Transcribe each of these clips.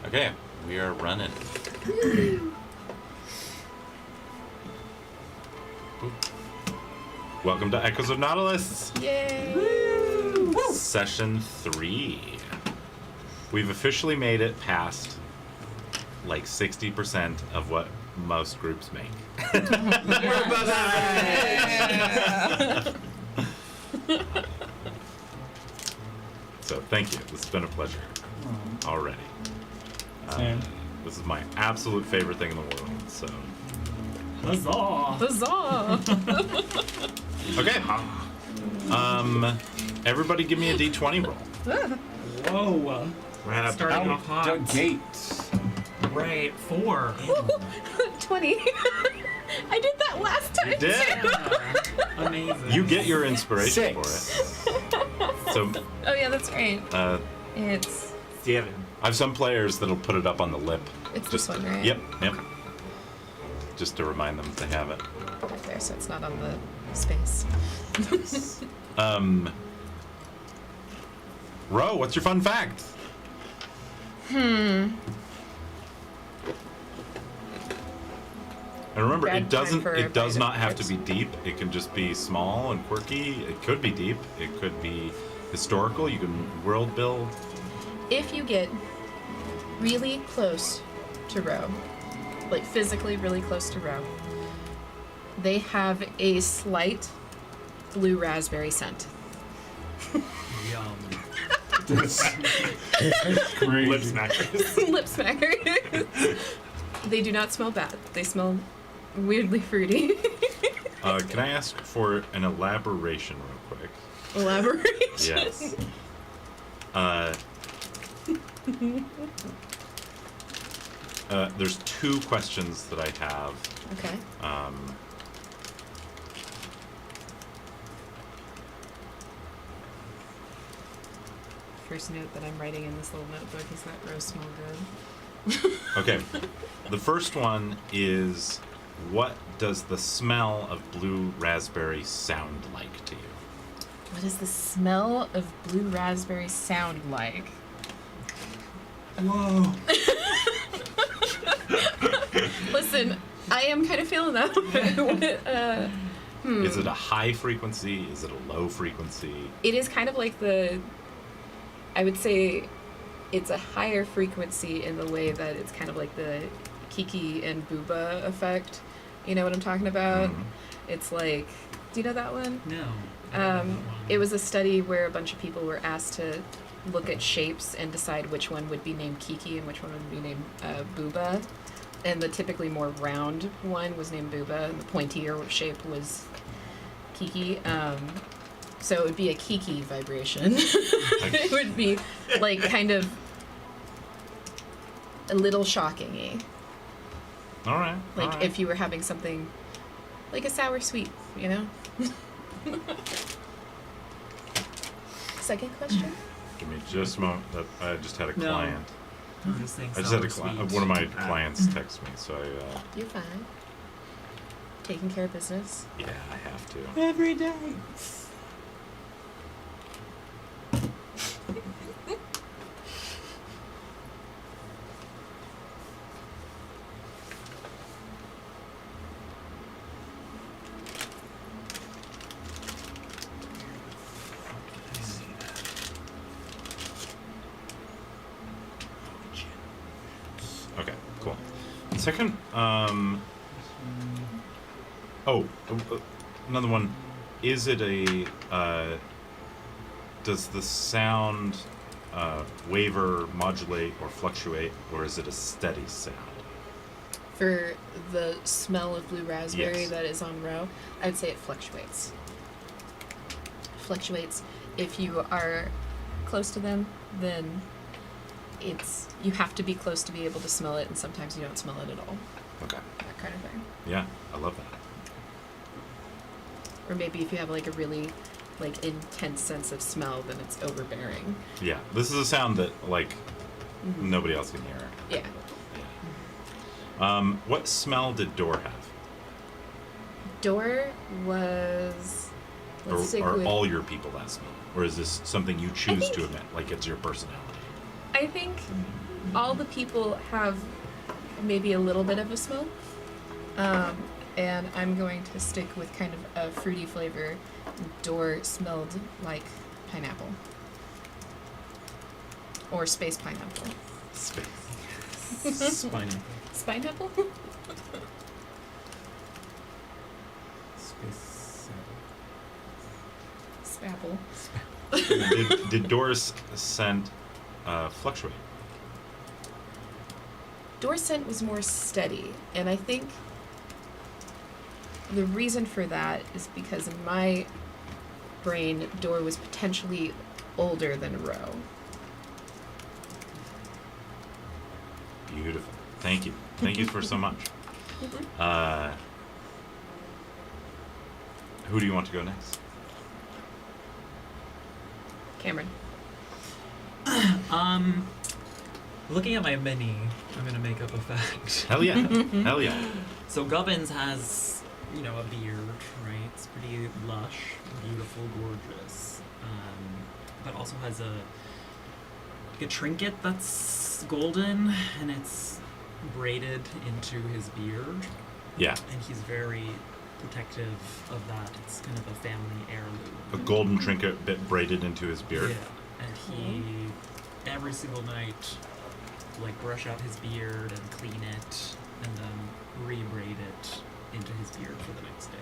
Okay, we are running. Welcome to Echoes of Nautilus. Yay! Woo! Session 3. We've officially made it past like 60% of what most groups make. So thank you. This has been a pleasure already. This is my absolute favorite thing in the world. So, Huzzah! Huzzah! okay. Everybody, give me a D20 roll. Whoa! Right up Starting off hot. the gate. Right, 4. 20. I did that last time You did. too. Amazing. You get your inspiration 6. for it. So, Oh yeah, that's right. It's 7. I have some players that'll put it up on the lip. It's this one, right? Yep. Just to remind them they have it. right there, so it's not on the space. Ro, what's your fun fact? And remember, Bad time for it does not have to bites. be deep. It can just be small and quirky. It could be deep. It could be historical. You can world build. If you get really close to Ro, like physically really close to Ro, they have a slight blue raspberry scent. Yum. That's crazy. Lip smackers. Lip smacker. They do not smell bad. They smell weirdly fruity. Can I ask for an elaboration real quick? Elaboration. Yes. There's 2 questions that I have. Okay. First note that I'm writing in this little notebook is that Rose smell good. Okay. The first one is, what does the smell of blue raspberry sound like to you? What does the smell of blue raspberry sound like? Whoa. Listen, I am kind of feeling that. Is it a high frequency? Is it a low frequency? It is kind of like I would say it's a higher frequency in the way that it's kind of like the Kiki and Booba effect. You know what I'm talking about? Mhm. It's like, do you know that one? No. It was a study where a bunch of people were asked to look at shapes and decide which one would be named Kiki and which one would be named Booba. And the typically more round one was named Booba, and the pointier shape was Kiki. So it would be a Kiki vibration. It would be like kind of a little shocking-y. All right. Like all right. if you were having something like a sour sweet, you know? Second question? Give me just a moment. I just had a No. client. I'm just saying I just had a sour client. sweet. One of my clients text me, so You're fine. Taking care of business. yeah, I have to. Every day. Okay, cool. Second, another one. Is it a, does the sound waver, modulate, or fluctuate, or is it a steady sound? For the smell of blue raspberry Yes. that is on Ro, I would say it fluctuates. Fluctuates. If you are close to them, then you have to be close to be able to smell it, and sometimes you don't smell it at all. Okay. That kind of thing. Yeah, I love that. Or maybe if you have like a really like intense sense of smell, then it's overbearing. Yeah, this is a sound that like nobody else can hear. Yeah. What smell did Door have? Door was. Let's stick Or with. all your people that smell? Or is this something you choose think- to emit, like it's your personality? I think all the people have maybe a little bit of a smoke. And I'm going to stick with kind of a fruity flavor. Door smelled like pineapple. Or space pineapple. Spine. Spineapple? Space. Spapple. Did Doris' scent fluctuate? Door scent was more steady, and I think the reason for that is because in my brain, Door was potentially older than Roe. Beautiful. Thank you. Thank you for so much. Who do you want to go next? Cameron. Looking at my mini, I'm gonna make up a fact. Hell yeah. Hell yeah. So Gubbins has, a beard, right? It's pretty lush, beautiful, gorgeous. But also has a trinket that's golden, and it's braided into his beard. Yeah. And he's very protective of that. It's kind of a family heirloom. A golden trinket bit braided into his beard. Yeah. And he, every single night, brush out his beard and clean it, and then re-braid it into his beard for the next day.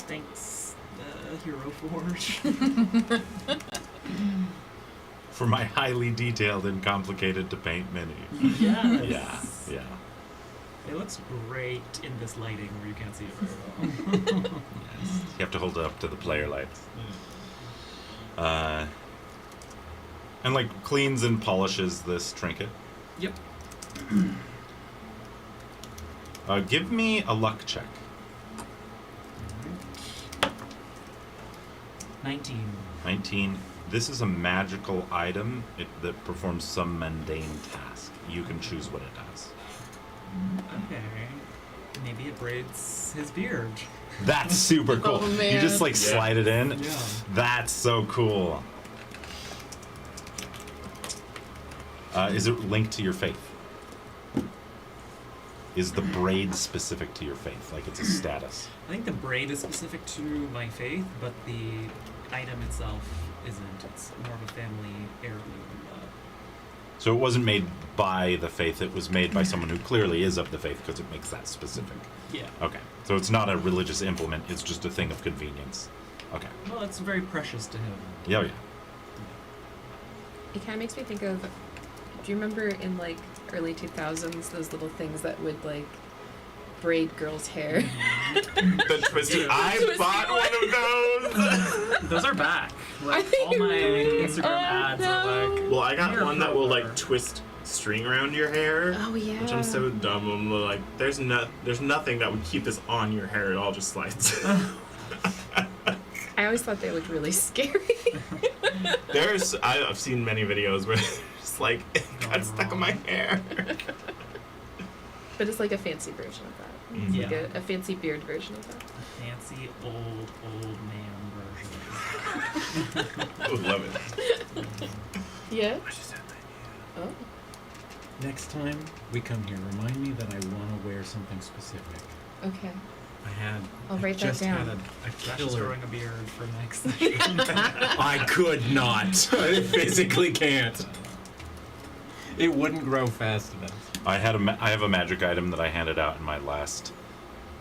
Thanks, Hero Forge. For my highly detailed and complicated to paint mini. Yes. Yeah. It looks great in this lighting where you can't see it very well. Yes. You have to hold it up to the player lights. And cleans and polishes this trinket. Yep. Give me a luck check. 19. This is a magical item that performs some mundane task. You can choose what it does. Okay. Maybe it braids his beard. That's super cool. Oh, man. You just slide it in. Yeah. That's so cool. Is it linked to your faith? Is the braid specific to your faith? It's a status? I think the braid is specific to my faith, but the item itself isn't. It's more of a family heirloom. So it wasn't made by the faith, it was made by someone who clearly is of the faith because it makes that specific. Yeah. Okay. So it's not a religious implement, it's just a thing of convenience. Okay. Well, it's very precious to him. Yeah. It kind of makes me think of, do you remember in early 2000s those little things that would braid girls' hair? The twisted. I bought one of those. Those are back. Are they All my really? Instagram ads no. are Well, I got Hair one that will color. twist string around your hair. Oh yeah. Which I'm so dumb. I'm there's nothing that would keep this on your hair. It all just slides. I always thought they looked really scary. I've seen many videos where it's it got stuck in my hair. But it's a fancy version of that. It's Yeah. a fancy beard version of that. fancy old man version. I love it. Yeah. I just had that. Oh. Next time we come here, remind me that I want to wear something specific. Okay. I'll write that down. a Josh is killer. growing a beard for next session. I could not. I physically can't. It wouldn't grow fast enough. I have a magic item that I handed out in my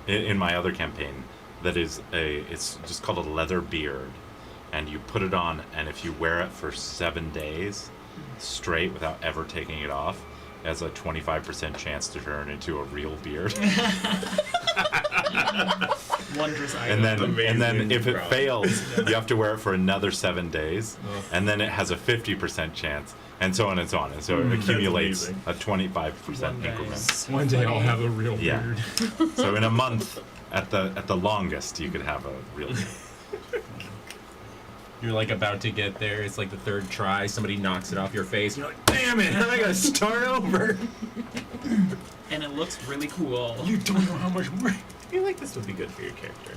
in my other campaign that is it's just called a leather beard, and you put it on, and if you wear it for 7 days straight without ever taking it off, it has a 25% chance to turn into a real beard. Wondrous And item. then Amazing, if it bro. fails, you have to wear it for another 7 days, and then it has a 50% chance, and so on and so on, and so it accumulates amazing. a 25% One day. increment. One day I'll have a real Yeah. beard. So in a month, at the longest, you could have a real beard. You're about to get there. It's the third try. Somebody knocks it off your face. You're like, damn it! I gotta start over. And it looks really cool. You don't know how much work. I feel like this would be good for your character.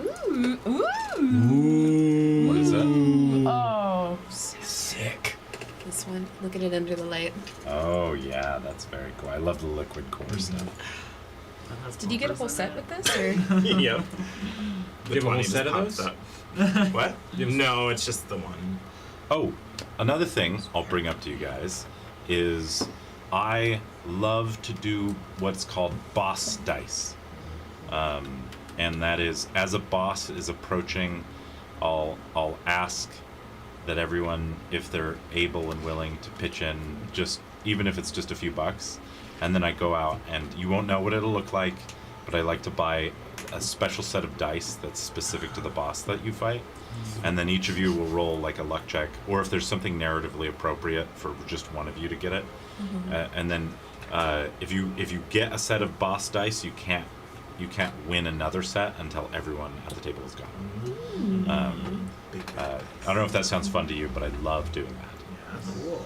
Ooh. Ooh. What is that? Oh. Sick. This one. Look at it under the light. Oh yeah, that's very cool. I love the liquid core stuff. That has Did you get a whole bumpers set in with it. this, or? Yep. Do you have a whole 20 just set of pops those? up. What? No, it's just the one. Oh, another thing I'll bring up to you guys is I love to do what's called boss dice. And that is, as a boss is approaching, I'll ask that everyone, if they're able and willing to pitch in, just even if it's just a few bucks, and then I go out and you won't know what it'll look like, but I like to buy a special set of dice that's specific to the boss that you fight, and then each of you will roll like a luck check, or if there's something narratively appropriate for just one of you to get it, and then if you get a set of boss dice, you can't win another set until everyone at the table is gone. I don't know if that sounds fun to you, but I love doing that. Cool.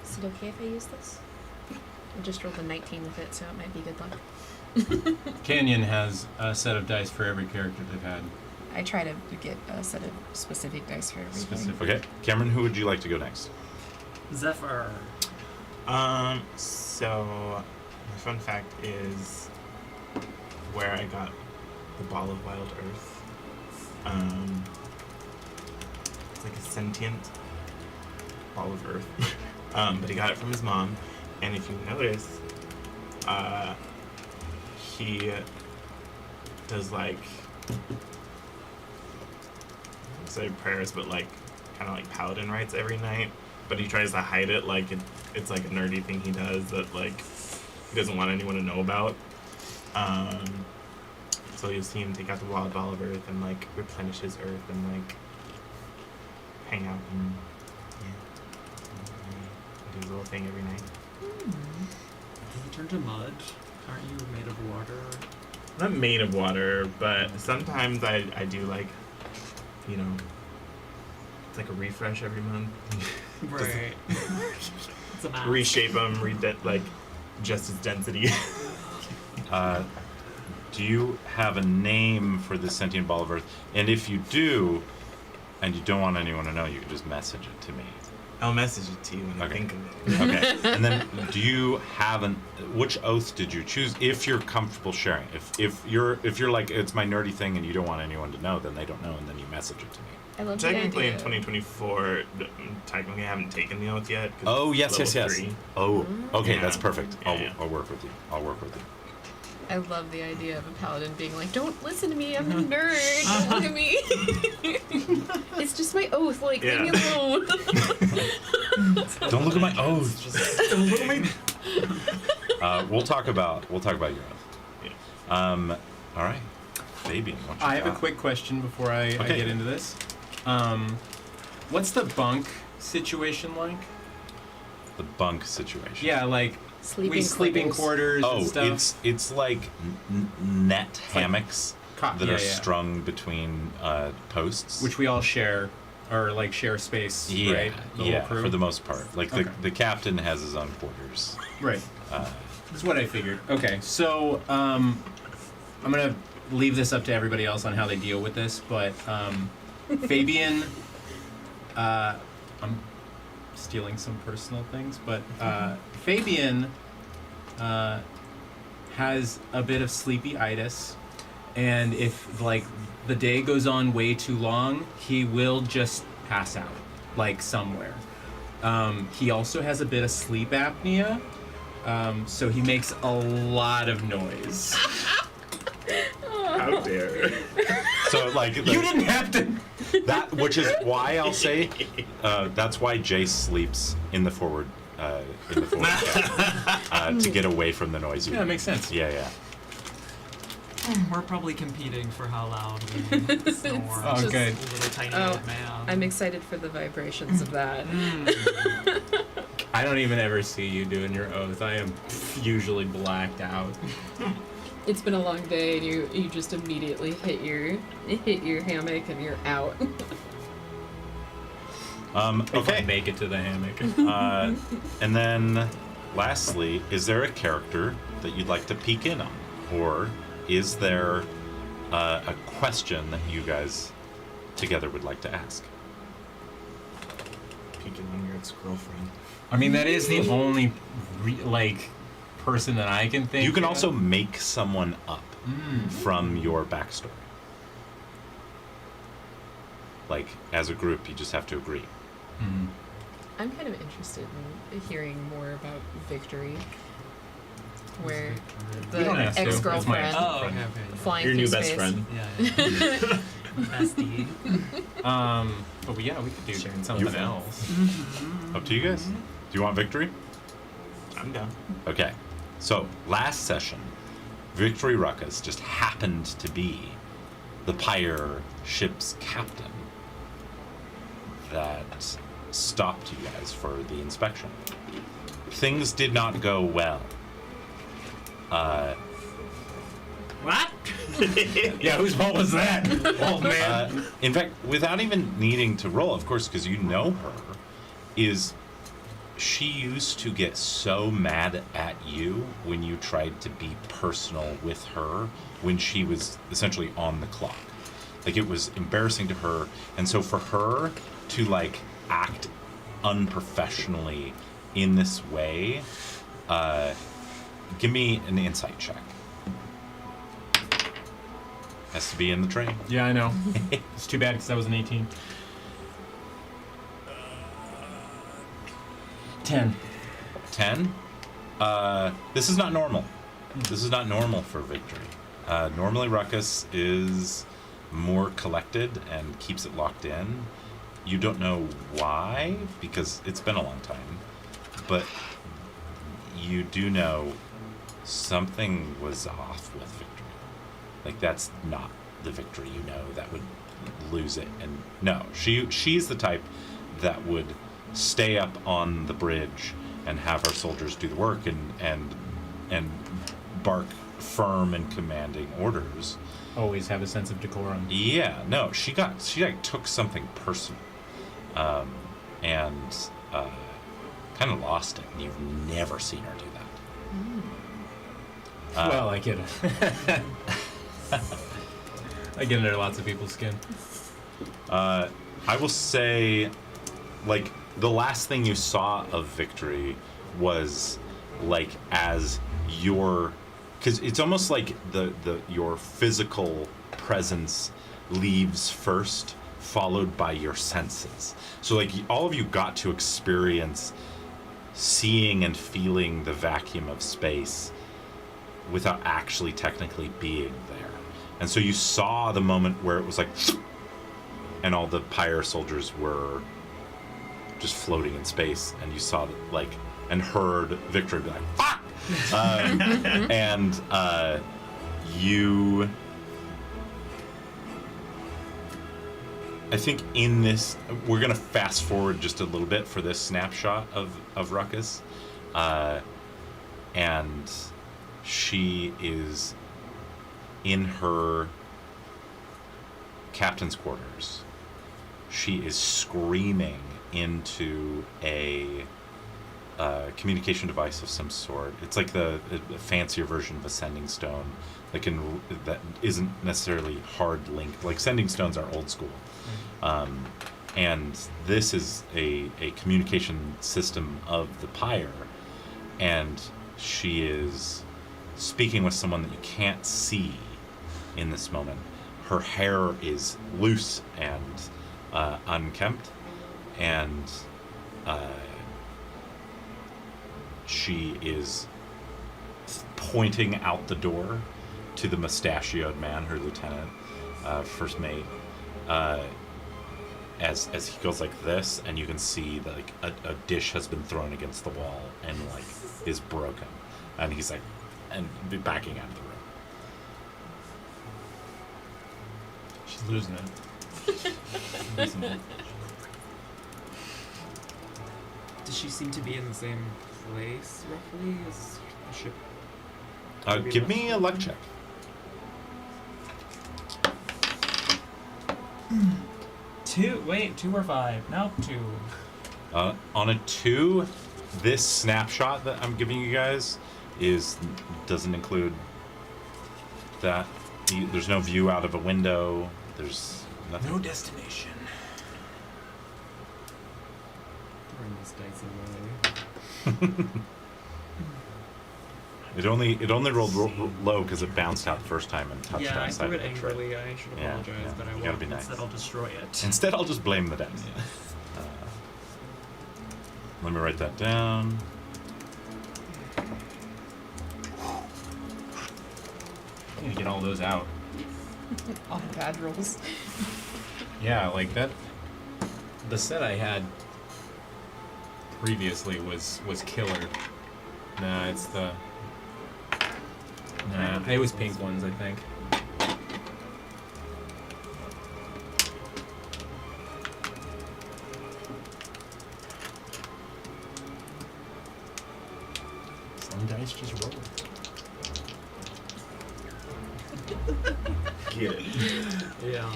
Is it okay if I use this? I just rolled a 19 with it, so it might be good luck. Canyon has a set of dice for every character they've had. I try to get a set of specific dice for everything. Specific. Okay, Cameron, who would you like to go next? Zephyr. So my fun fact is where I got the ball of wild earth. It's like a sentient ball of earth. But he got it from his mom, and if you notice, he does like, I don't say prayers, but like kind of like paladin rites every night. But he tries to hide it, like it's like a nerdy thing he does that like he doesn't want anyone to know about. So you'll see him take out the wild ball of earth and like replenish his earth and like hang out and do his little thing every night. Does he turn to mud? Aren't you made of water? I'm not made of water, but sometimes I do like, you know, it's like a refresh every month. Right. It's a mask. Reshape them, like just his density. Do you have a name for this sentient ball of earth? And if you do, and you don't want anyone to know, you can just message it to me. I'll message it to you when I Okay. think of it. Okay. And then, do you have which oath did you choose? If you're comfortable sharing, if you're like it's my nerdy thing and you don't want anyone to know, then they don't know, and then you message it to me. I love the Technically, in idea. 2024, technically I haven't taken the oath yet. 'cause Oh it's yes, level yes. 3. Oh, okay, Yeah. that's perfect. Yeah. I'll work with you. I'll work with you. I love the idea of a paladin being like, "Don't listen to me, I'm a nerd. Don't look at me. It's just my oath. Like, leave me Yeah. alone." Don't look at my oath. Don't look at me. We'll talk about your oath. Yeah. All right, Fabian. What you I have a got? quick question before I Okay. get into this. What's the bunk situation like? The bunk situation. Yeah, like we sleeping quarters Oh, and stuff. it's like net hammocks that yeah, are yeah. strung between posts. Which we all share, or like share space, yeah, right? The whole yeah, crew? for the most part. Like Okay. the captain has his own quarters. Right. That's what I figured. Okay, so I'm gonna leave this up to everybody else on how they deal with this, but Fabian, I'm stealing some personal things, but Fabian has a bit of sleepy-itis, and if like the day goes on way too long, he will just pass out, like somewhere. He also has a bit of sleep apnea, so he makes a lot of noise. How dare. So like You didn't have to. that, which is why I'll say that's why Jace sleeps in the forward cabin, to get away from the noise. Yeah, that makes sense. Yeah. We're probably competing for how loud we snore. Oh, just- good. Little tiny Oh, old man. I'm excited for the vibrations of that. I don't even ever see you doing your oath. I am usually blacked out. It's been a long day, and you just immediately hit your hammock, and you're out. If I Okay. make it to the hammock. And then, lastly, is there a character that you'd like to peek in on, Or is there a question that you guys together would like to ask? Peeking on your ex-girlfriend. I mean, that is the only person that I can think. You can of. also make someone up from your backstory. Like, as a group, you just have to agree. Mhm. I'm kind of interested in hearing more about Victory. Where You don't the have to. That's my ex-girlfriend ex- Oh, okay, okay. flying Your through new space. best friend. Yeah. Bestie. But yeah, we could do Sure. something You- else. Up to you guys. Do you want victory? I'm down. Okay. So, last session, Victory Ruckus just happened to be the Pyre ship's captain that stopped you guys for the inspection. Things did not go well. What? Yeah, whose fault was that? Old man. In fact, without even needing to roll, of course, because you know her, is she used to get so mad at you when you tried to be personal with her when she was essentially on the clock. Like, it was embarrassing to her, and so for her to, like, act unprofessionally in this way, give me an insight check. Has to be in the train. Yeah, I know. It's too bad because that was an 18. 10. 10? This is not normal. This is not normal for Victory. Normally Ruckus is more collected and keeps it locked in. You don't know why, because it's been a long time. But you do know something was off with Victory. Like, that's not the Victory you know that would lose it. And no, she's the type that would stay up on the bridge and have our soldiers do the work and bark firm and commanding orders. Always have a sense of decorum. Yeah, no, she like took something personal, and kind of lost it. And you've never seen her do that. Well, I get it. I get under lots of people's skin. I will say, like, the last thing you saw of Victory was, like, as your... Because it's almost like your physical presence leaves first, followed by your senses. So, like, all of you got to experience seeing and feeling the vacuum of space without actually technically being there. And so you saw the moment where it was like, and all the Pyre soldiers were just floating in space, and you saw that, like, and heard Victory be like, fuck! And you, I think in this, we're gonna fast forward just a little bit for this snapshot of Ruckus, and she is in her captain's quarters. She is screaming into a communication device of some sort. It's like a fancier version of a sending stone, that isn't necessarily hard linked. Like, sending stones are old school, and this is a communication system of the Pyre, and she is speaking with someone that you can't see in this moment. Her hair is loose and unkempt, and she is pointing out the door to the mustachioed man, her lieutenant, first mate, as he goes like this, and you can see that, like, a dish has been thrown against the wall and, like, is broken, and he's like, and backing out of the room. She's losing it. Losing it. Does she seem to be in the same place, roughly, as the ship? Give me a luck check. Two or five? No, 2. On a 2, this snapshot that I'm giving you guys doesn't include that. There's no view out of a window. There's nothing. No destination. Throwing this dice away. It only rolled low because it bounced out the first time and touched Yeah, I outside threw of it the tray. angrily. I should Yeah, apologize, yeah. but I You won't. gotta be nice. Instead, I'll destroy it. Instead, I'll just blame the dice. Let me write that down. I'm gonna get all those out. All bad rolls. Yeah, like that. The set I had previously was killer. Nah, it's the. Nah, it was pink ones, I think. Some dice just roll. Get it. Yeah.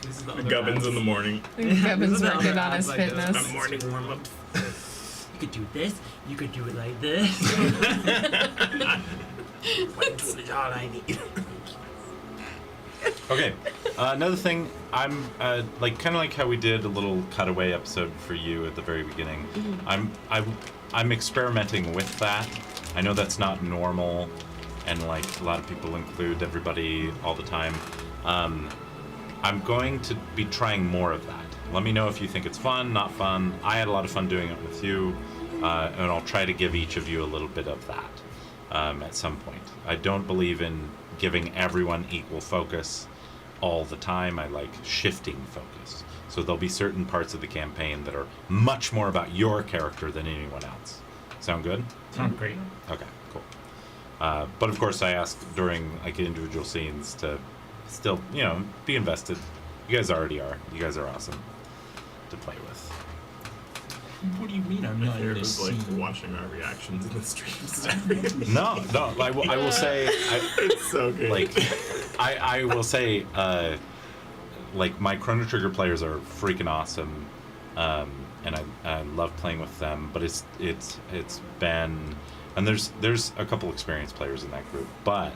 This is the other Gubbins in the ads. morning. Kevin's This is the working other on ads his I get. fitness. I'm morning warm up. You could do this. You could do it like this. $20 all I need. Okay. Another thing, I'm like kind of like how we did a little cutaway episode for you at the very beginning. I'm experimenting with that. I know that's not normal, and like a lot of people include everybody all the time. I'm going to be trying more of that. Let me know if you think it's fun, not fun. I had a lot of fun doing it with you, and I'll try to give each of you a little bit of that at some point. I don't believe in giving everyone equal focus all the time. I like shifting focus. So there'll be certain parts of the campaign that are much more about your character than anyone else. Sound good? Sounds great. Okay, cool. But of course, I ask during like individual scenes to still, be invested. You guys already are. You guys are awesome to play with. What do you mean I'm My not in favorite this was like scene? watching our reactions in the streams. No. I will say, It's so good. like, I will say, like my Chrono Trigger players are freaking awesome, and I love playing with them. But it's been, and there's a couple experienced players in that group, but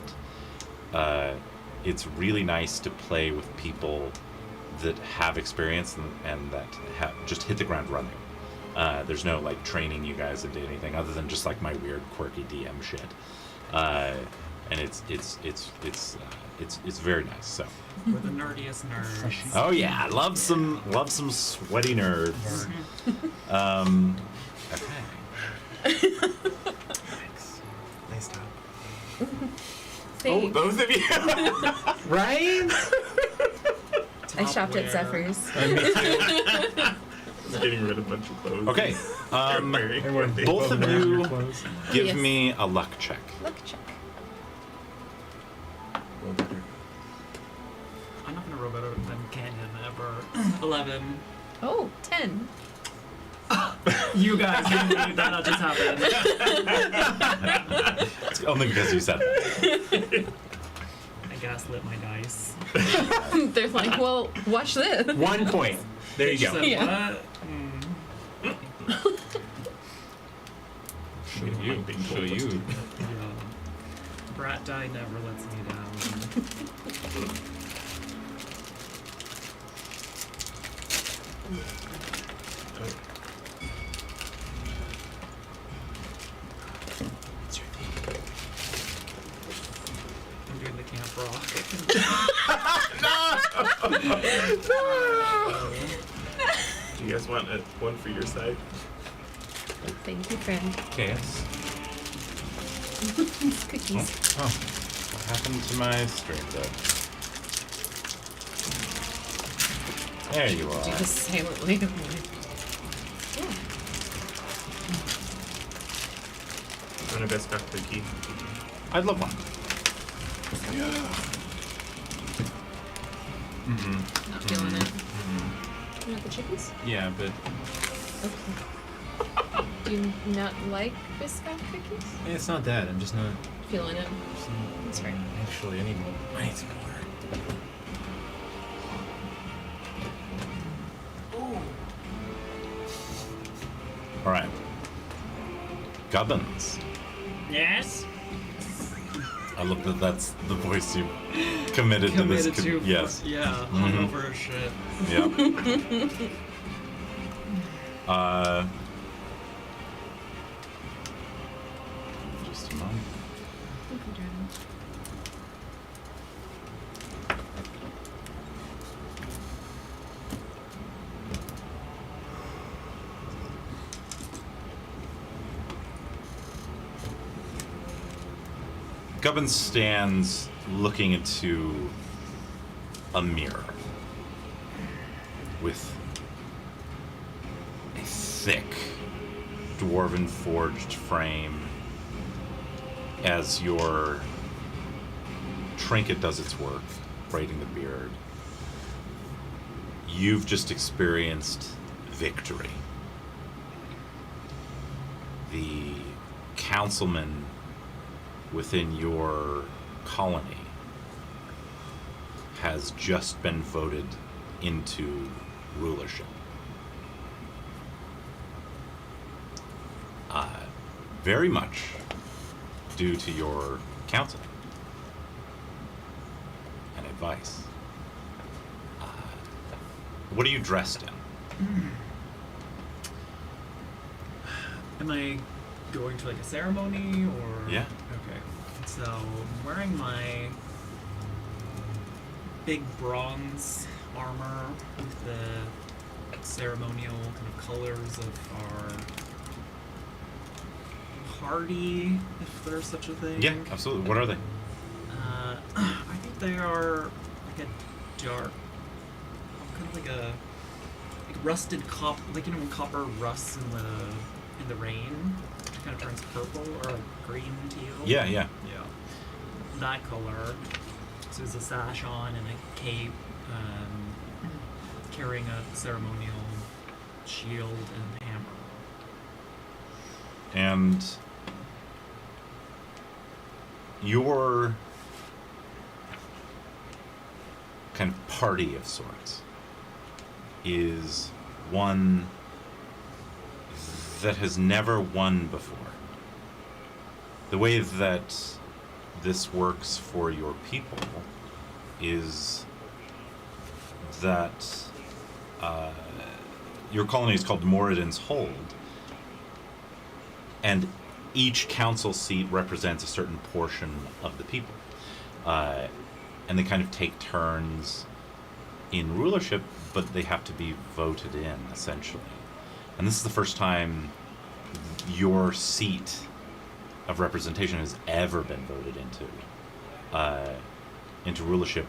it's really nice to play with people that have experience and that have just hit the ground running. There's no like training you guys into anything other than just like my weird quirky DM shit, and it's very nice. So, We're the nerdiest nerds. oh yeah, love some sweaty nerds. Okay. Nice job. Oh, Thanks. both of you. Right? I shopped at Topware. Zephyr's. Just getting rid of a bunch of clothes. Okay. Very Both of you give Yes. me a luck check. Look, check. I'm not gonna roll better than Canyon ever. 11. Oh, 10. You guys didn't believe that'll just happen. It's only because you said it. I gaslit my dice. They're like, well, watch this. 1 point. There you She go. said, Yeah. what? Show you. Show you. Yeah. Brat die never lets me down. I'm doing the camp rock. Do you guys want one for your side? Thank you, friend. KS. It's cookies. Oh, what happened to my stream though? There you Do are. this silently. Yeah. Want a best cock cookie? I'd love one. Not feeling it. You want the chickies? Yeah, but Okay. Do you not like biscuit cookies? it's not that. I'm just not. Feeling it. That's right. Actually, I need more. All right. Gubbins. Yes? I love that that's the voice you committed to this. Yes. Yeah, Mhm. hungover as shit. Yeah. Just a moment. Gubbins stands looking into a mirror with a thick dwarven forged frame as your trinket does its work, braiding the beard. You've just experienced victory. The councilman within your colony has just been voted into rulership. Very much due to your counsel and advice. What are you dressed in? Am I going to like a ceremony or? Yeah. Okay. So I'm wearing my big bronze armor with the ceremonial kind of colors of our party, if there's such a thing. Yeah, absolutely. What are they? I think they are like a dark, kind of like a rusted copper, like when copper rusts in the rain, it kind of turns purple or like green teal. Yeah, yeah. Yeah. That color. So there's a sash on and a cape, carrying a ceremonial shield and hammer. And your kind of party of sorts is one that has never won before. The way that this works for your people is that your colony is called Moradin's Hold, and each council seat represents a certain portion of the people. And they kind of take turns in rulership, but they have to be voted in, essentially. And this is the first time your seat of representation has ever been voted into rulership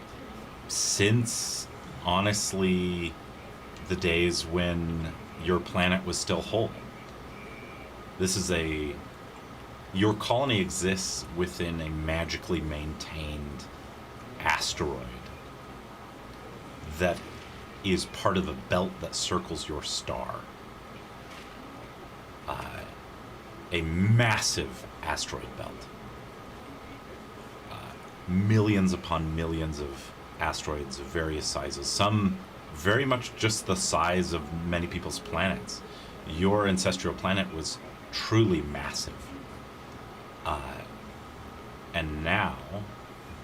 since, honestly, the days when your planet was still whole. This is your colony exists within a magically maintained asteroid that is part of a belt that circles your star. A massive asteroid belt. Millions upon millions of asteroids of various sizes, some very much just the size of many people's planets. Your ancestral planet was truly massive. And now,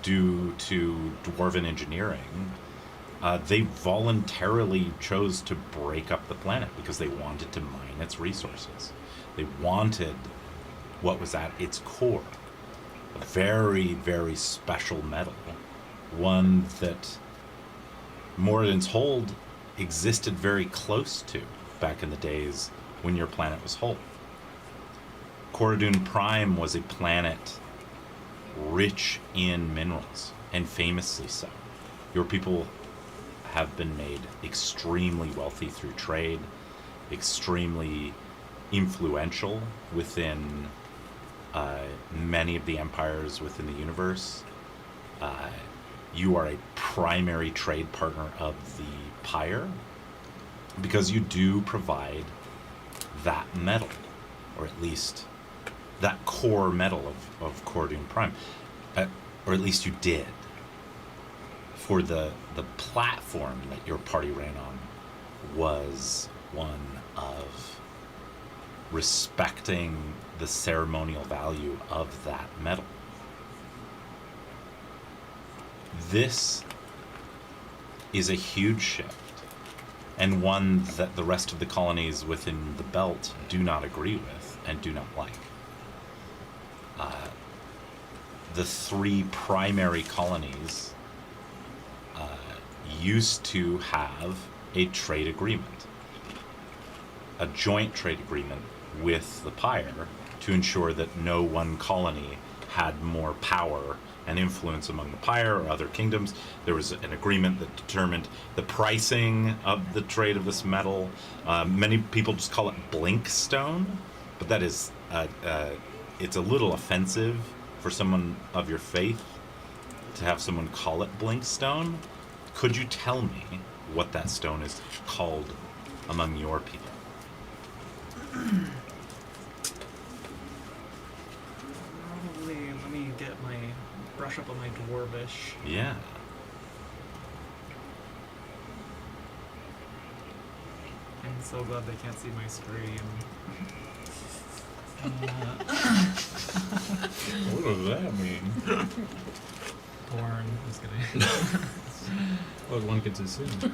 due to dwarven engineering, they voluntarily chose to break up the planet because they wanted to mine its resources. They wanted what was at its core, a very, very special metal, one that Moradin's Hold existed very close to back in the days when your planet was whole. Corridun Prime was a planet rich in minerals, and famously so. Your people have been made extremely wealthy through trade, extremely influential within many of the empires within the universe. You are a primary trade partner of the Pyre because you do provide that metal, or at least that core metal of Corridun Prime, or at least you did. For the platform that your party ran on was one of respecting the ceremonial value of that metal. This is a huge shift, and one that the rest of the colonies within the belt do not agree with and do not like. The three primary colonies used to have a trade agreement, a joint trade agreement with the Pyre to ensure that no one colony had more power and influence among the Pyre or other kingdoms. There was an agreement that determined the pricing of the trade of this metal. Many people just call it blinkstone, but that is, it's a little offensive for someone of your faith to have someone call it blinkstone. Could you tell me what that stone is called among your people? Probably, let me get my brush up on my dwarvish. Yeah. I'm so glad they can't see my screen. What does that mean? Porn. Just kidding. Well, one gets assume. So,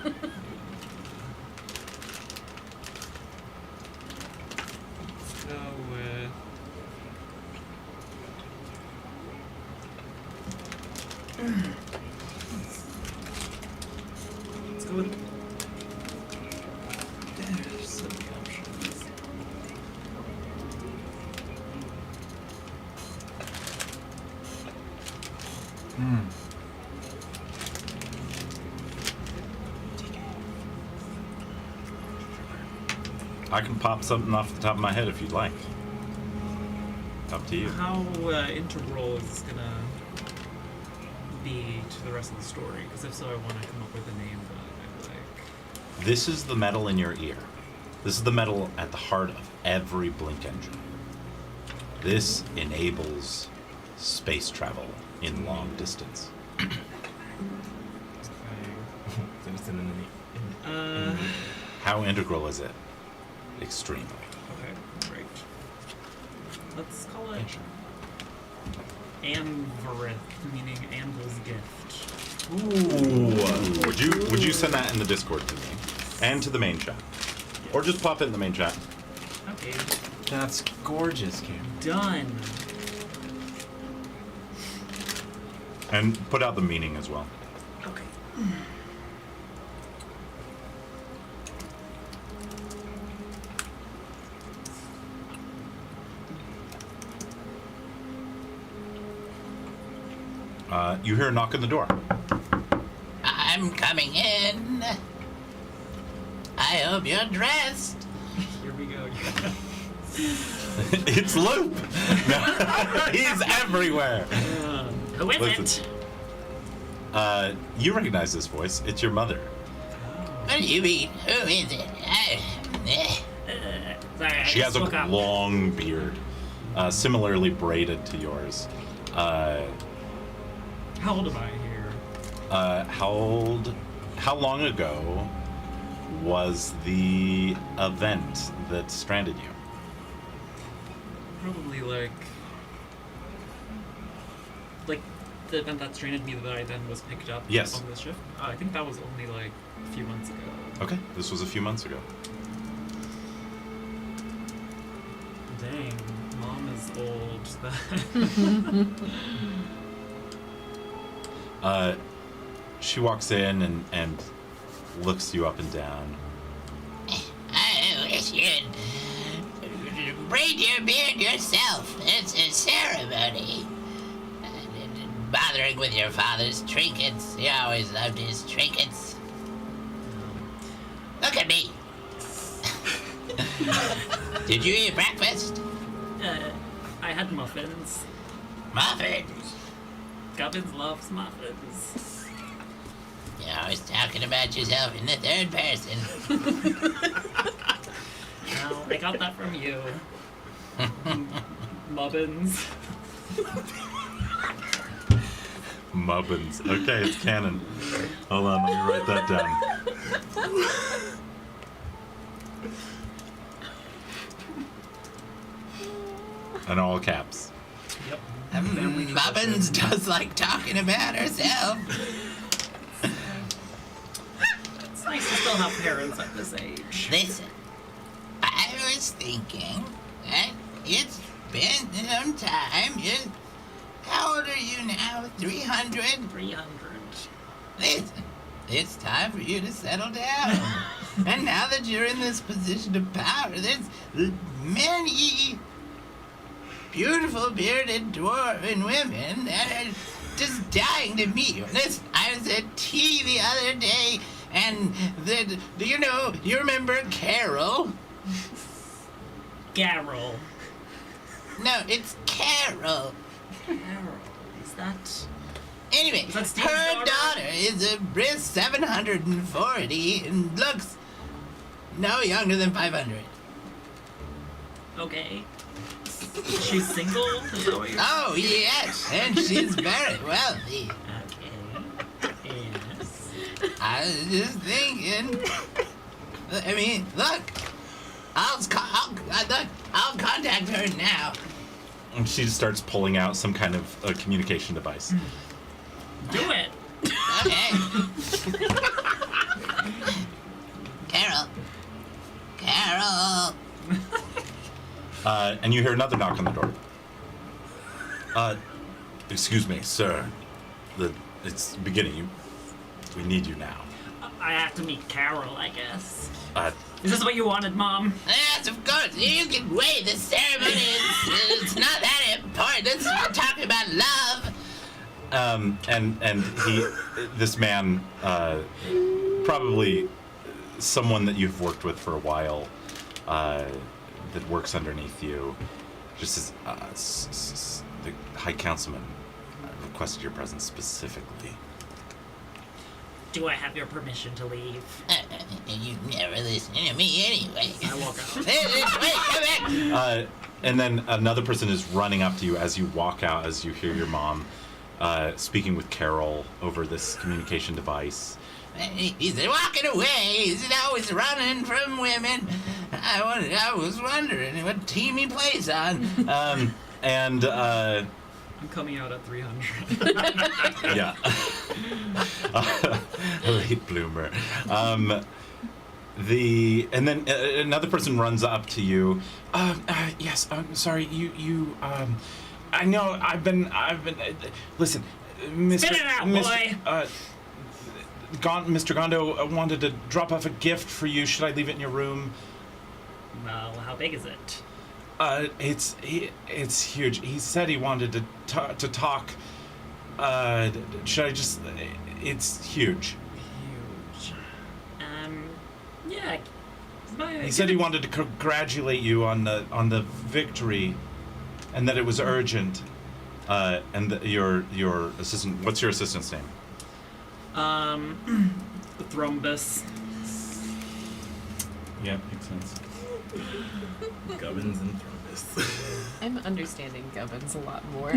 let's go with. There's so many options. I can pop something off the top of my head if you'd like. Up to you. How integral is this gonna be to the rest of the story? Because if so, I want to come up with a name that I like. This is the metal in your ear. This is the metal at the heart of every blink engine. This enables space travel in long distance. How integral is it? Extremely. Okay, great. Let's call it Anvarith, meaning Anvil's gift. Ooh. Would you send that in the Discord to me? And to the main chat. Or just pop it in the main chat. Okay, That's gorgeous, Cam. done. And put out the meaning as well. Okay. You hear a knock on the door. I'm coming in. I hope you're dressed. Here we go. It's Loop! No, he's everywhere! Who is Listen. it? You recognize this voice. It's your mother. What do you mean? Who is it? Sorry, I She has just a woke up. long beard, similarly braided to yours. How old am I here? How long ago was the event that stranded you? Probably like the event that stranded me that I then was picked up Yes. on this ship. I think that was only like a few months ago. Okay, this was a few months ago. Dang, mom is old. She walks in and looks you up and down. I wish you'd braid your beard yourself. It's a ceremony. Bothering with your father's trinkets. He always loved his trinkets. Look at me. Did you eat breakfast? I had muffins. Muffins. Gubbins loves muffins. You're always talking about yourself in the third person. No, I got that from you. Mubbins. Mubbins. Okay, it's canon. Hold on, let me write that down. In all caps. Yep. Mubbins does like talking about herself. It's nice to still have parents at this age. Listen, I was thinking that it's been some time. How old are you now? 300? 300. Listen, it's time for you to settle down. And now that you're in this position of power, there's many beautiful bearded dwarven women that are just dying to meet you. Listen, I was at tea the other day, and you remember Carol? Garrel. No, it's Carol. Carol. Is that... Anyway, Is that Steve's her daughter? daughter is a brisk 740 and looks no younger than 500. Okay. She's single? Is that what you're... Oh, yes, and she's very wealthy. Okay. Yes. I was just thinking. I mean, look, I'll contact her now. And she starts pulling out some kind of a communication device. Do it. Okay. Carol. And you hear another knock on the door. Excuse me, sir. It's beginning. We need you now. I have to meet Carol, I guess. Uh, Is this what you wanted, Mom? Yes, of course. You can wait. The ceremony it's not that important. We're talking about love. and this man, probably someone that you've worked with for a while, that works underneath you, just says, the High Councilman requested your presence specifically. Do I have your permission to leave? You never listen to me anyway. I walk out. Wait, come back. And then another person is running up to you as you walk out, as you hear your mom speaking with Carol over this communication device. He's walking away. He's always running from women. I was wondering what team he plays on. I'm coming out at 300. Yeah. Late bloomer. And then another person runs up to you. Yes, I'm sorry. I know I've been. Listen, Mr. Spit it out, boy. Mr. Gondo wanted to drop off a gift for you. Should I leave it in your room? Well, how big is it? It's huge. He said he wanted to talk. Should I just? It's huge. Huge. Yeah. He said he wanted to congratulate you on the victory, and that it was urgent. And your assistant. What's your assistant's name? The Thrombus. Yeah, makes sense. Gubbins and Thrombus. I'm understanding Gubbins a lot more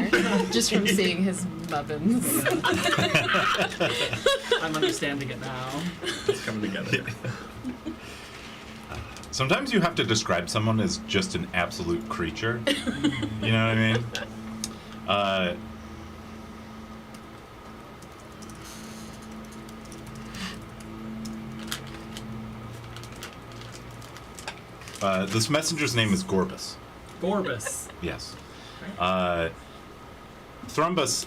just from seeing his mubbins. I'm understanding it now. It's coming together. Sometimes you have to describe someone as just an absolute creature. You know what I mean? This messenger's name is Gorbus. Gorbus. Yes. Thrombus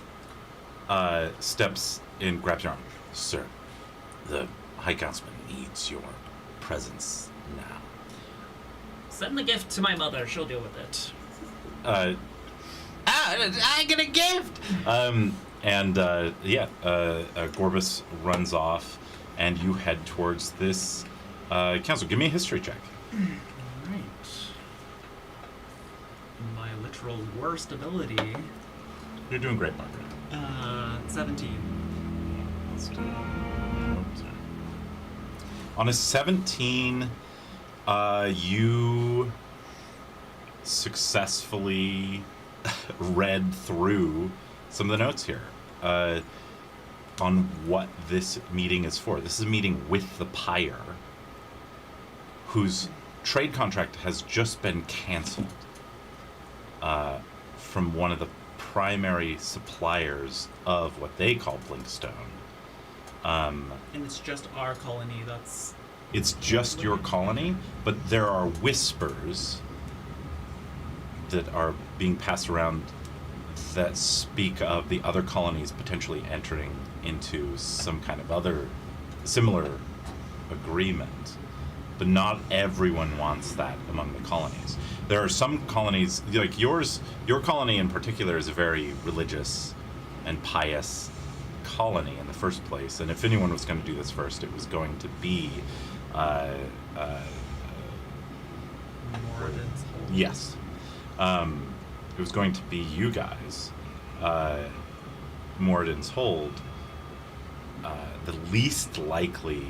steps in, grabs your arm. Sir, the High Councilman needs your presence now. Send the gift to my mother. She'll deal with it. I get a gift. Gorbus runs off, and you head towards this council. Give me a history check. Right. My literal worst ability. You're doing great, Margaret. 17. On a 17, you successfully read through some of the notes here on what this meeting is for. This is a meeting with the Pyre, whose trade contract has just been canceled from one of the primary suppliers of what they call blinkstone. And it's just our colony that's... It's just your colony, but there are whispers that are being passed around that speak of the other colonies potentially entering into some kind of other similar agreement. But not everyone wants that among the colonies. There are some colonies, like yours, your colony in particular is a very religious and pious colony in the first place. And if anyone was going to do this first, it was going to be Moradin's whole... yes. It was going to be you guys. Moradin's Hold. The least likely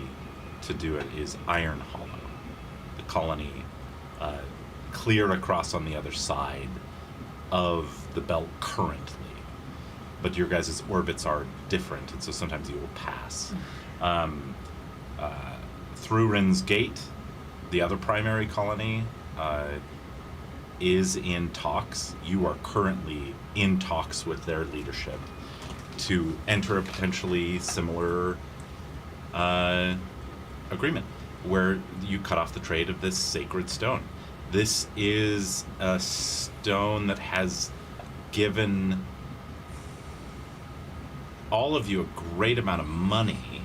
to do it is Iron Hollow, the colony clear across on the other side of the belt currently. But your guys' orbits are different, and so sometimes you will pass. Through Rin's Gate, the other primary colony, is in talks. You are currently in talks with their leadership to enter a potentially similar agreement where you cut off the trade of this sacred stone. This is a stone that has given all of you a great amount of money,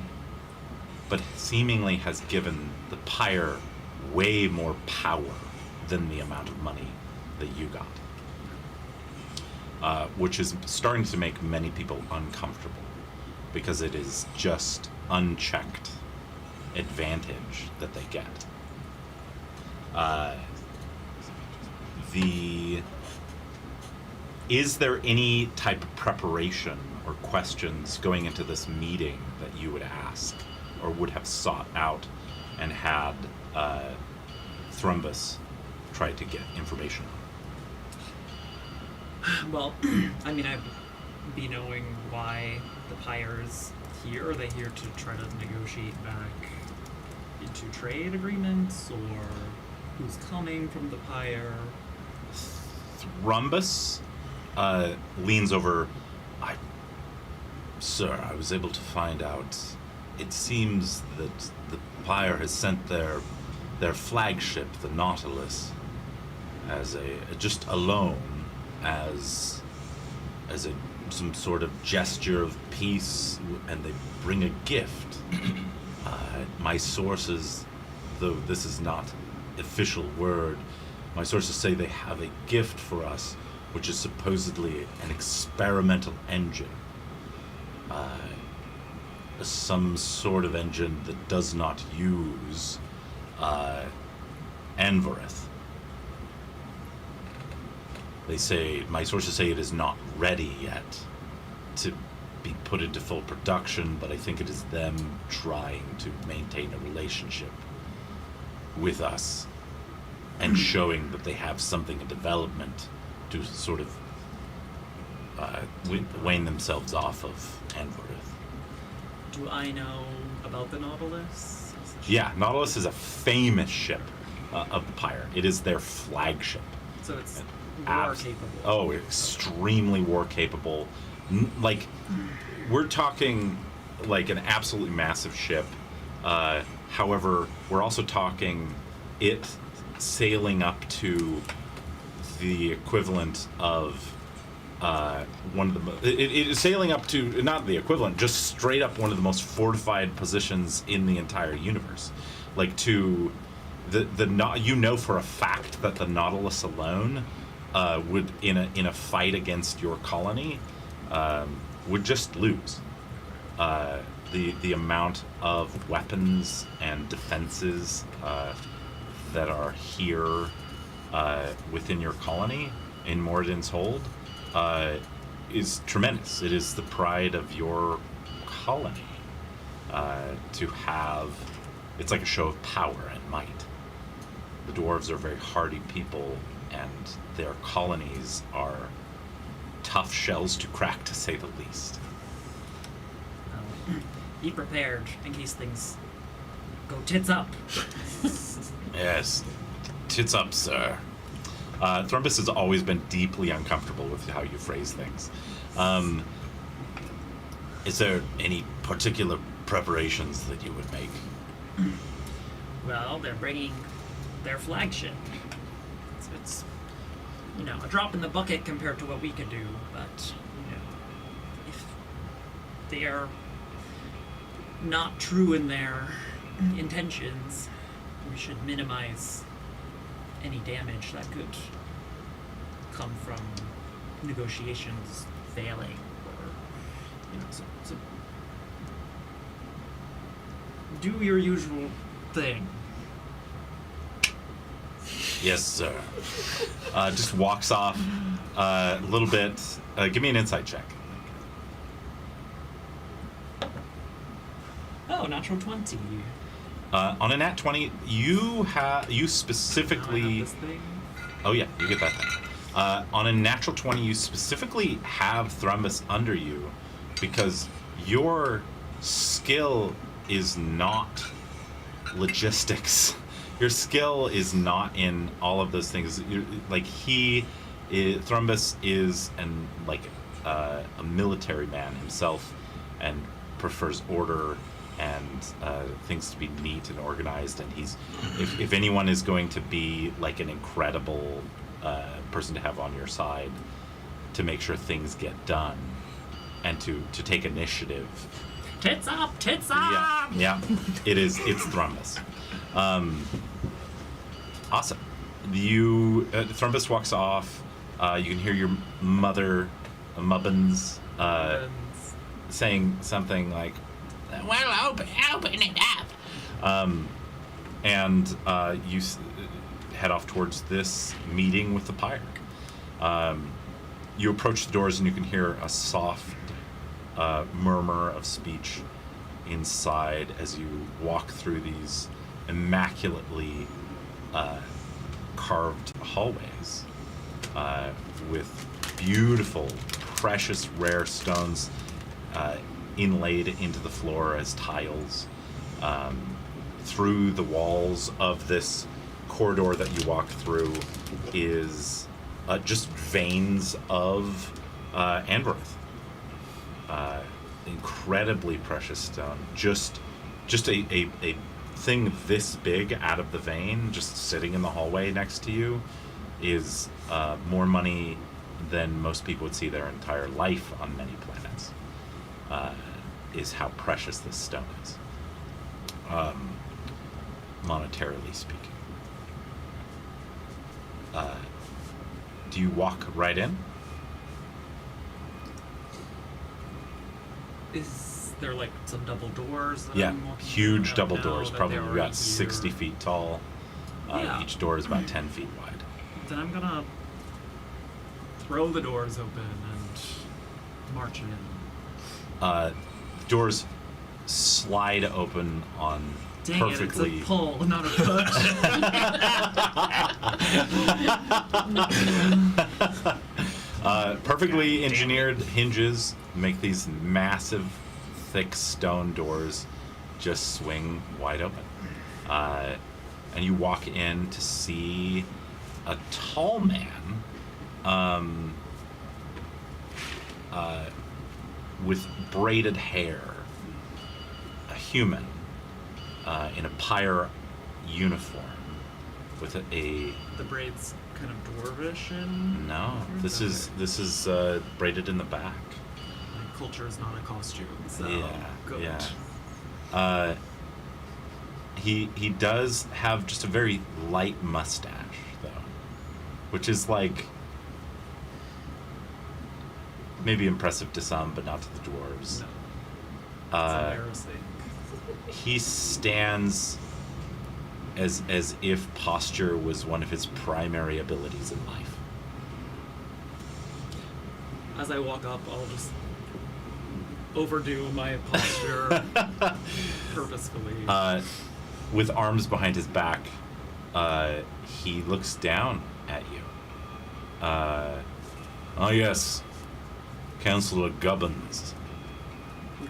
but seemingly has given the Pyre way more power than the amount of money that you got. Which is starting to make many people uncomfortable because it is just unchecked advantage that they get. Is there any type of preparation or questions going into this meeting that you would ask or would have sought out and had Thrumbus try to get information on? Well, I mean, I'd be knowing why the Pyre's here. Are they here to try to negotiate back into trade agreements, or who's coming from the Pyre? Thrumbus leans over. Sir, I was able to find out. It seems that the Pyre has sent their flagship, the Nautilus, as just alone, as some sort of gesture of peace, and they bring a gift. My sources, though this is not official word, my sources say they have a gift for us, which is supposedly an experimental engine. Some sort of engine that does not use Anvorith. My sources say it is not ready yet to be put into full production, but I think it is them trying to maintain a relationship with us and showing that they have something in development to sort of wane themselves off of Anvorith. Do I know about the Nautilus? Yeah, Nautilus is a famous ship of the Pyre. It is their flagship. So it's war capable. Oh, extremely war capable. Like, we're talking like an absolutely massive ship. However, we're also talking it sailing up to the equivalent of one of the it is sailing up to, not the equivalent, just straight up one of the most fortified positions in the entire universe. Like, to you know for a fact that the Nautilus alone would in a fight against your colony would just lose. The amount of weapons and defenses that are here within your colony in Moradin's Hold is tremendous. It is the pride of your colony to have. It's like a show of power and might. The dwarves are very hardy people, and their colonies are tough shells to crack, to say the least. Be prepared in case things go tits up. Yes, tits up, sir. Thrumbus has always been deeply uncomfortable with how you phrase things. Is there any particular preparations that you would make? Well, they're bringing their flagship. It's a drop in the bucket compared to what we could do, but, if they are not true in their intentions, we should minimize any damage that could come from negotiations failing, or, so do your usual thing. Yes, sir. Just walks off a little bit. Give me an insight check. Oh, natural 20. On a nat 20, you Now specifically. I have this thing. Oh yeah, you get that thing. On a natural 20, you specifically have Thrumbus under you because your skill is not logistics. Your skill is not in all of those things. Thrumbus is a military man himself, and prefers order and things to be neat and organized. And he's, if anyone is going to be like an incredible person to have on your side to make sure things get done and to take initiative. Tits up! Tits up! Yeah, it's Thrumbus. Awesome. Thrumbus walks off. You can hear your mother, Mubbins, saying something like, Well, open it up. and you head off towards this meeting with the pyre. You approach the doors and you can hear a soft murmur of speech inside as you walk through these immaculately carved hallways with beautiful, precious, rare stones inlaid into the floor as tiles. Through the walls of this corridor that you walk through is just veins of Androth. Incredibly precious stone. Just a thing this big out of the vein, just sitting in the hallway next to you, is more money than most people would see their entire life on many planets. Is how precious this stone is, monetarily speaking. Do you walk right in? Is there like some double doors? That Yeah, I'm walking huge through? double Now doors, that probably they're already about 60 here. feet tall. Yeah. Each door is about 10 feet wide. Then I'm gonna throw the doors open and march in. Doors slide open on Dang perfectly. it, it's a pull, not a push. Perfectly engineered hinges make these massive, thick stone doors just swing wide open. And you walk in to see a tall man with braided hair, a human in a pyre uniform with a The braid's kind of dwarvish in. no. This is braided in the back. My culture is not a costume, so Yeah, good. yeah. He does have just a very light mustache though, which is like maybe impressive to some, but not to the dwarves. No, it's embarrassing. He stands as if posture was one of his primary abilities in life. As I walk up, I'll just overdo my posture purposefully. With arms behind his back, he looks down at you. Oh yes, Councillor Gubbins.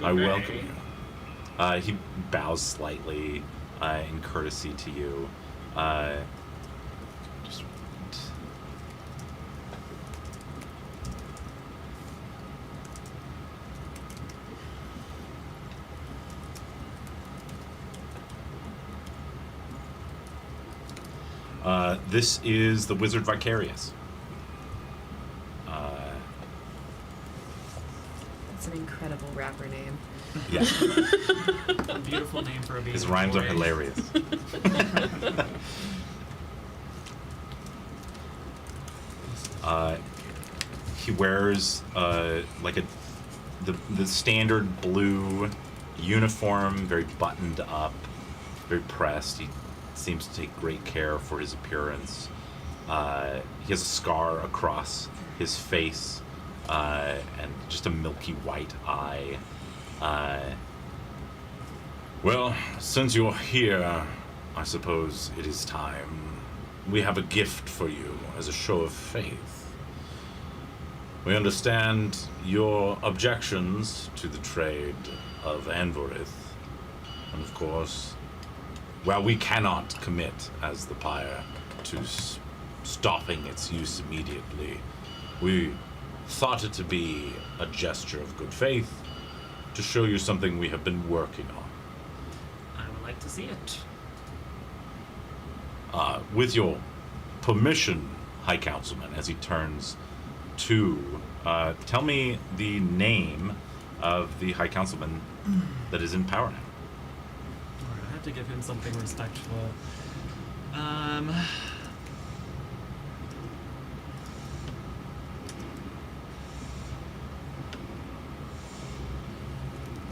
I welcome you. He bows slightly in courtesy to you. Just This is the Wizard Vicarious. That's an incredible rapper name. Yeah, A beautiful name for a baby his rhymes are boy. hilarious. He wears the standard blue uniform, very buttoned up, very pressed. He seems to take great care for his appearance. He has a scar across his face, and just a milky white eye. Well, since you're here, I suppose it is time. We have a gift for you as a show of faith. We understand your objections to the trade of Anvorith, and of course, while we cannot commit as the Pyre to stopping its use immediately, we thought it to be a gesture of good faith to show you something we have been working on. I would like to see it. With your permission, High Councilman, as he turns to, tell me the name of the High Councilman that is in power now. Alright, I have to give him something respectful.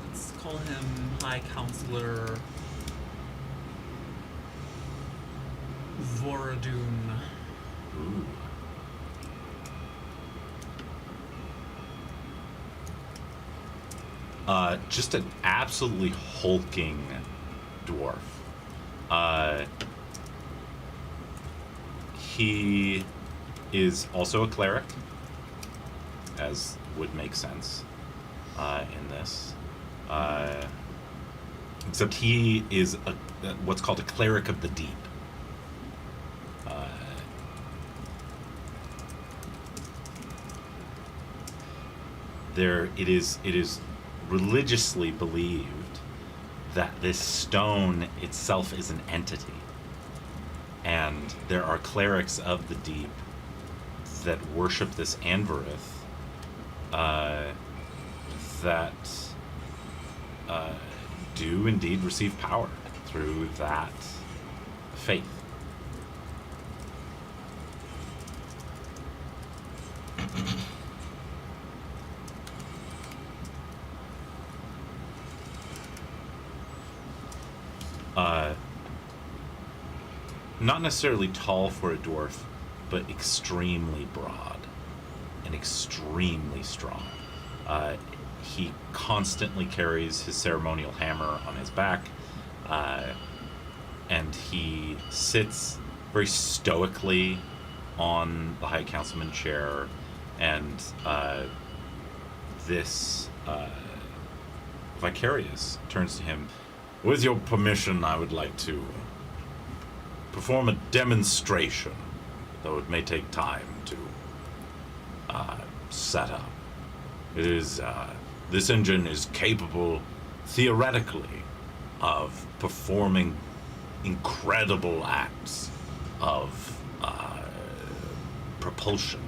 Let's call him High Counselor Voradun. Ooh. Just an absolutely hulking dwarf. He is also a cleric, as would make sense in this. Except he is what's called a cleric of the deep. It is religiously believed that this stone itself is an entity, and there are clerics of the deep that worship this Anvorith that do indeed receive power through that faith. Not necessarily tall for a dwarf, but extremely broad and extremely strong. He constantly carries his ceremonial hammer on his back, and he sits very stoically on the High Councilman chair, and this Vicarious turns to him. With your permission, I would like to perform a demonstration, though it may take time to set up. It is this engine is capable, theoretically, of performing incredible acts of propulsion.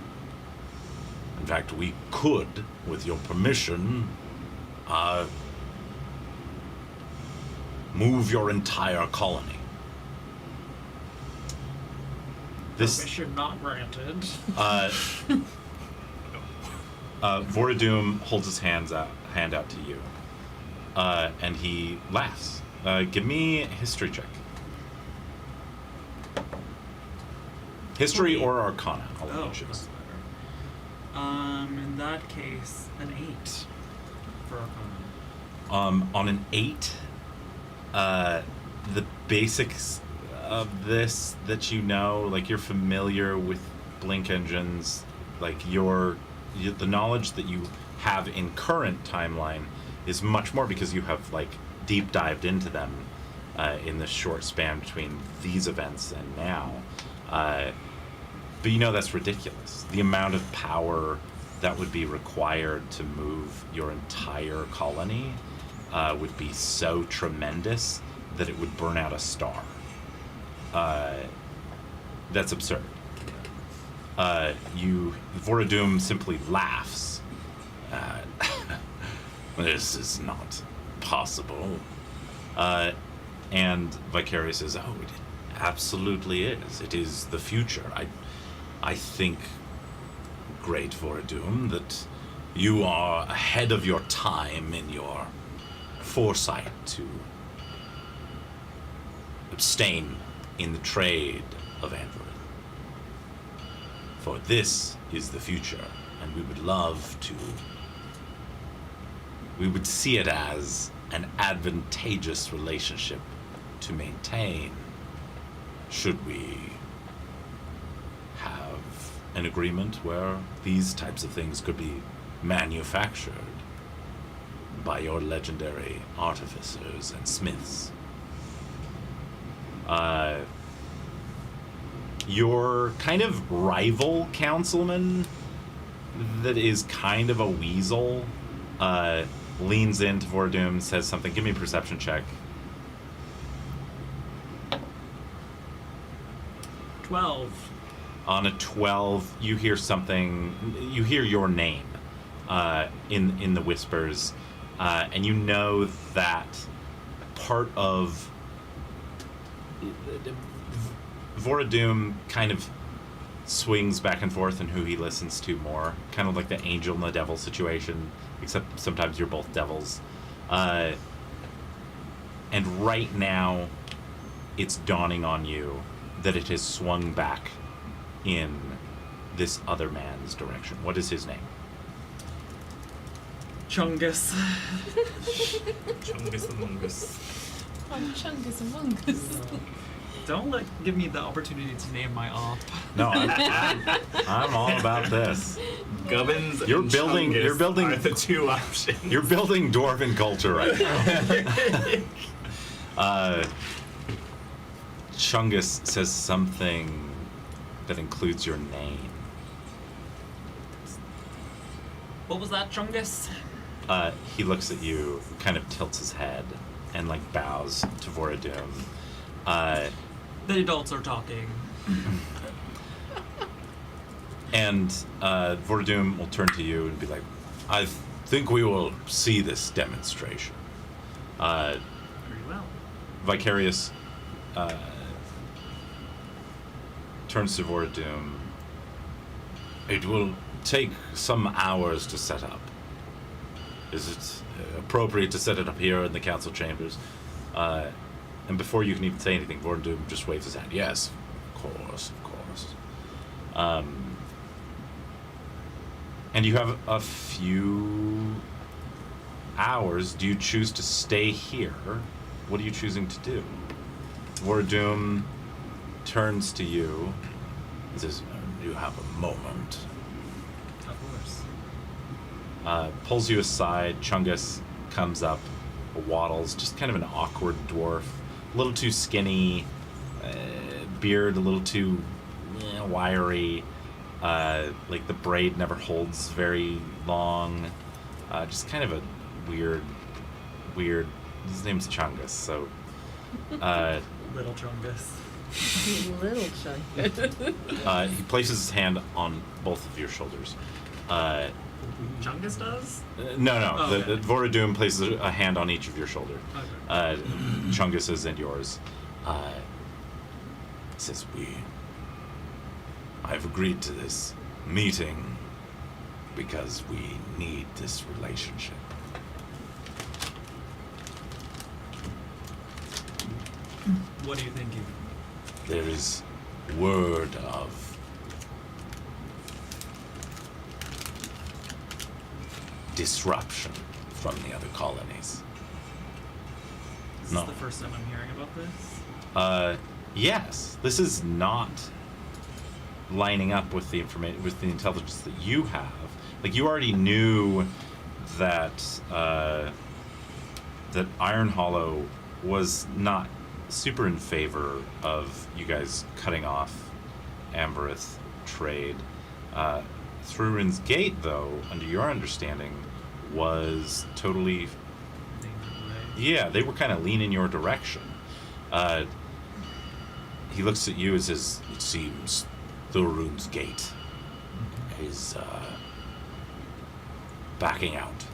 In fact, we could, with your permission, move your entire colony. This Permission not granted. Voradum holds his hand out to you, and he laughs. Give me a history check. History or Arcana. I'll let you choose. That's better. In that case, an 8 for Arcana. On an 8, the basics of this that you know, like you're familiar with blink engines, like the knowledge that you have in current timeline is much more because you have like deep dived into them in the short span between these events and now. But you know that's ridiculous. The amount of power that would be required to move your entire colony would be so tremendous that it would burn out a star. That's absurd. Voradum simply laughs. This is not possible. And Vicarious says, oh, it absolutely is. It is the future. I think, great Voradum, that you are ahead of your time in your foresight to abstain in the trade of Android. For this is the future, and we would see it as an advantageous relationship to maintain should we have an agreement where these types of things could be manufactured by your legendary artificers and smiths. Your kind of rival councilman that is kind of a weasel leans into Voradum, says something. Give me a perception check. 12. On a 12, you hear something. You hear your name in the whispers, and you know that part of Voradum kind of swings back and forth in who he listens to more, kind of like the angel and the devil situation, except sometimes you're both devils. And right now, it's dawning on you that it has swung back in this other man's direction. What is his name? Chungus. Chungus among us. Chungus among us. Don't give me the opportunity to name my op. No, I'm all about this. Gubbins You're and building- Chungus you're building- are the two options. You're building dwarven culture right now. Chungus says something that includes your name. What was that, Chungus? He looks at you, kind of tilts his head, and like bows to Voradum. The adults are talking. And Voradum will turn to you and be like, I think we will see this demonstration. Very well. Vicarious turns to Voradum. It will take some hours to set up. Is it appropriate to set it up here in the council chambers? And before you can even say anything, Voradum just waves his hand. Yes, of course, of course. And you have a few hours. Do you choose to stay here? What are you choosing to do? Voradum turns to you and says, you have a moment. Of course. Pulls you aside. Chungus comes up, waddles, just kind of an awkward dwarf. A little too skinny, beard a little too wiry. Like the braid never holds very long. Just kind of a weird. His name's Chungus, so. Little Chungus. Little Chungus. He places his hand on both of your shoulders. Chungus does? No. Oh, okay. The Voradum places a hand on each of your shoulder. Okay. Chungus's and yours. Says, I've agreed to this meeting because we need this relationship. What are you thinking? There is word of disruption from the other colonies. Is No. this the first time I'm hearing about this? Yes, this is not lining up with the information, with the intelligence that you have. Like, you already knew that that Iron Hollow was not super in favor of you guys cutting off Amberith trade. Thrurin's Gate, though, under your understanding, was totally. Yeah, they were kind of leaning your direction. he looks at you and says, "It seems Thorun's gate is backing out."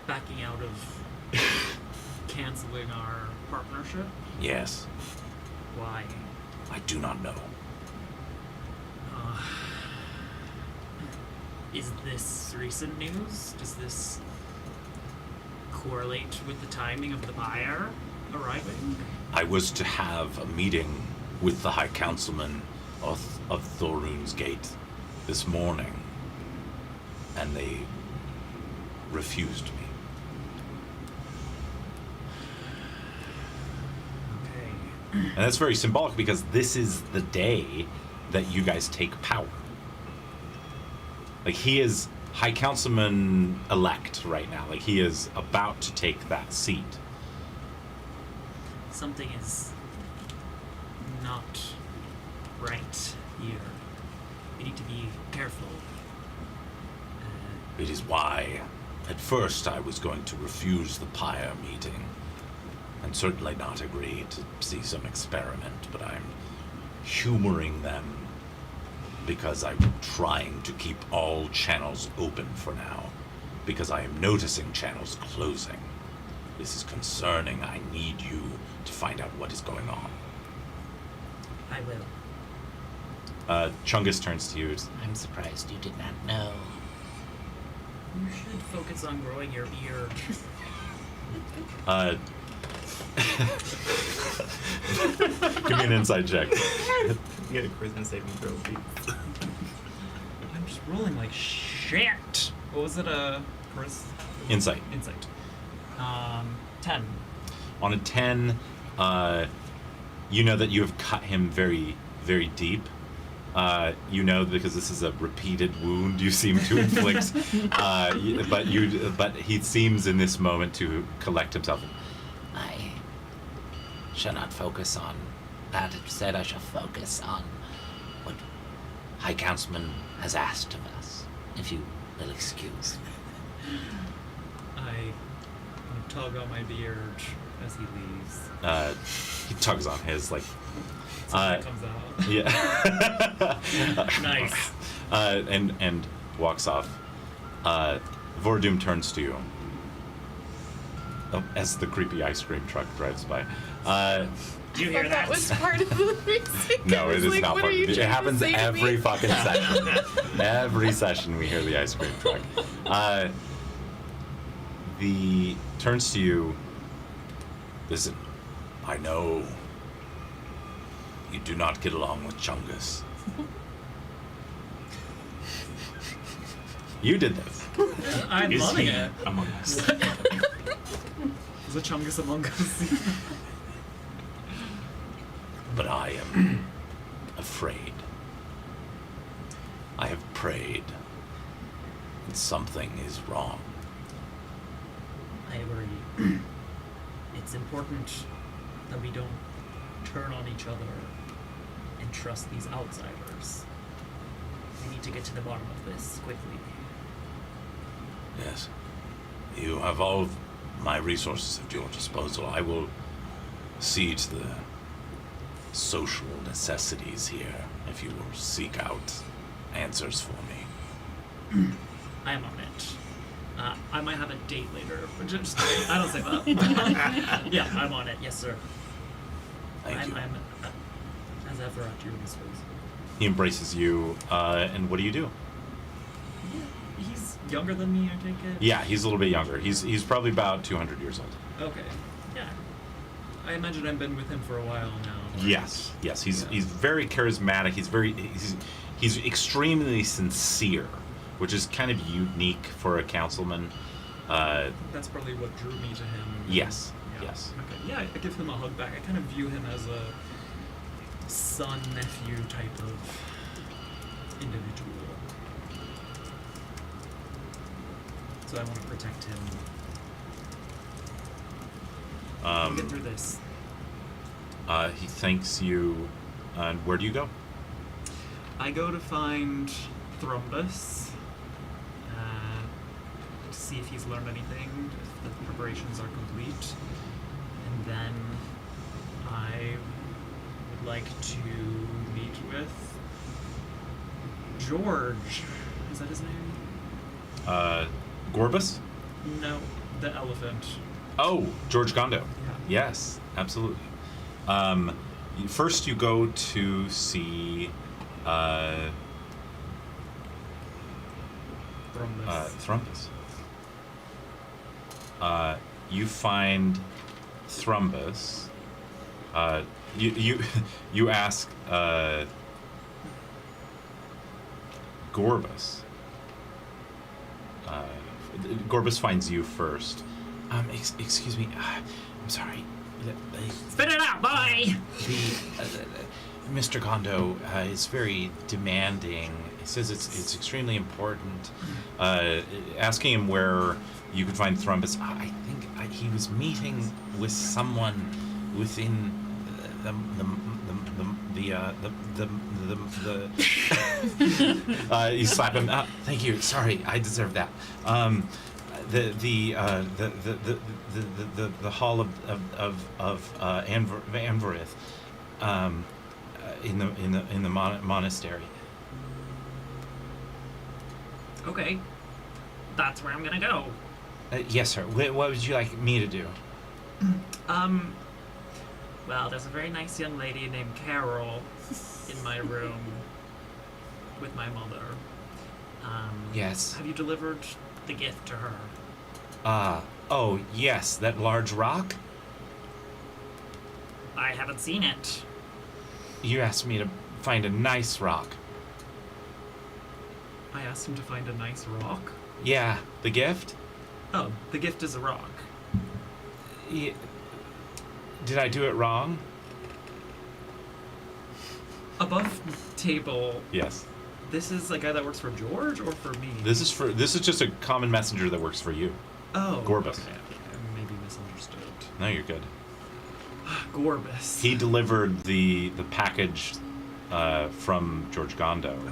Backing out of canceling our partnership? Yes, Why? I do not know. Is this recent news? Does this correlate with the timing of the buyer arriving? I was to have a meeting with the High Councilman of Thorun's Gate this morning, and they refused me. Okay. And that's very symbolic because this is the day that you guys take power. Like, he is High Councilman elect right now. Like, he is about to take that seat. Something is not right here. We need to be careful. It is why, at first, I was going to refuse the Pyre meeting, and certainly not agree to see some experiment, but I'm humoring them because I'm trying to keep all channels open for now, because I am noticing channels closing. This is concerning. I need you to find out what is going on. I will. Chungus turns to you. I'm surprised you did not know. You should focus on growing your beard. Give me an inside check. You get a charisma saving throw, please. I'm just rolling like shit. What was it? Insight. Insight. 10. On a 10, you know that you have cut him very, very deep. You know, because this is a repeated wound you seem to inflict. But he seems in this moment to collect himself. I shall not focus on that. Instead, I shall focus on what High Councilman has asked of us, if you will excuse. I tug on my beard as he leaves. He tugs on his, like, Something comes out. yeah. Nice. And walks off. Vordoom turns to you. As the creepy ice cream truck drives by. Do you I hear thought that? that was part of the music. No, I was it is like, not what part are of you it. It trying to happens say to every me? fucking session. Every session we hear the ice cream truck. The turns to you. Listen, I know you do not get along with Chungus. You did this. I'm Is loving he it. among us? Is a Chungus among us? But I am afraid. I have prayed, and something is wrong. I worry. It's important that we don't turn on each other and trust these outsiders. We need to get to the bottom of this quickly. Yes. You have all of my resources at your disposal. I will see to the social necessities here if you will seek out answers for me. I'm on it. I might have a date later, but just I don't say that. Yeah, I'm on it. Yes, sir. Thank you. I'm as ever at your disposal. He embraces you, and what do you do? He's younger than me, I take it. Yeah, he's a little bit younger. He's probably about 200 years old. Okay. Yeah. I imagine I've been with him for a while now. Yes, he's Yeah. he's very charismatic. He's extremely sincere, which is kind of unique for a councilman. That's probably what drew me to him. Yes, Yeah. yes. Okay. Yeah, I give him a hug back. I kind of view him as a son-nephew type of individual. So I want to protect him. We'll get through this. He thanks you. And where do you go? I go to find Thrumbus to see if he's learned anything, if the preparations are complete, and then I I would like to meet with George. Is that his name? Gorbus? No, the elephant. Oh, George Gondo. Yeah. Yes, absolutely. First, you go to see Thrumbus. Thrumbus. You find Thrumbus. You ask Gorbus. Gorbus finds you first. Excuse me. I'm sorry. Spit it out, boy! Mr. Gondo is very demanding. He says it's extremely important. Asking him where you could find Thrumbus. I think he was meeting with someone within you slap him. Thank you. Sorry, I deserve that. The hall of Anvorith, in the monastery. Okay. That's where I'm gonna go. Yes, sir. What would you like me to do? Well, there's a very nice young lady named Carol in my room with my mother. Yes. Have you delivered the gift to her? Oh, yes, that large rock? I haven't seen it. You asked me to find a nice rock. I asked him to find a nice rock. Yeah, the gift? Oh, the gift is a rock. Yeah. Did I do it wrong? Above table, Yes. this is a guy that works for George or for me? This is just a common messenger that works for you. Oh, Gorbus. Okay. I maybe misunderstood. No, you're good. Gorbus. He delivered the package from George Gondo. Okay.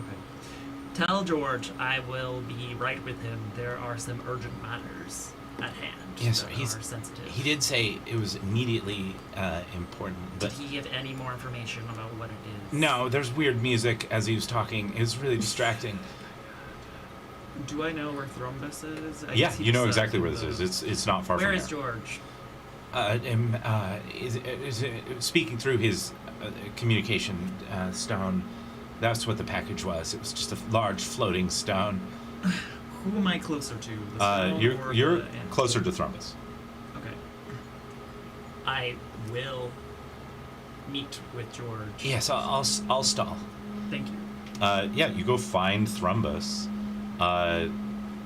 Tell George I will be right with him. There are some urgent matters at hand. Yes, that he's are sensitive. He did say it was immediately important, but Did he give any more information about what it is? no, there's weird music as he was talking. It was really distracting. Do I know where Thrumbus is? I Yeah, guess he you know just said exactly where this the- is. It's not far Where from is here. George? Speaking through his communication stone, that's what the package was. It was just a large floating stone. Who am I closer to? The stone or You're the ant? closer to Thrumbus. Okay. I will meet with George. Yes, I'll stall. Thank you. Yeah, you go find Thrumbus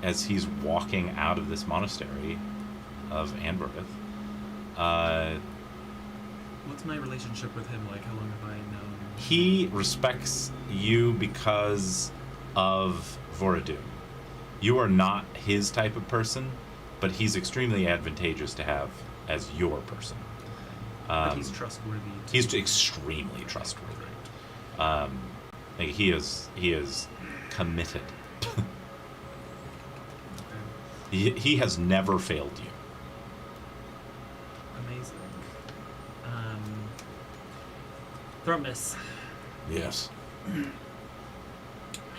as he's walking out of this monastery of Anvorith. What's my relationship with him like? How long have I known? He respects you because of Voradum. You are not his type of person, but he's extremely advantageous to have as your person. But he's trustworthy. He's extremely trustworthy. Like he is committed. Okay. He has never failed you. Amazing. Thrumbus, Yes.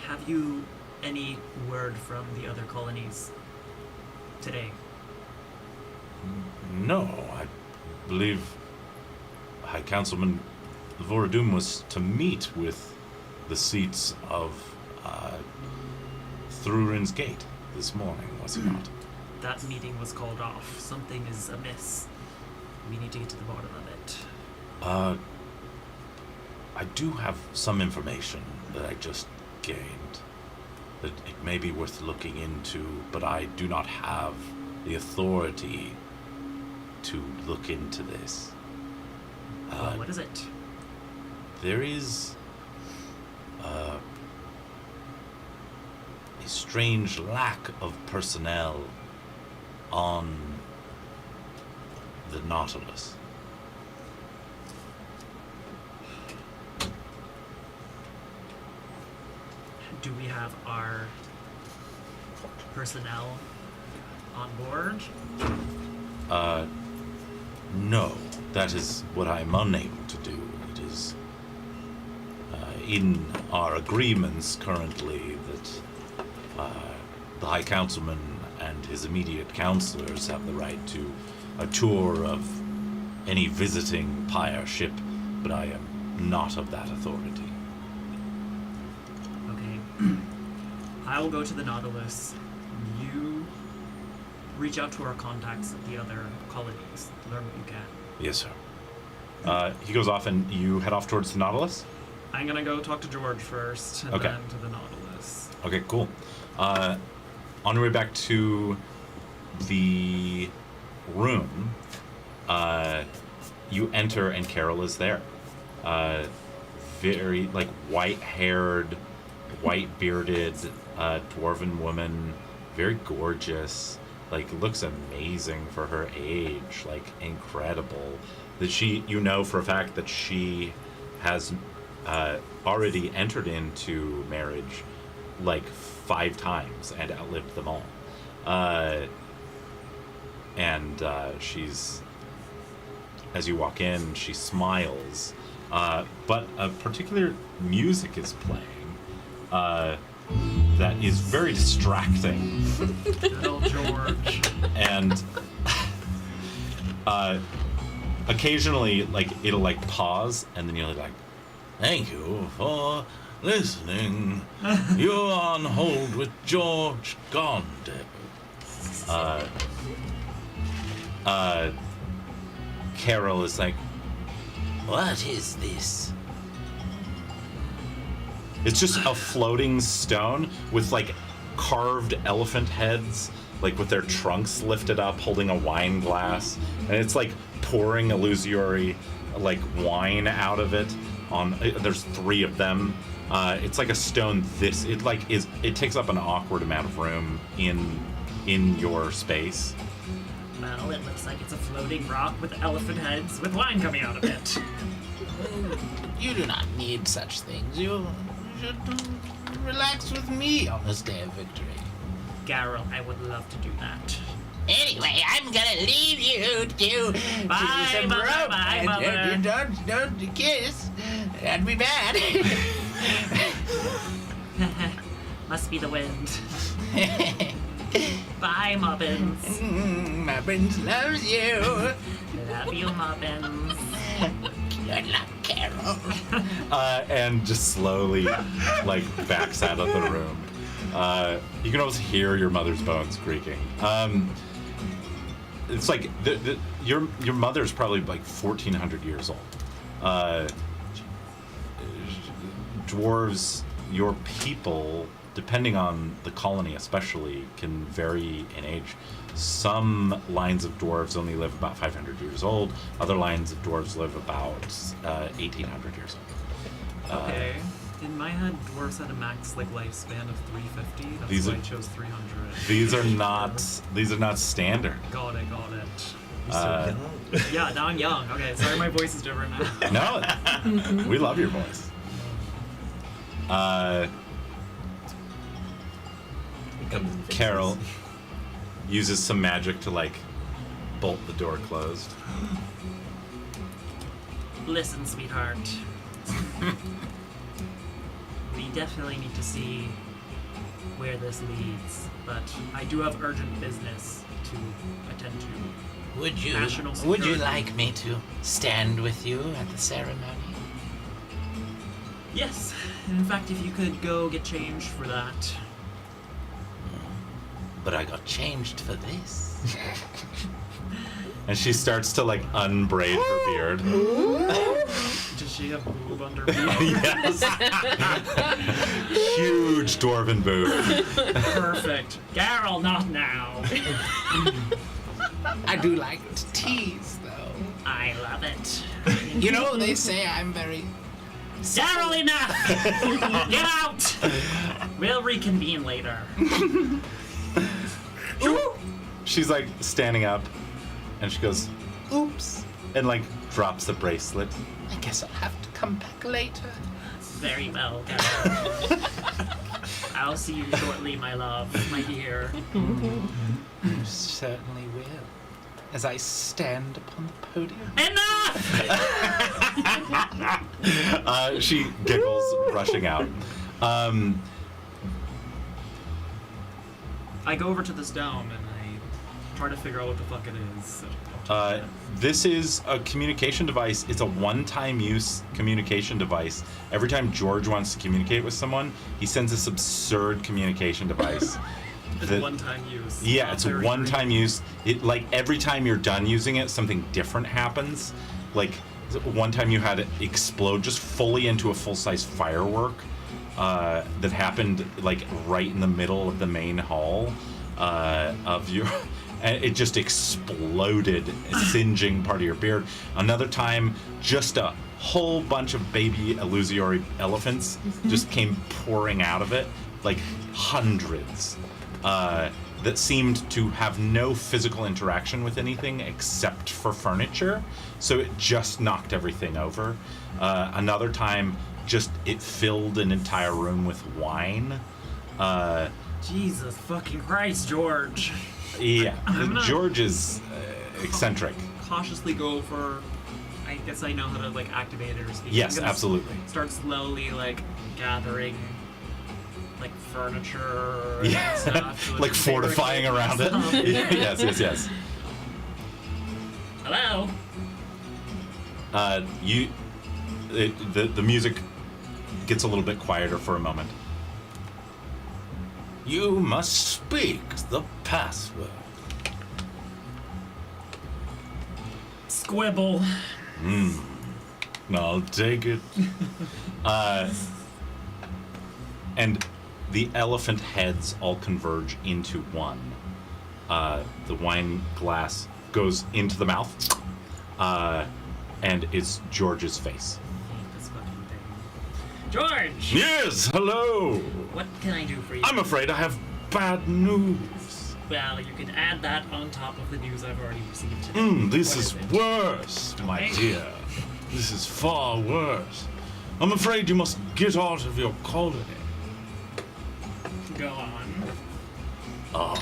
have you any word from the other colonies today? No, I believe High Councilman Voradum was to meet with the seats of Thrurin's Gate this morning, was he not? That meeting was called off. Something is amiss. We need to get to the bottom of it. I do have some information that I just gained that it may be worth looking into, but I do not have the authority to look into this. What is it? There is a strange lack of personnel on the Nautilus. Do we have our personnel on board? No. that is what I'm unable to do. It is in our agreements currently that the High Councilman and his immediate counselors have the right to a tour of any visiting Pyre ship, but I am not of that authority. Okay. I will go to the Nautilus. You reach out to our contacts at the other colonies. Learn what you can. Yes, sir. He goes off and you head off towards the Nautilus? I'm gonna go talk to George first, and Okay. then to the Nautilus. Okay, cool. On your way back to the room, you enter and Carol is there. Very, like, white-haired, white-bearded, dwarven woman, very gorgeous, like, looks amazing for her age, like, incredible. That she, you know for a fact that she has already entered into marriage, like, 5 times and outlived them all. She's, as you walk in, she smiles, but a particular music is playing that is very distracting. Good old George. And occasionally, like, it'll, like, pause, and then you'll be like, thank you for listening. You're on hold with George Gonde. Carol is like, What is this? it's just a floating stone with, like, carved elephant heads, like, with their trunks lifted up, holding a wine glass, and it's, like, pouring illusory, like, wine out of it. There's 3 of them. It's like a stone. It takes up an awkward amount of room in your space. Well, it looks like it's a floating rock with elephant heads with wine coming out of it. You do not need such things. You should relax with me on this day of victory. Garrel, I would love to do that. Anyway, I'm gonna leave you to Bye, some Mother, rope. bye, Mother. Don't kiss. That'd be bad. Must be the wind. Bye, Mubbins. Mubbins loves you. Love you, Mubbins. Good luck, Carol. And just slowly, like, backs out of the room. You can almost hear your mother's bones creaking. It's like your mother's probably like 1,400 years old. Dwarves, your people, depending on the colony especially, can vary in age. Some lines of dwarves only live about 500 years old. Other lines of dwarves live about 1,800 years old. Okay. In my head, dwarves had a max lifespan of 350. That's These why are- I chose 300. These are not standard. Got it. Uh, Yeah, now I'm young. Okay, sorry my voice is different now. No, we love your voice. Carol uses some magic to, like, bolt the door closed. Listen, sweetheart. We definitely need to see where this leads, but I do have urgent business to attend to. Would you National security. like me to stand with you at the ceremony? Yes. In fact, if you could go get changed for that. But I got changed for this. And she starts to, like, unbraid her beard. Does she have boob under me? Yes. Huge dwarven boob. Perfect. Garrel, not now. I do like to tease, though. I love it. You know, they say I'm very... Garrel, enough! Get out! We'll reconvene later. She's, like, standing up, and she goes, Oops. and, like, drops the bracelet. I guess I'll have to come back later. Very well, Garrel. I'll see you shortly, my love, my dear. You certainly will. As I stand upon the podium. Enough! She giggles, rushing out. I go over to this dome and I try to figure out what the fuck it is. This is a communication device. It's a one-time use communication device. Every time George wants to communicate with someone, he sends this absurd communication device. It's one-time use. Yeah, Not it's very one-time use. It like every time you're done using it, something different happens. Like one time you had it explode just fully into a full-size firework that happened like right in the middle of the main hall of your. And it just exploded, singeing part of your beard. Another time, just a whole bunch of baby illusory elephants just came pouring out of it, like hundreds, that seemed to have no physical interaction with anything except for furniture. So it just knocked everything over. Another time, just it filled an entire room with wine. Jesus fucking Christ, George. Yeah, I'm gonna- George is eccentric. Cautiously go over. I guess I know how to like activate it or speak. Yes, I'm gonna absolutely. Start slowly like gathering like furniture Yeah, and stuff. to, like fortifying around it. Yes, yes, yes. Hello. The music gets a little bit quieter for a moment. You must speak the password. Squibble. I'll take it. And the elephant heads all converge into one. The wine glass goes into the mouth, and it's George's face. Hate this fucking thing. George. Yes, hello. What can I do for you? I'm afraid I have bad news. Well, you can add that on top of the news I've already received today. This What is it? worse, my Okay. dear. This is far worse. I'm afraid you must get out of your colony. Go on.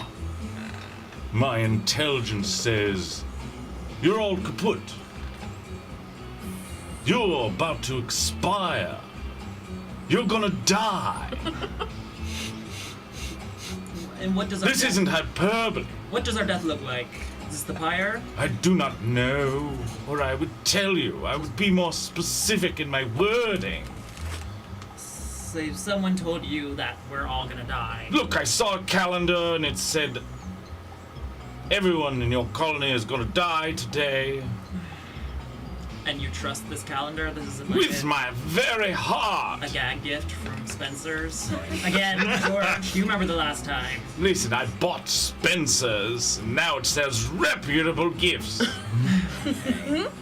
My intelligence says you're all kaput. You're about to expire. You're gonna die. And what does our This death, isn't hyperbole. What does our death look like? Is this the pyre? I do not know, or I would tell you. I would be more specific in my wording. So if someone told you that we're all gonna die. Look, I saw a calendar and it said everyone in your colony is gonna die today. And you trust this calendar? This isn't like With my very a heart. gag gift from Spencer's. Again, George, you remember the last time. Listen, I bought Spencer's, and now it sells reputable gifts.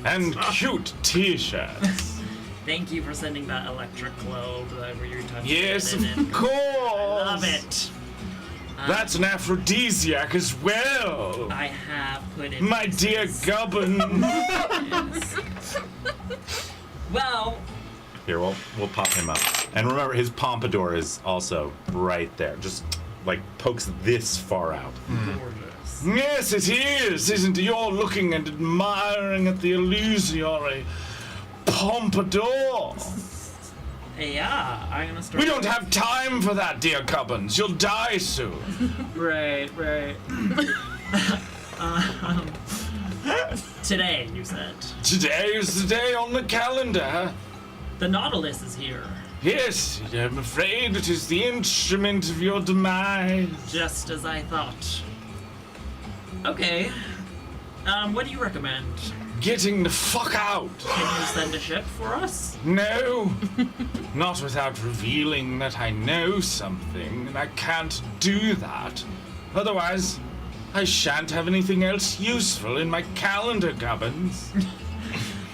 And cute t-shirts. Thank you for sending that electric globe that where you touched Yes, it. of course. I love it. That's an aphrodisiac as well. I have put it. My dear Gubbin. Yes. Well, Here, we'll pop him up. And remember, his pompadour is also right there. Just, like, pokes this far out. gorgeous. Yes, it is, isn't it? You're looking and admiring at the illusory pompadour. Yeah, I'm gonna start. We don't have time for that, dear Gubbins. You'll die soon. Right. Today, you said. Today is the day on the calendar. The Nautilus is here. Yes, I'm afraid it is the instrument of your demise. Just as I thought. Okay. What do you recommend? Getting the fuck out. Can you send a ship for us? No, not without revealing that I know something, and I can't do that. Otherwise, I shan't have anything else useful in my calendar, Gubbins.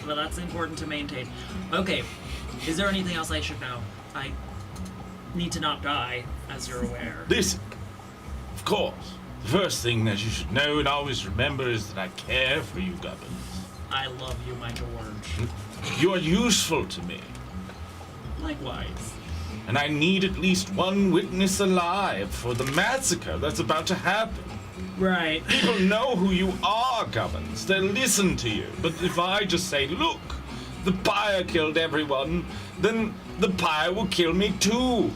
Well, that's important to maintain. Okay. Is there anything else I should know? I need to not die, as you're aware. Listen, of course, the first thing that you should know and always remember is that I care for you, Gubbins. I love you, my George. You are useful to me, Likewise. and I need at least one witness alive for the massacre that's about to happen. Right. People know who you are, Gubbins. They'll listen to you. But if I just say, look, the pyre killed everyone, then the pyre will kill me too.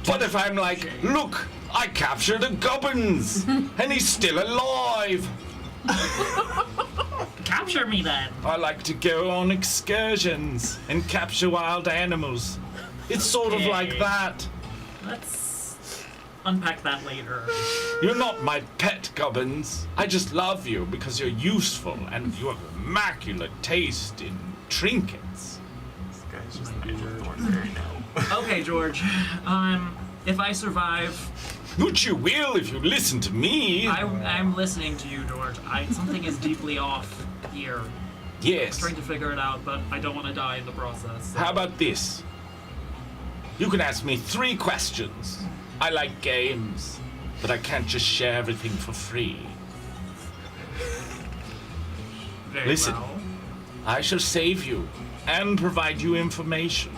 But if I'm like, look, I captured a Gubbins, and he's still alive. Capture me then. I like to go on excursions and capture wild animals. It's sort of like Okay. that. Let's unpack that later. You're not my pet, Gubbins. I just love you because you're useful and you have immaculate taste in trinkets. This guy's just Nigel Thornberry now. Okay, George. If I survive, Which you will if you listen to me. I'm listening to you, George. Something is deeply off here. I'm Yes. trying to figure it out, but I don't want to die in the process. so- How about this? You can ask me 3 questions. I like games, but I can't just share everything for free. Very Listen. well. I shall save you and provide you information.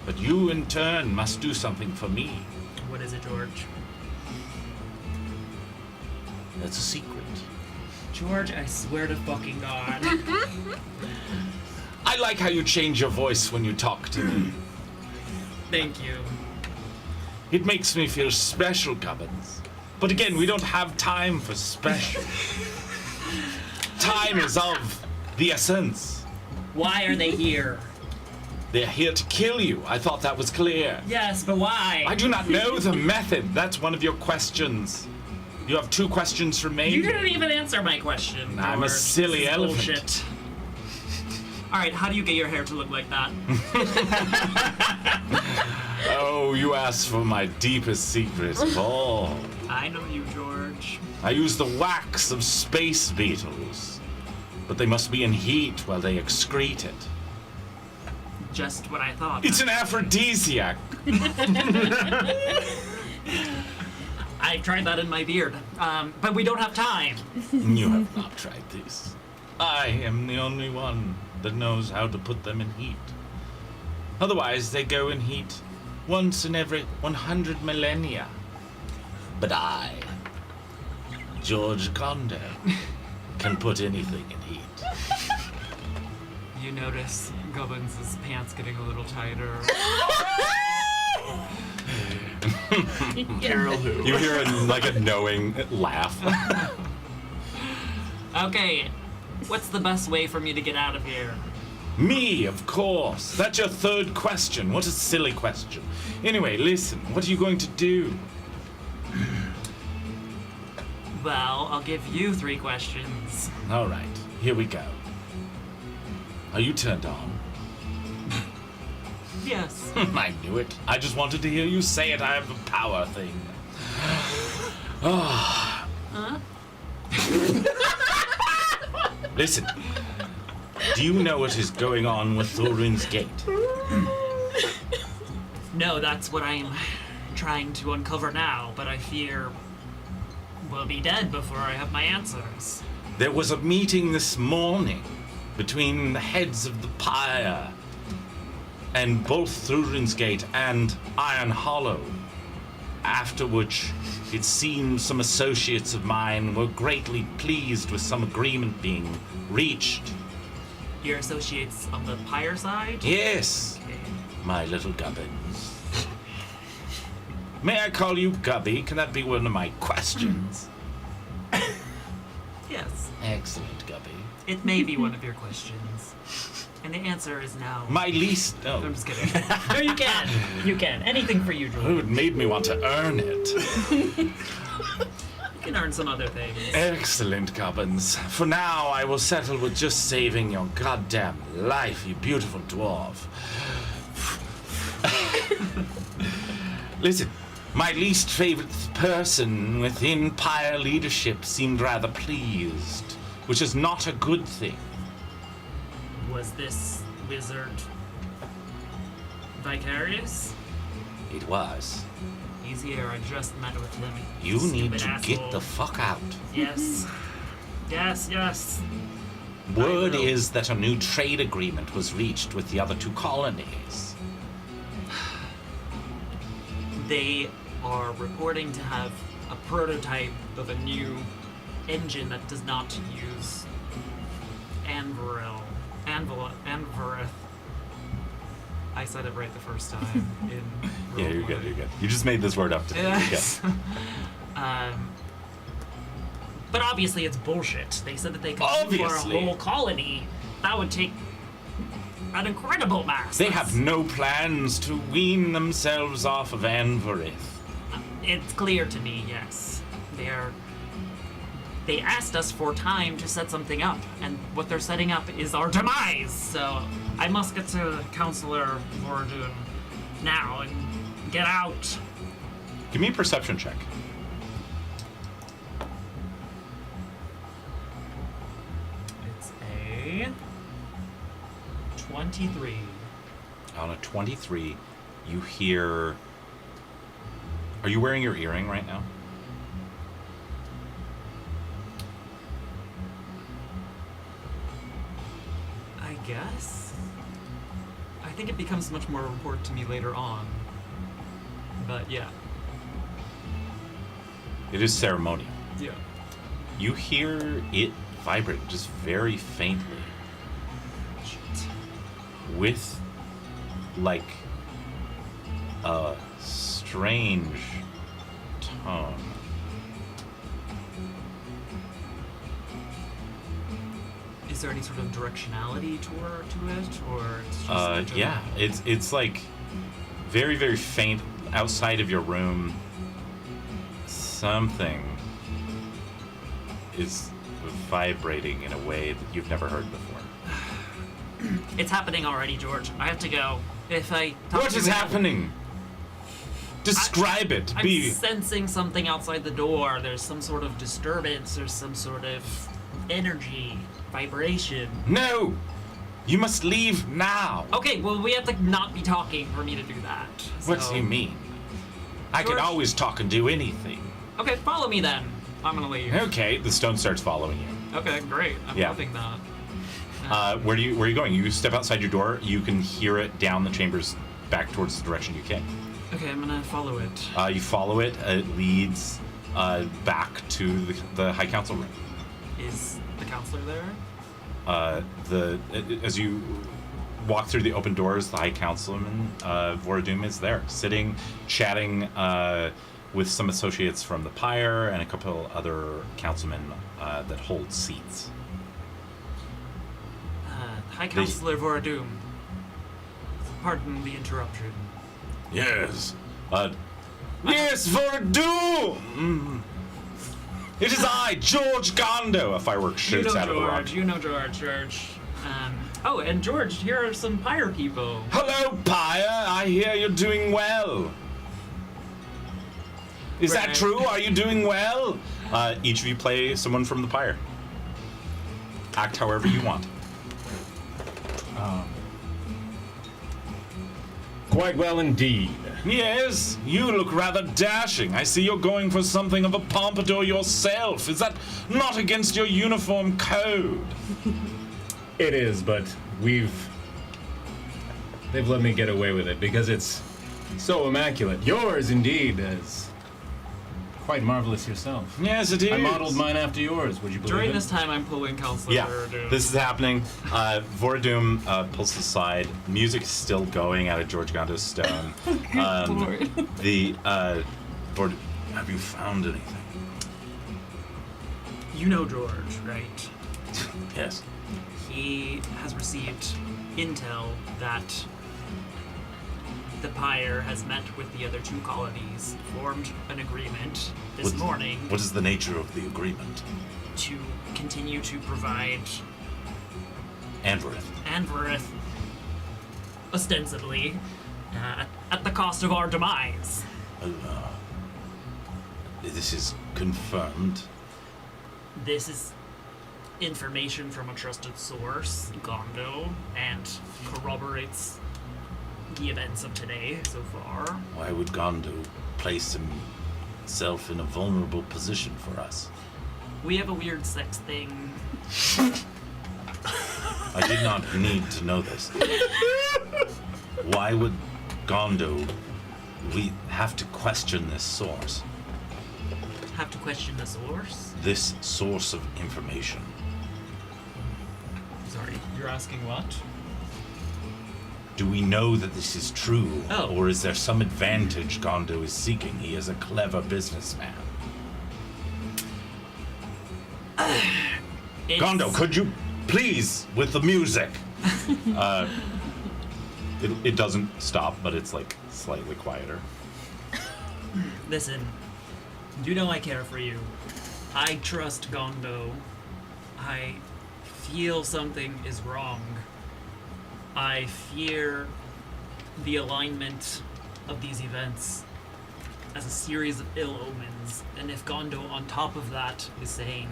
But you, in turn, must do something for me. What is it, George? That's a secret. George, I swear to fucking God. I like how you change your voice when you talk to me. Thank you. It makes me feel special, Gubbins. But again, we don't have time for special. Time is of the essence. Why are they here? They're here to kill you. I thought that was clear. Yes, but why? I do not know the method. That's one of your questions. You have 2 questions remaining. You didn't even answer my question. I'm a George. silly This is elephant. Bullshit. All right, how do you get your hair to look like that? Oh, you asked for my deepest secret of all. I know you, George. I use the wax of space beetles. But they must be in heat while they excrete it. Just what I thought. It's an aphrodisiac. I've tried that in my beard, but we don't have time. You have not tried this. I am the only one that knows how to put them in heat. Otherwise, they go in heat once in every 100 millennia. But I, George Condo, can put anything in heat. You notice Gubbins' pants getting a little tighter. Carol who? You hear a knowing laugh. Okay, what's the best way for me to get out of here? Me, of course. That's your 3rd question. What a silly question. Anyway, listen, what are you going to do? Well, I'll give you 3 questions. All right, here we go. Are you turned on? Yes. I knew it. I just wanted to hear you say it. I have a power thing. Ah. Listen, do you know what is going on with Thorin's Gate? No, that's what I'm trying to uncover now, but I fear we'll be dead before I have my answers. There was a meeting this morning between the heads of the pyre and both Thorin's Gate and Iron Hollow, after which it seems some associates of mine were greatly pleased with some agreement being reached. Your associates on the pyre side? Yes, Okay. my little Gubbins. May I call you Gubby? Can that be one of my questions? Yes. Excellent, Gubby. It may be one of your questions. And the answer is no. My least... I'm Oh, just kidding. No, you can. You can. Anything for you, George. it made me want to earn it. You can earn some other things. Excellent, Gubbins. For now, I will settle with just saving your goddamn life, you beautiful dwarf. Listen, my least favorite person within Pyre leadership seemed rather pleased, which is not a good thing. Was this wizard vicarious? It was. He's here. I just met with him. You need Stupid to asshole. get the fuck out. Yes. Yes, yes. Word will. is that a new trade agreement was reached with the other 2 colonies. They are reporting to have a prototype of a new engine that does not use Anvirith. I said it right the first time. In Yeah, you're good. You're good. You just made this word up today. Yes. But obviously it's bullshit. They said that they could do for a Obviously. whole colony. That would take an incredible mass. They have no plans to wean themselves off of Anvirith. It's clear to me, yes. They asked us for time to set something up, and what they're setting up is our demise. So I must get to Counselor Vordun now and get out. Give me a perception check. It's a 23. On a 23, you hear... Are you wearing your earring right now? I guess. I think it becomes much more important to me later on. But yeah. It is ceremonial. Yeah. You hear it vibrate just very faintly with like a strange tone. Is there any sort of directionality to it, or it's just Yeah, it's like very, very faint outside of your room. Something is vibrating in a way that you've never heard before. It's happening already, George. I have to go. If I talk What to is you- happening? Describe it. I'm Be sensing something outside the door. There's some sort of disturbance. There's some sort of energy, vibration. No. You must leave now. Okay, well, we have to not be talking for me to do that. What so- do you mean? I can George- always talk and do anything. Okay, follow me then. I'm gonna leave. Okay, the stone starts following you. Okay, great. I'm Yeah. loving that. Where are you going? You step outside your door. You can hear it down the chambers, back towards the direction you came. Okay, I'm gonna follow it. You follow it. It leads back to the High Council room. Is the counselor there? As you walk through the open doors, the High Councilman Voradum is there, sitting, chatting with some associates from the Pyre and a couple other councilmen that hold seats. High Counselor Voradum. Pardon the interruption. Yes. Yes, Voradum! It is I, George Gondo. A firework You shoots know out of the rock. George. You know George. Oh, and George, here are some Pyre people. Hello, Pyre. I hear you're doing well. Is that Right. true? Are you doing well? Each of you play someone from the Pyre. Act however you want. Quite well indeed. Yes, you look rather dashing. I see you're going for something of a pompadour yourself. Is that not against your uniform code? It is, but they've let me get away with it because it's so immaculate. Yours indeed is quite marvelous yourself. Yes, it is. I modeled mine after yours. Would you believe During it? this time, I'm pulling Counselor Yeah, Voradum. this is happening. Voradum pulls aside. Music is still going out of George Gondo's stone. Voradum, have you found anything? You know George, right? Yes. He has received intel that the Pyre has met with the other two colonies, formed an agreement this morning What is the nature of the agreement? to continue to provide Anvirith. Anvirith, ostensibly, at the cost of our demise. This is confirmed. This is information from a trusted source, Gondo, and corroborates the events of today so far. Why would Gondo place himself in a vulnerable position for us? We have a weird sex thing. I did not need to know this. Why would Gondo... We have to question this source. have to question the source. This source of information. Sorry, you're asking what? Do we know that this is true? Oh. Or is there some advantage Gondo is seeking? He is a clever businessman. Gondo, could you please, with the music? It doesn't stop, but it's like slightly quieter. Listen, you know I care for you. I trust Gondo. I feel something is wrong. I fear the alignment of these events as a series of ill omens. And if Gondo, on top of that, is saying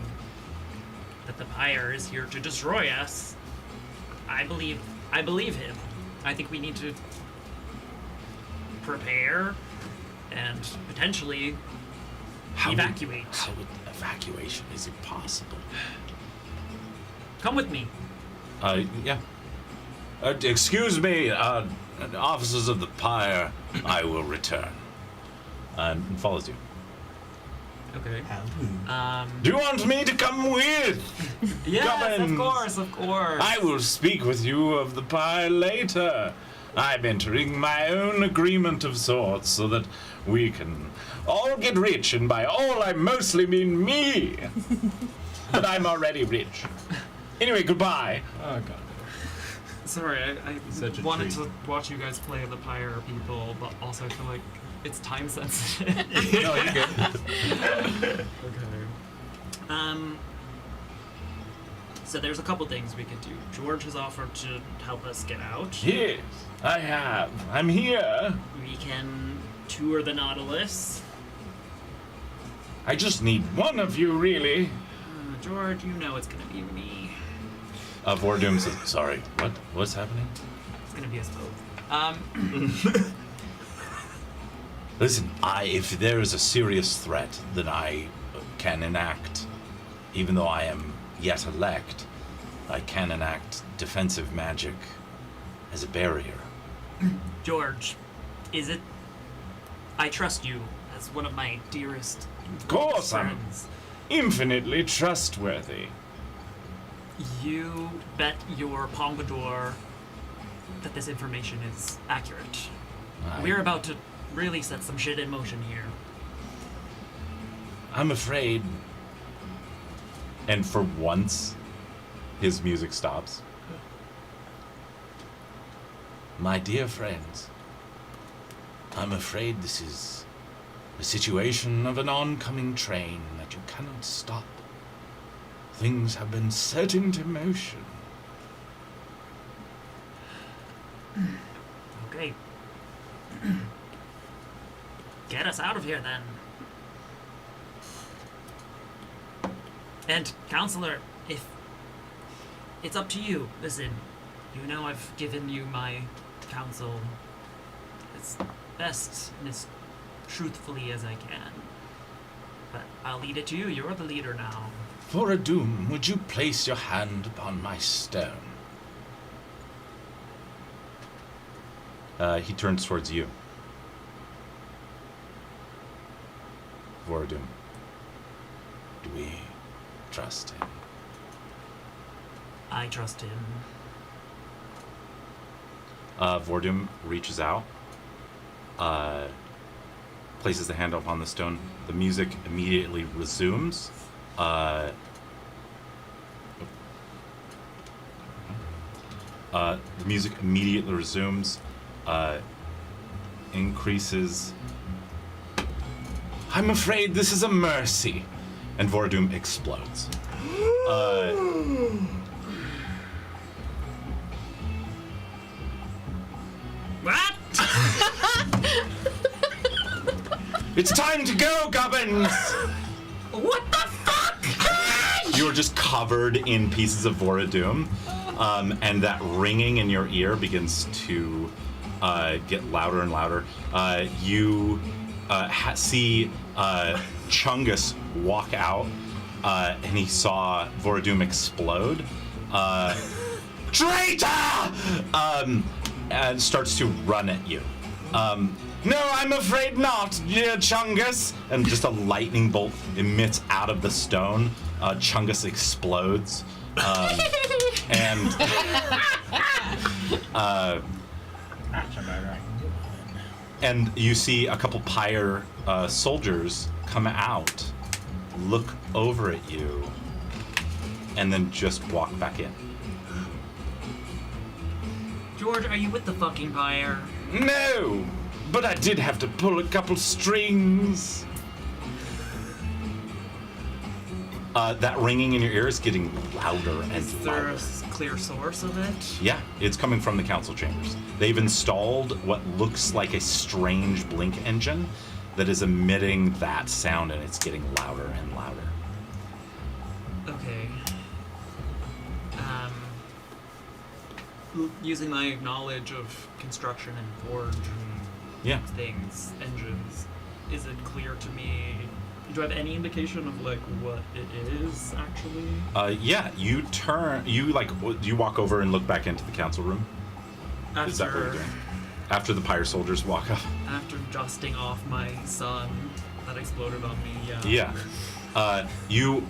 that the Pyre is here to destroy us, I believe him. I think we need to prepare and potentially evacuate. How would evacuation is impossible? Come with me. Yeah. Excuse me, officers of the Pyre, I will return. And follows you. Okay. How Do you want me to come with? Yes, Gubbins. of course. I will speak with you of the Pyre later. I'm entering my own agreement of sorts so that we can all get rich, and by all I mostly mean me. But I'm already rich. Anyway, goodbye. Oh god. Sorry, I Such a wanted treat. to watch you guys play the Pyre people, but also I feel like it's time sensitive. No, you're good. Okay. So there's a couple things we could do. George has offered to help us get out. Yes, I have. I'm here. We can tour the Nautilus. I just need one of you, really. George, you know it's gonna be me. Vordoom says, sorry, what? What's happening? It's gonna be us both. Listen, if there is a serious threat, then I can enact, even though I am yet elect, I can enact defensive magic as a barrier. George, is it? I trust you as one of my dearest Of course, I'm friends. infinitely trustworthy. You bet your pompadour that this information is accurate. We're about to really set some shit in motion here. I'm afraid. And for once, his music stops. My dear friends, I'm afraid this is a situation of an oncoming train that you cannot stop. Things have been set into motion. Okay. Get us out of here then. And, Counselor, if it's up to you, listen, you know I've given you my counsel as best and as truthfully as I can. But I'll lead it to you. You're the leader now. For a doom, would you place your hand upon my stone? He turns towards you. Voradum, do we trust him? I trust him. Voradum reaches out, places the hand upon the stone. The music immediately resumes. The music immediately resumes, increases. I'm afraid this is a mercy. And Voradum explodes. What? It's time to go, Gubbins! What the fuck? You are just covered in pieces of Voradum, and that ringing in your ear begins to get louder and louder. You see Chungus walk out, and he saw Voradum explode. Traitor! And starts to run at you. No, I'm afraid not, Chungus. And just a lightning bolt emits out of the stone. Chungus explodes. And and you see a couple pyre soldiers come out, look over at you, and then just walk back in. George, are you with the fucking pyre? No, but I did have to pull a couple strings. That ringing in your ear is getting louder and Is there louder. a clear source of it? Yeah, it's coming from the council chambers. They've installed what looks like a strange blink engine that is emitting that sound, and it's getting louder and louder. Okay. Using my knowledge of construction and forge and Yeah. things, engines, is it clear to me? Do I have any indication of like what it is actually? Yeah, you walk over and look back into the council room. Is that what you're doing? After the pyre soldiers walk up. After dusting off my sun that exploded on me, yeah. Yeah. You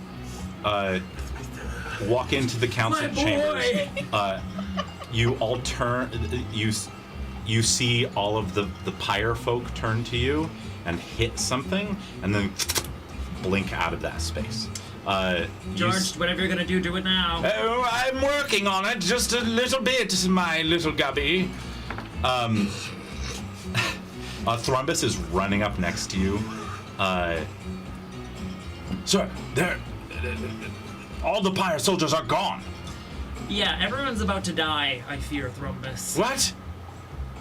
walk into the council My chambers. boy! You all turn. You see all of the pyre folk turn to you and hit something, and then blink out of that space. George, whatever you're gonna do it now. Oh, I'm working on it just a little bit, my little gubby. Thrumbus is running up next to you. Sir, all the pyre soldiers are gone. Yeah, everyone's about to die, I fear, Thrumbus. What?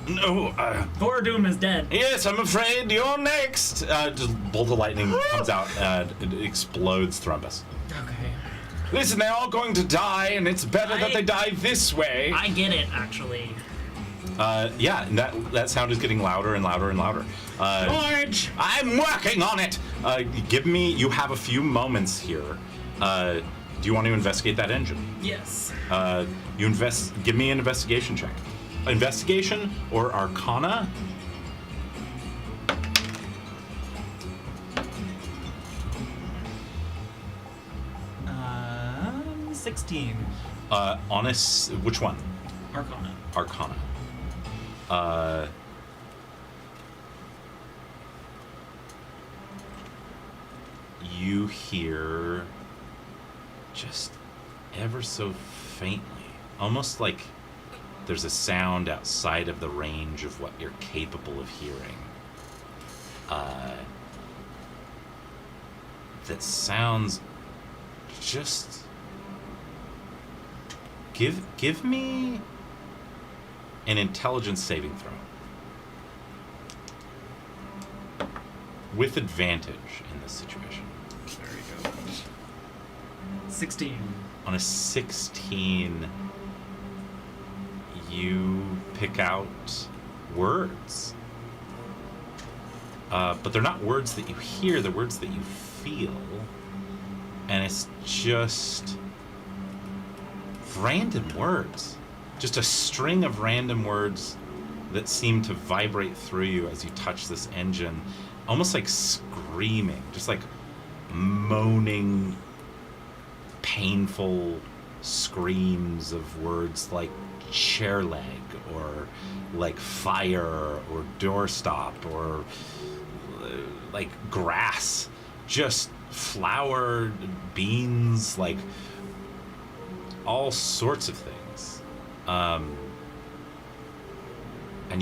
No, Voradum is dead. yes, I'm afraid you're next. Just bolt of lightning comes out and it explodes Thrumbus. Okay. Listen, they're all going to die, and it's better that they die this way. I get it, actually. Yeah, and that sound is getting louder and louder and louder. George! I'm working on it. You have a few moments here. Do you want to investigate that engine? Yes. Give me an investigation check. Investigation or Arcana? 16. Which one? Arcana. Arcana. You hear just ever so faintly, almost like there's a sound outside of the range of what you're capable of hearing. That sounds just... Give me an intelligence saving throw. With advantage in this situation. There you go. 16. On a 16, you pick out words. But they're not words that you hear, they're words that you feel. And it's just random words. Just a string of random words that seem to vibrate through you as you touch this engine. Almost like screaming, just like moaning, painful screams of words like chair leg or like fire or doorstop or like grass, just flour, beans, like all sorts of things. And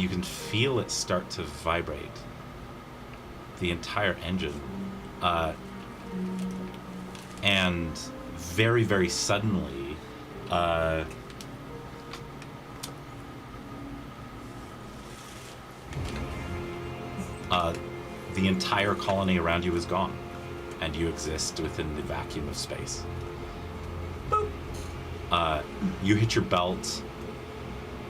you can feel it start to vibrate. The entire engine. And very, very suddenly, the entire colony around you is gone, and you exist within the vacuum of space. You hit your belt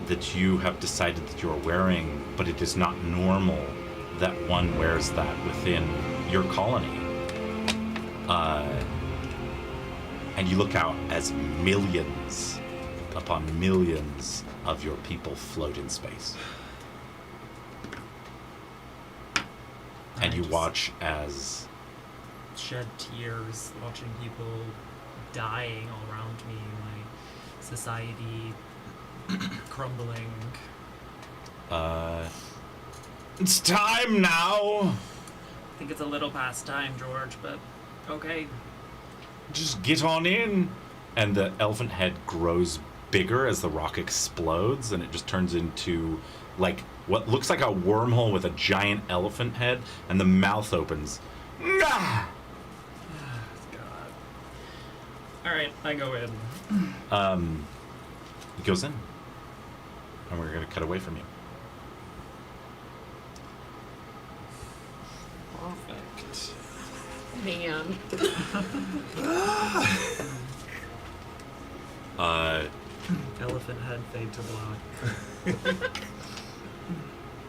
that you have decided that you're wearing, but it is not normal that one wears that within your colony. And you look out as millions upon millions of your people float in space. you just watch as shed tears watching people dying all around me, my society crumbling. it's time now. I think it's a little past time, George, but okay. Just get on in. And the elephant head grows bigger as the rock explodes, and it just turns into like what looks like a wormhole with a giant elephant head, and the mouth opens. Ah! God. Alright, I go in. It goes in, and we're gonna cut away from you. Perfect. Man. Elephant head fade to black.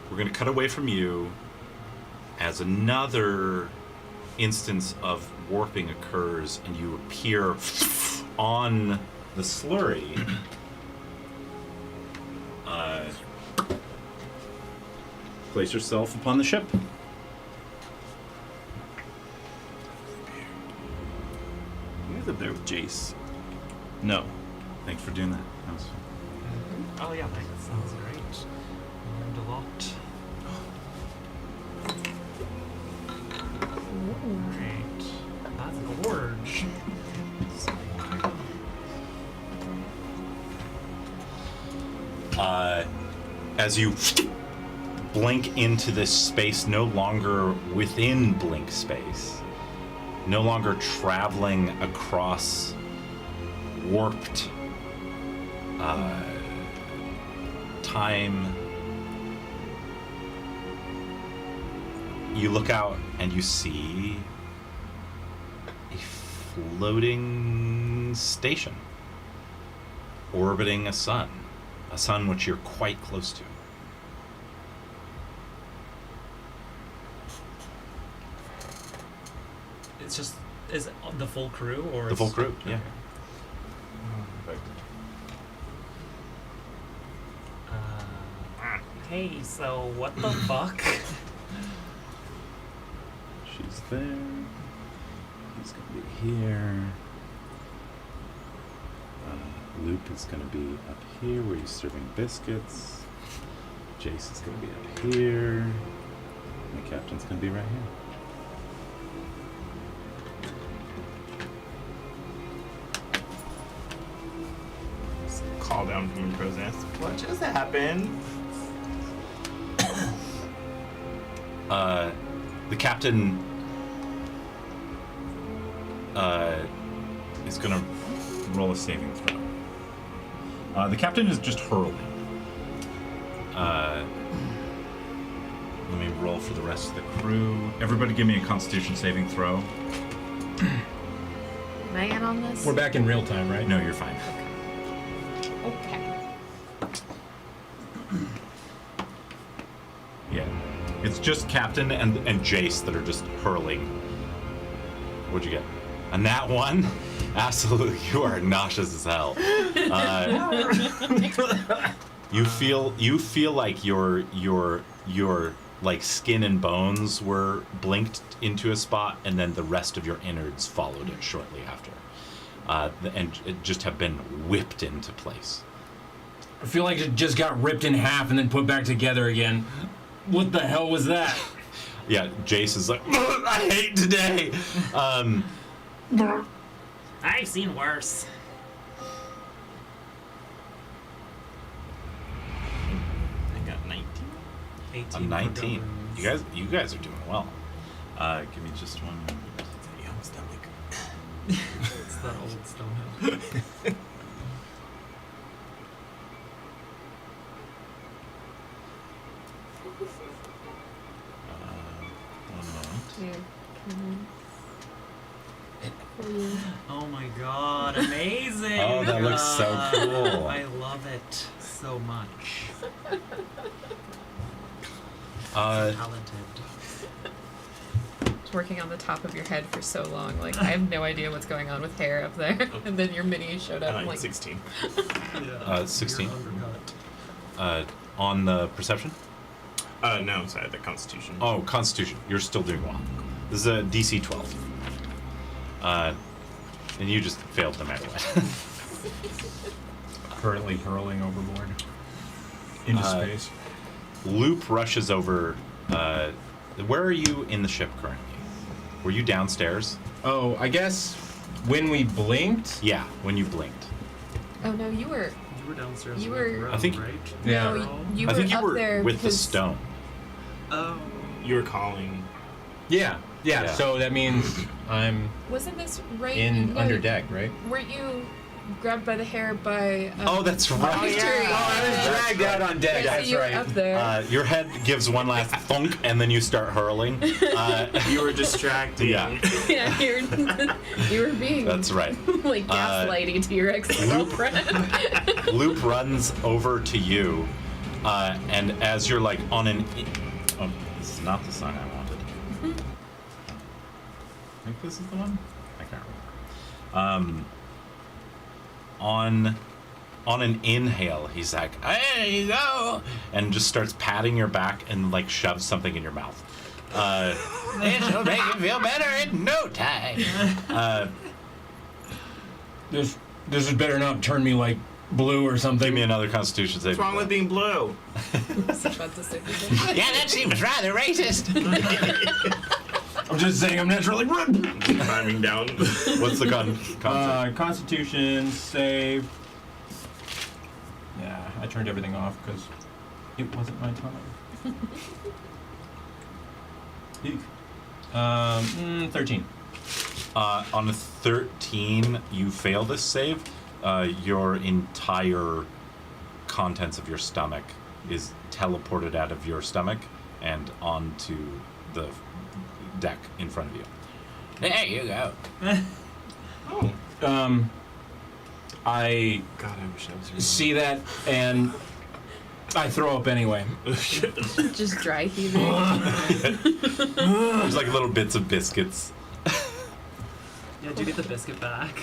We're gonna cut away from you as another instance of warping occurs, and you appear on the slurry. Place yourself upon the ship. You live there with Jace. No. Thanks for doing that. That was fun. Oh yeah, that sounds great. Learned a lot. Great. That's gorge. As you blink into this space, no longer within blink space, no longer traveling across warped time, you look out and you see a floating station orbiting a sun which you're quite close to. It's just, is it the full crew or The full crew, yeah. Hey, so what the fuck? She's there. He's gonna be here. Luke is gonna be up here where he's serving biscuits. Jace is gonna be up here. And the captain's gonna be right here. Call down from the crow's nest. What just happened? The captain is gonna roll a saving throw. The captain is just hurling. Let me roll for the rest of the crew. Everybody give me a Constitution saving throw. Am I in on this? We're back in real time, right? No, you're fine. Okay. Yeah. It's just Captain and Jace that are just hurling. What'd you get? And that one? Absolutely, you are nauseous as hell. You feel like your like skin and bones were blinked into a spot, and then the rest of your innards followed it shortly after, and it just have been whipped into place. I feel like it just got ripped in half and then put back together again. What the hell was that? Yeah, Jace is like, I hate today. I've seen worse. I got 19. 18 I'm 19. for You guys are doing well. Give me just one moment. Young stomach. It's that old stonehill. One moment. Here. Oh my god, amazing! Oh, that looks so cool. I love it so much. Talented. Just working on the top of your head for so long. Like, I have no idea what's going on with hair up there. And then your mini showed up. I'm like, 16. 16. You're undercut. On the perception? No, sorry, the Constitution. Oh, Constitution. You're still doing well. This is a DC 12. And you just failed no matter what. Currently hurling overboard into space. Loop rushes over. Where are you in the ship currently? Were you downstairs? Oh, I guess when we blinked. Yeah, when you blinked. Oh no, you were. You were downstairs. You with were- Rome, I think- right? Yeah. No, you I were think you up were there with the because- stone. Oh. You were calling. Yeah. Yeah. So that means I'm Wasn't this right? in no, under deck, right? Weren't you grabbed by the hair by? Oh, that's right. Victory? Dragged out on deck. Yeah, so That's you were right. up there. Your head gives one last thunk, and then you start hurling. You were distracted. Yeah. Yeah, you were being. That's right. Like gaslighting to your ex-girlfriend. Loop runs over to you, and as you're like on an. Oh, this is not the song I wanted. I think this is the one? I can't remember. On an inhale, he's like, "There you go," and just starts patting your back and like shoves something in your mouth. This'll make you feel better in no time. This is better not turn me like blue or something. Give me another Constitution save. What's wrong with being blue? Yeah, that seems rather racist. I'm just saying I'm naturally red. Climbing down. What's the con? Constitution save. Yeah, I turned everything off because it wasn't my time. Eek. 13. On a 13, you fail this save. Your entire contents of your stomach is teleported out of your stomach and onto the deck in front of you. There you go. Oh. I God, I wish I was your see that and I throw up anyway. Just dry heaving. There's like little bits of biscuits. Yeah, do you get the biscuit back?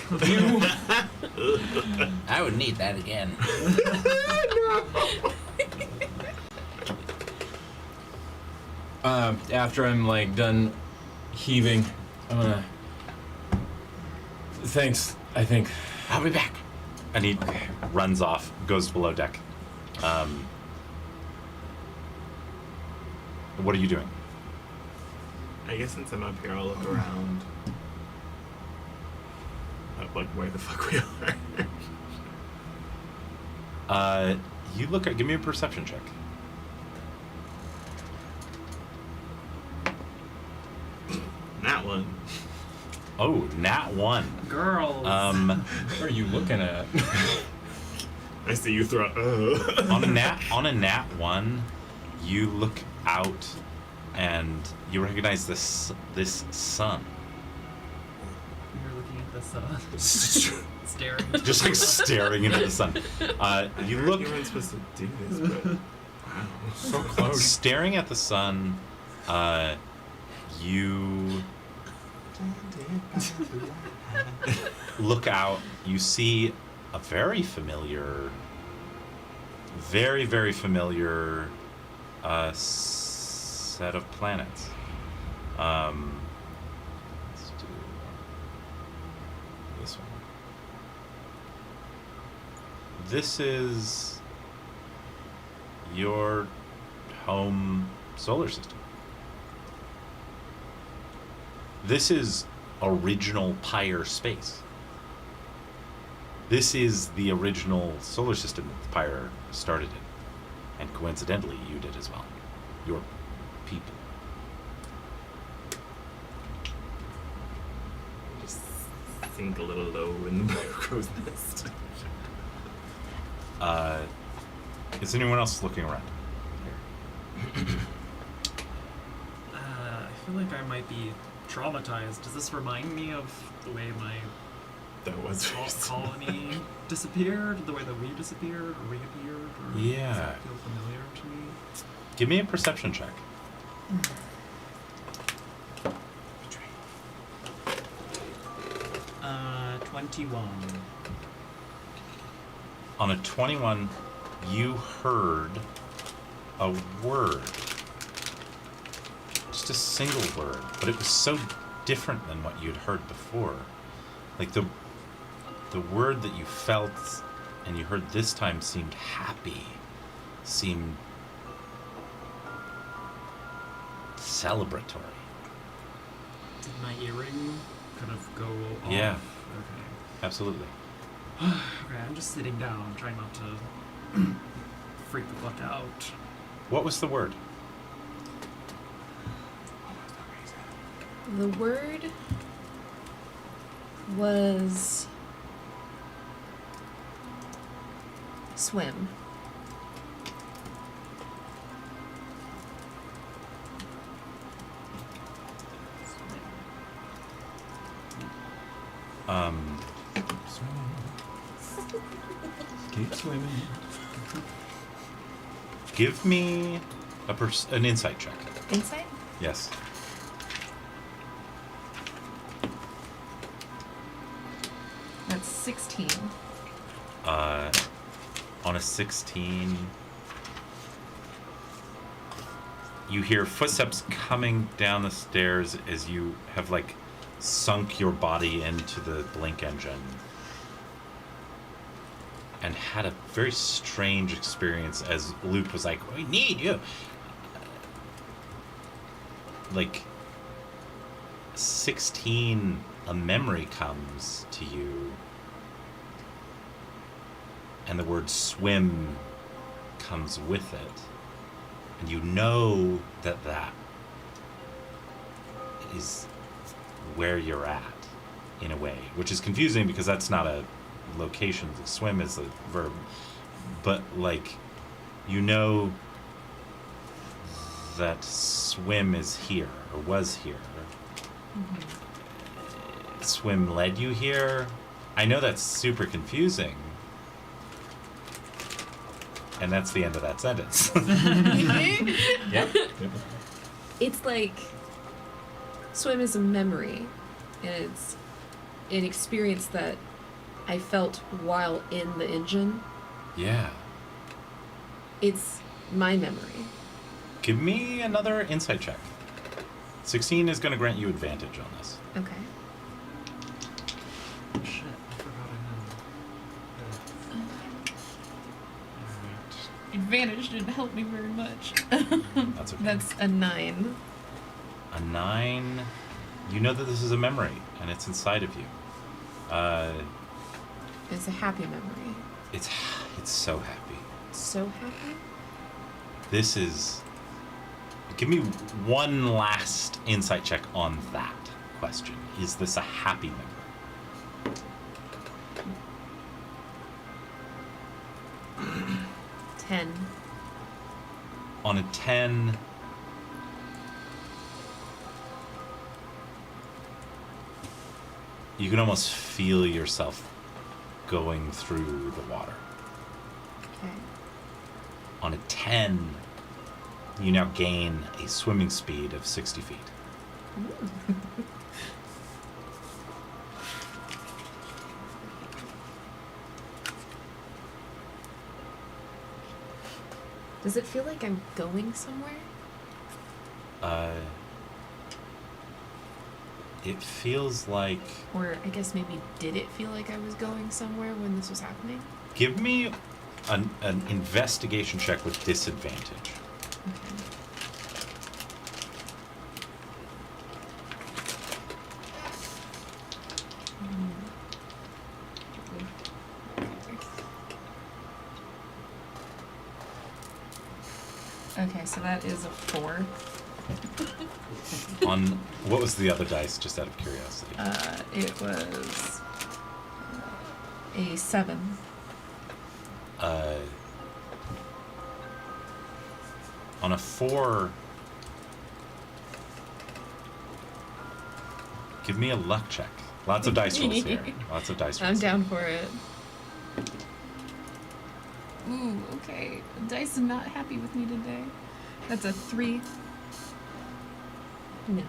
I would need that again. After I'm like done heaving, I'm gonna. Thanks, I think. I'll be back. And he runs off, goes below deck. What are you doing? I guess since I'm up here, I'll look around. Like where the fuck we are. You look at. Give me a perception check. That one. Oh, nat 1. Girls. What are you looking at? I see you throw. on a nat 1, you look out and you recognize this sun. You're looking at the sun. Staring. Just like staring into the sun. You look You weren't supposed to do this, but wow, so close. staring at the sun. You look out. You see a very familiar set of planets. Let's do this one. This is your home solar system. This is original Pyre space. This is the original solar system that Pyre started in. And coincidentally, you did as well. Your people. Just sink a little low in the crow's nest. Is anyone else looking around? I feel like I might be traumatized. Does this remind me of the way my That was colony disappeared? The way that we disappeared or reappeared? Or Yeah. Does that feel familiar to me? Give me a perception check. 21. On a 21, you heard a word just a single word, but it was so different than what you'd heard before. Like the word that you felt and you heard this time seemed happy, seemed celebratory. Did my earring kind of go off? Yeah. Okay. Absolutely. Okay, I'm just sitting down, trying not to freak the fuck out. What was the word? The word was swim. Keep swimming. Give me an insight check. Insight? Yes. That's 16. On a 16, you hear footsteps coming down the stairs as you have like sunk your body into the blink engine and had a very strange experience as Luke was like, "We need you." Like 16, a memory comes to you, and the word swim comes with it, and you know that is where you're at in a way, which is confusing because that's not a location. The swim is a verb, but like you know that swim is here or was here. Swim led you here. I know that's super confusing. And that's the end of that sentence. Yep. It's like swim is a memory, and it's an experience that I felt while in the engine. Yeah. It's my memory. Give me another insight check. 16 is going to grant you advantage on this. Okay. Shit, I forgot I know. Alright. Advantage didn't help me very much. That's okay. That's a 9. A 9. You know that this is a memory, and it's inside of you. It's a happy memory. It's so happy. So happy? This is... Give me one last insight check on that question. Is this a happy memory? 10. On a 10... You can almost feel yourself going through the water. Okay. On a 10, you now gain a swimming speed of 60 feet. Ooh. Does it feel like I'm going somewhere? It feels like... Or I guess maybe did it feel like I was going somewhere when this was happening? Give me an investigation check with disadvantage. Okay. Okay, so that is a 4. On what was the other dice, just out of curiosity? It was a 7. On a 4, give me a luck check. Lots of dice rolls here. Lots of dice rolls. I'm down for it. Ooh, okay. The dice are not happy with me today. That's a 3. No.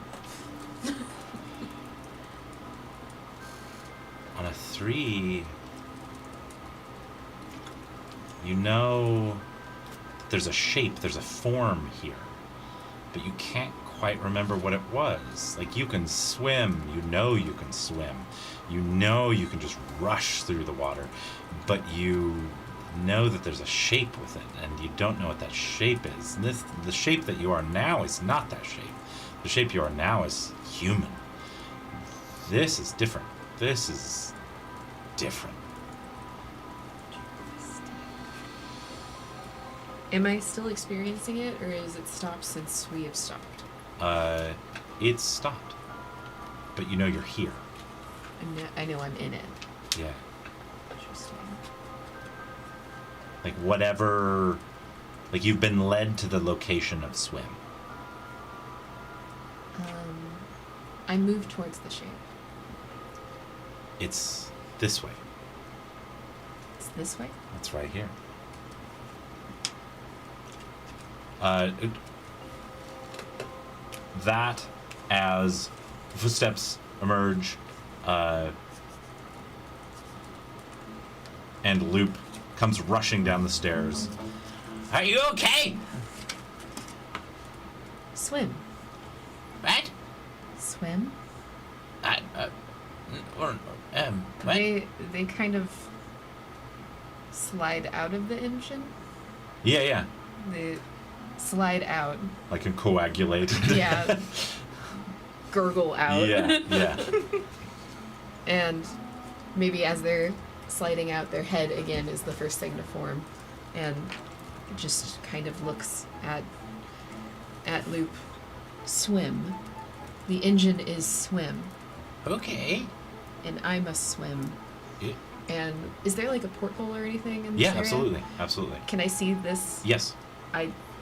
On a 3, you know there's a shape, there's a form here, but you can't quite remember what it was. Like, you can swim, you know you can swim. You know you can just rush through the water, but you know that there's a shape with it, and you don't know what that shape is. And the shape that you are now is not that shape. The shape you are now is human. This is different. This is different. Am I still experiencing it, or is it stopped since we have stopped? It's stopped. But you know you're here. I know I'm in it. Yeah. Interesting. Like whatever, like you've been led to the location of swim. I move towards the shape. It's this way. It's this way? It's right here. That as footsteps emerge, and Loop comes rushing down the stairs. Are you okay? Swim. What? Swim? What? They kind of slide out of the engine. Yeah. They slide out. Like a coagulated. Yeah. Gurgle out. Yeah. And maybe as they're sliding out, their head again is the first thing to form, and it just kind of looks at Loop. Swim. The engine is swim, Okay. and I must swim. Yeah. And is there like a porthole or anything in this area? Absolutely. Can I see this? Yes.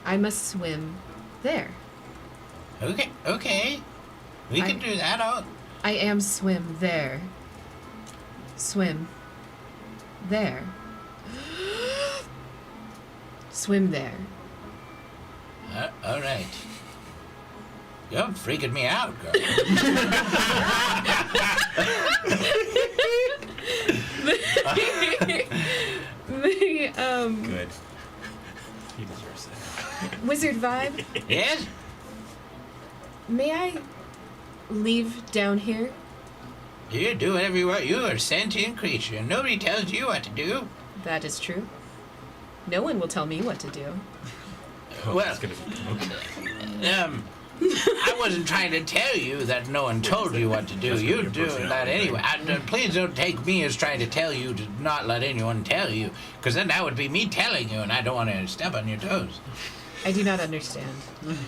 I must swim there. Okay. We can do that. I am swim there. Swim there. Swim there. All right. You're freaking me out, girl. Good. He deserves it. Wizard vibe. Yes? May I leave down here? You do whatever you want. You are a sentient creature. Nobody tells you what to do. That is true. No one will tell me what to do. Well, It's gonna be I wasn't trying to tell you that no one told you what to do. You do that anyway. Please don't take me as trying to tell you to not let anyone tell you, because then that would be me telling you, and I don't want to step on your toes. I do not understand.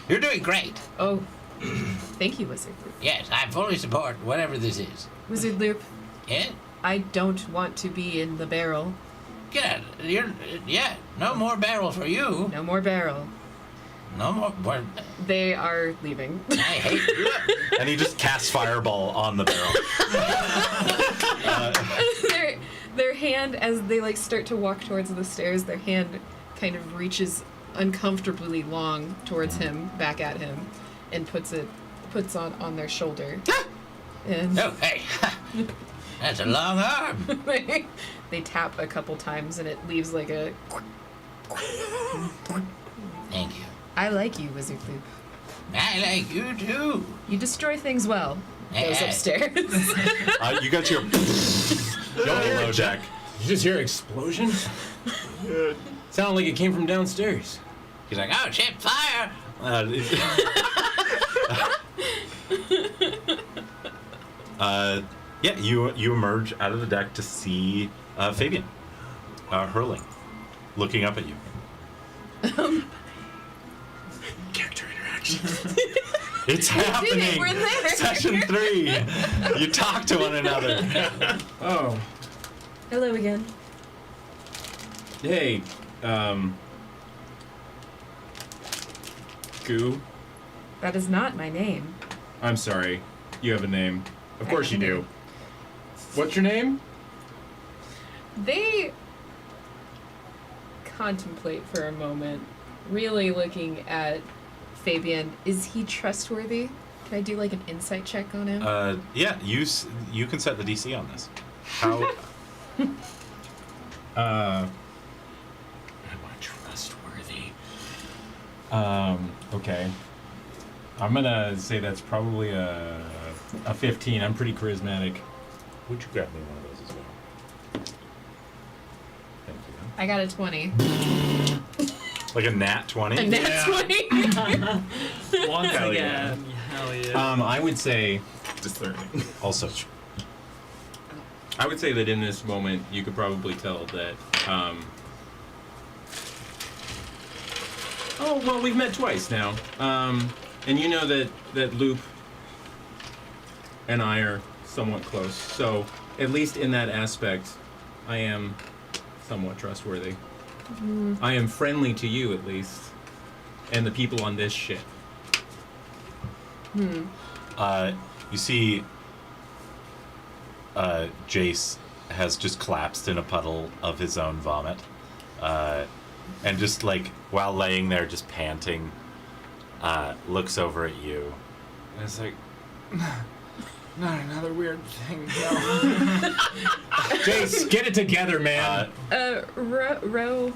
You're doing great. Oh, thank you, Wizard Loop. Yes, I fully support whatever this is. Wizard Loop, Yeah? I don't want to be in the barrel. Get out. No more barrel for you. No more barrel. No more. They are leaving. I hate you. And he just casts fireball on the barrel. their hand, as they like start to walk towards the stairs, their hand kind of reaches uncomfortably long towards him, back at him, and puts on their shoulder. And Oh, hey. That's a long arm. they tap a couple times, and it leaves like a. Thank you. I like you, Wizard Loop. I like you too. You destroy things well. Goes upstairs. You got your low jack. You just hear an explosion? Sounded like it came from downstairs. He's like, oh shit, fire! Yeah, you emerge out of the deck to see Fabian hurling, looking up at you. Character interaction. It's did it, happening. we're there. Session 3. You talk to one another. Oh. Hello again. Hey, Goo. That is not my name. I'm sorry. You have a name. Of course you do. Actually. What's your name? They contemplate for a moment, really looking at Fabian. Is he trustworthy? Can I do like an insight check on him? Yeah, you can set the DC on this. How? Am I trustworthy? Okay. I'm gonna say that's probably a 15. I'm pretty charismatic. Would you grab me one of those as well? Thank you. I got a 20. Like a nat 20? A nat 20? Once Hell again, hell yeah. I would say Discerning. Also, that in this moment you could probably tell that. Oh well, we've met twice now, and you know that Loop and I are somewhat close. So at least in that aspect, I am somewhat trustworthy. I am friendly to you at least, and the people on this ship. you see, Jace has just collapsed in a puddle of his own vomit. And just like, while laying there just panting, looks over at you. And it's like, not another weird thing, no. Jace, get it together, man. Ro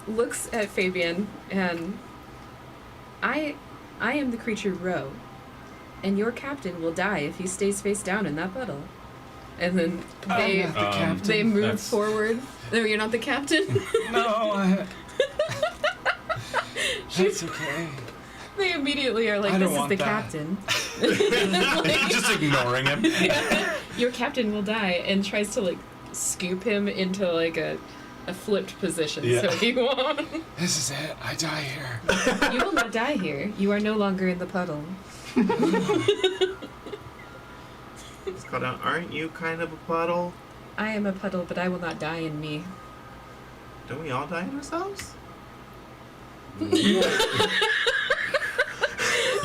looks at Fabian and I am the creature Ro, and your captain will die if he stays face down in that puddle. And then they move that's- forward. No, you're not the captain. No, that's okay. They immediately are like, I don't "This is want the that." captain." Just ignoring him. Your captain will die, and tries to like scoop him into like a flipped position so he won't. This is it. I die here. You will not die here. You are no longer in the puddle. Scott, aren't you kind of a puddle? I am a puddle, but I will not die in me. Don't we all die in ourselves?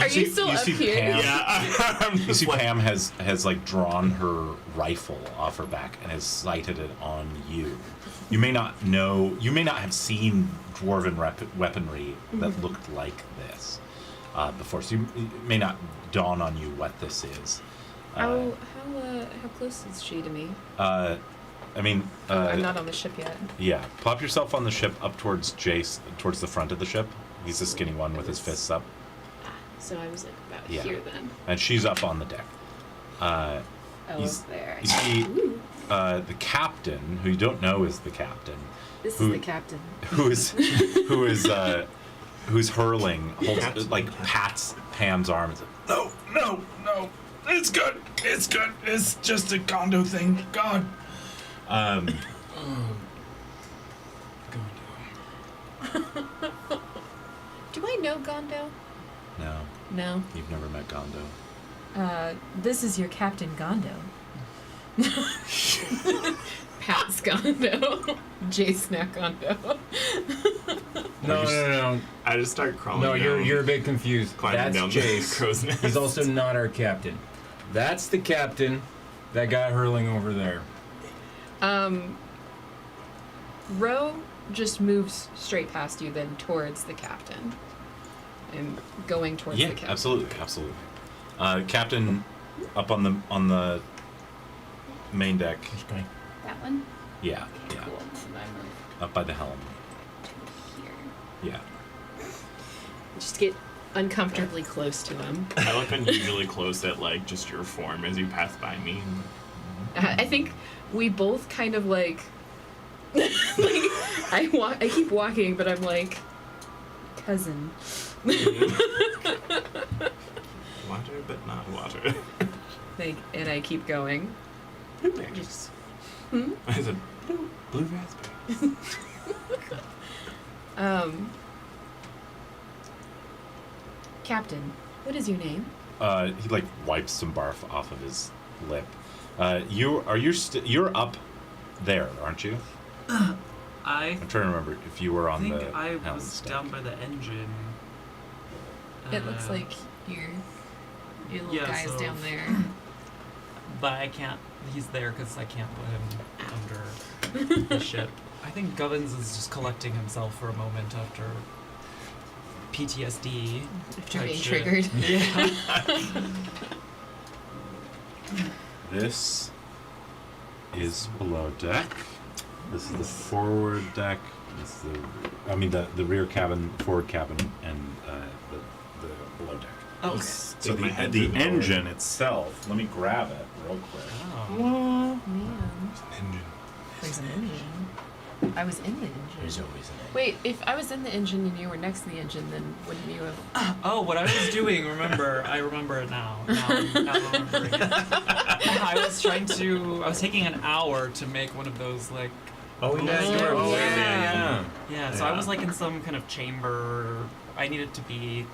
Are you still up here? Pam, Yeah. I'm You just see, like, Pam has like drawn her rifle off her back and has sighted it on you. You may not have seen dwarven weaponry that looked like this before, so it may not dawn on you what this is. How close is she to me? I'm not on the ship yet. Yeah, plop yourself on the ship up towards Jace, towards the front of the ship. He's the skinny one with his fists up, So I was like about Yeah. here then. and she's up on the deck. Oh, He's- there. You see, the captain, who you don't know is the captain, This who- is the captain. who's hurling, pats Pam's arm and says, "No, it's good, it's just a condo thing, God." Do I know Gondo? No, No. you've never met Gondo. This is your Captain Gondo. Pat's Gondo. J-Snack Gondo. No. I just start crawling No, down. you're a bit confused. Climbing That's down the Jace. crow's nest. He's also not our captain. That's the captain. That guy hurling over there. Ro just moves straight past you then towards the captain. And going towards Yeah, the captain. absolutely. Captain, up on the main deck. Okay. That one? Yeah, Okay, yeah, cool. And I move up by the helm. to here. Yeah. Just get uncomfortably close to him. I look unusually close at like just your form as you pass by me. I think we both kind of like I keep walking, but I'm like, cousin. Water, but not water. And I keep going. Blueberries. I said blue raspberries. Captain, what is your name? He like wipes some barf off of his lip. You're up there, aren't you? I I'm trying to remember if you were on think the I helm was stick. down by the engine. It looks like your little yeah, guy's so- down there. But I can't. He's there because I can't put him under the ship. I think Govins is just collecting himself for a moment after PTSD. After type being shit. triggered. Yeah. This is below deck. This is the forward deck. This is the rear cabin, forward cabin, and the below deck. Oh, okay. So my head the through the door. engine itself. Let me grab it real quick. Oh. Man, Engine. there's an engine. I was in the engine. There's always an Wait, if I was in the engine and you were next to the engine, then wouldn't you have? Oh, what I was doing, I remember it now. Now I'm remembering it. I was taking an hour to make one of those, like, Oh yeah, you were. Oh, yeah. yeah, so I was, like, in some kind of chamber. I needed to be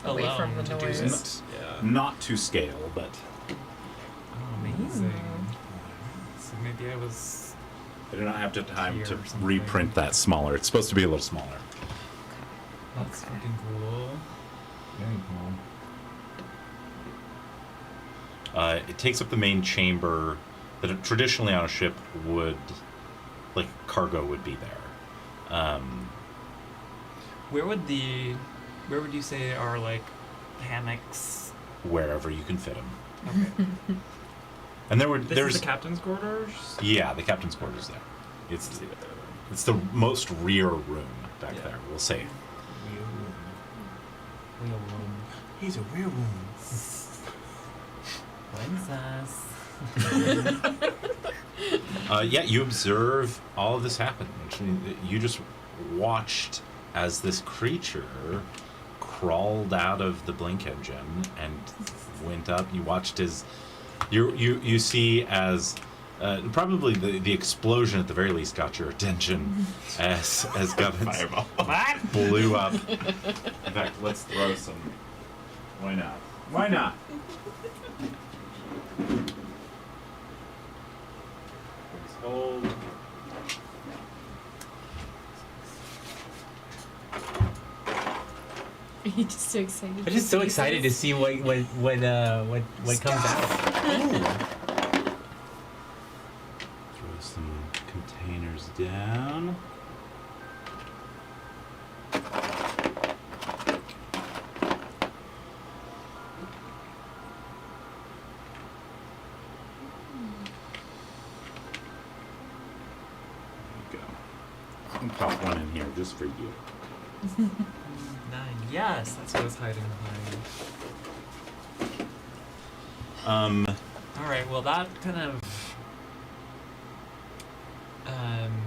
Away alone from the to do noise. this. Yeah. Not to scale, but Oh, amazing. So maybe I was... I do not have time Here to or something. reprint that smaller. It's supposed to be a little smaller. That's freaking cool. Very cool. It takes up the main chamber that traditionally on a ship would, like, cargo would be there. Where would you say are, like, hammocks? Wherever you can fit them. Okay. And This there's is the captain's quarters? yeah, the captain's quarters there. It's the most rear room back Yeah. there. We'll say. Wheel room. He's a real woman. Princess. Yeah, you observe all of this happen. You just watched as this creature crawled out of the blink engine and went up. You watched as you see as probably the explosion at the very least got your attention as Gubbins Fireball. What? blew up. In fact, let's throw some. Why not? Why not? Please hold. Are you just so excited? I'm just so excited to see what comes out. Throw some containers down. There you go. I'll pop one in here just for you. 9. Yes, that's what I was hiding behind. Alright, well that kind of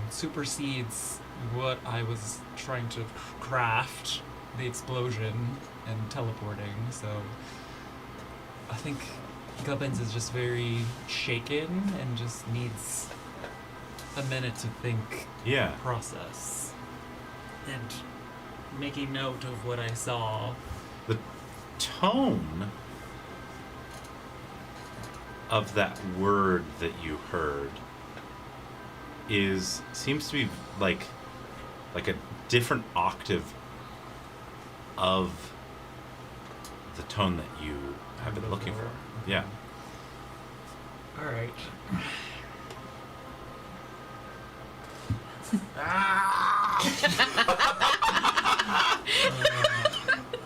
supersedes what I was trying to craft, the explosion and teleporting, so I think Gubbins is just very shaken and just needs a minute to think, Yeah. process, and making note of what I saw. The tone of that word that you heard seems to be like a different octave of the tone that you have been looking for. Yeah. Alright.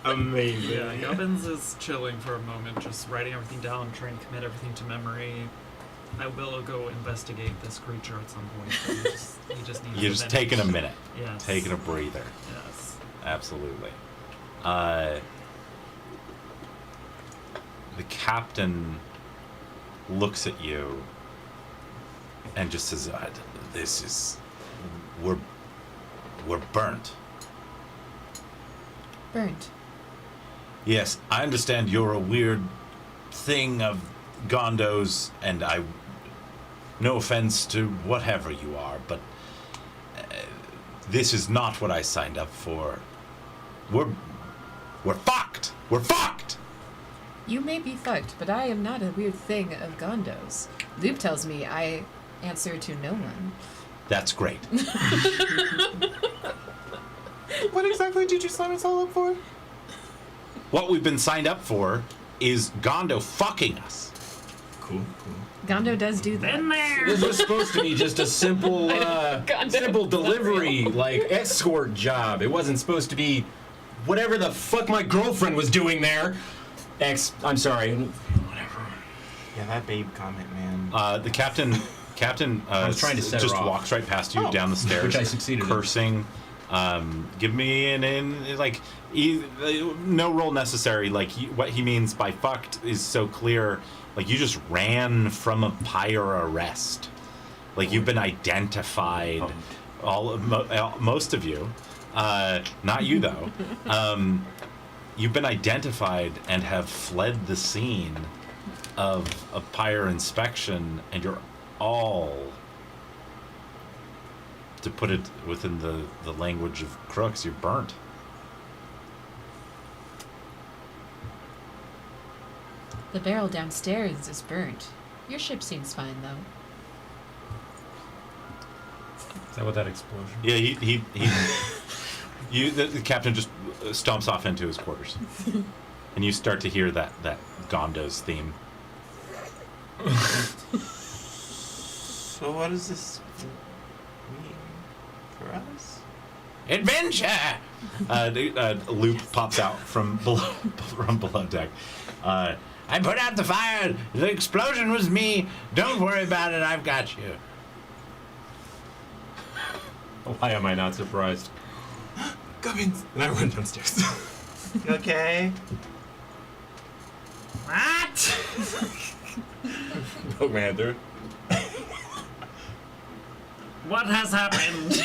Amazing. Yeah, Gubbins is chilling for a moment, just writing everything down, trying to commit everything to memory. I will go investigate this creature at some point. But he just needs You're a just minute. taking a minute. Yes. Taking a breather. Yes. Absolutely. The captain looks at you and just says, we're burnt. Burnt. Yes, I understand you're a weird thing of Gondos, and no offense to whatever you are, but this is not what I signed up for. We're fucked. We're fucked. You may be fucked, but I am not a weird thing of Gondos. Luke tells me I answer to no one. That's great. What exactly did you sign us all up for? What we've been signed up for is Gondo fucking us. Cool. Gondo does do that. This was supposed to be just a simple, simple delivery, like escort job. It wasn't supposed to be whatever the fuck my girlfriend was doing there. I'm sorry. Whatever. Yeah, that babe comment, man. The captain I was trying to set her just off. walks right past you down the stairs, Which I succeeded in. cursing, Give me no roll necessary. Like what he means by fucked is so clear. Like you just ran from a pyre arrest. Like you've been identified. Most of you, not you though. You've been identified and have fled the scene of a pyre inspection, and you're all, to put it within the language of crooks, you're burnt. The barrel downstairs is burnt. Your ship seems fine, though. Is that what that explosion? Yeah, the captain just stomps off into his quarters, and you start to hear that Gondo's theme. So what does this mean for us? Adventure! Luke pops out from below deck. I put out the fire. The explosion was me. Don't worry about it. I've got you. Why am I not surprised? Gubbins! And I run downstairs. You okay? What? Poke my head through it. What has happened?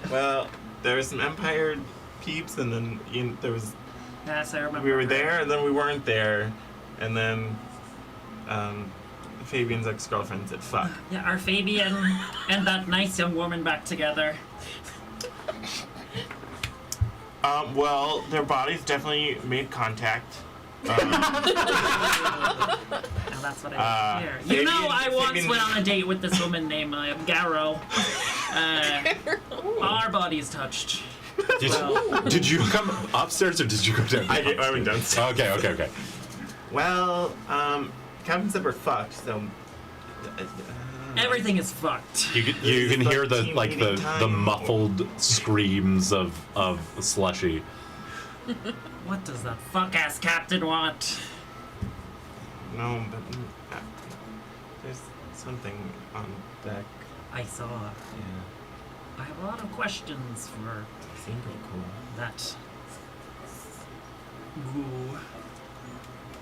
Well, there was some Empire peeps, and then there was. Yes, I remember. We were there, and then we weren't there, and then Fabian's ex-girlfriend said fuck. Yeah, are Fabian and that nice young woman back together? Well, their bodies definitely made contact. Now that's what I hear. You know, I once went on a date with this woman named Garrow. Our bodies touched. Did you come upstairs or did you go down? I went downstairs. Okay. Well, Captain said we're fucked, so. Everything is fucked. You can hear the muffled screams of Slushy. What does that fuck-ass captain want? No, but there's something on deck. I saw. Yeah. I have a lot of questions for Single cool. that goo.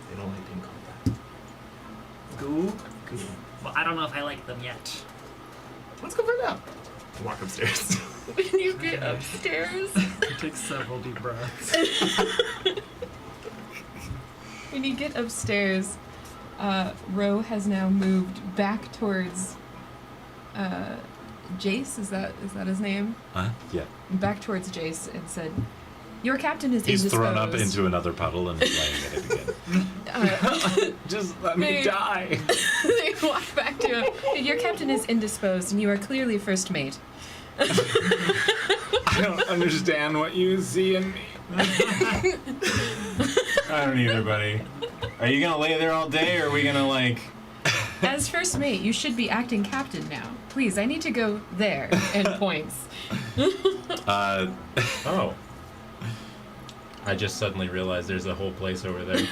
They don't like being called that. Goo? Goo. Well, I don't know if I like them yet. Let's go find out. Walk upstairs. When you get upstairs, Take several deep breaths. when you get upstairs, Ro has now moved back towards Jace. Is that his name? Huh? Yeah. Back towards Jace and said, "Your captain is He's indisposed." thrown up into another puddle and is laying in it again. Just let me die. They walk back to him. "Your captain is indisposed, and you are clearly first mate." I don't understand what you see in me. I don't either, buddy. Are you gonna lay there all day, or are we gonna like? As first mate, you should be acting captain now. Please, I need to go there. And points. Oh. I just suddenly realized there's a whole place over there.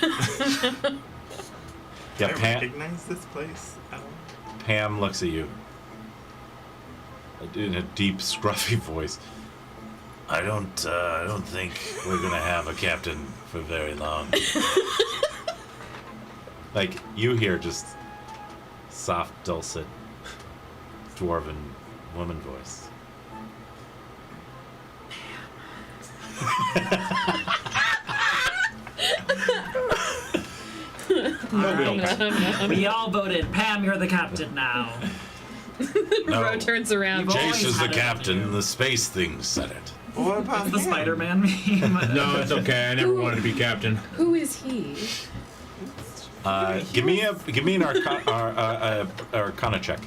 Yeah, I Pam. recognize this place. Pam looks at you in a deep, scruffy voice. I don't think we're gonna have a captain for very long. Like you hear just soft, dulcet, dwarven woman voice. We all voted. Pam, you're the captain now. No. Ro turns around. You've always Jace is the had it in captain. you. The space thing said it. Well, what about The him? Spider-Man meme. No, it's okay. I never wanted to be captain. Who is he? Give me an Arcana check.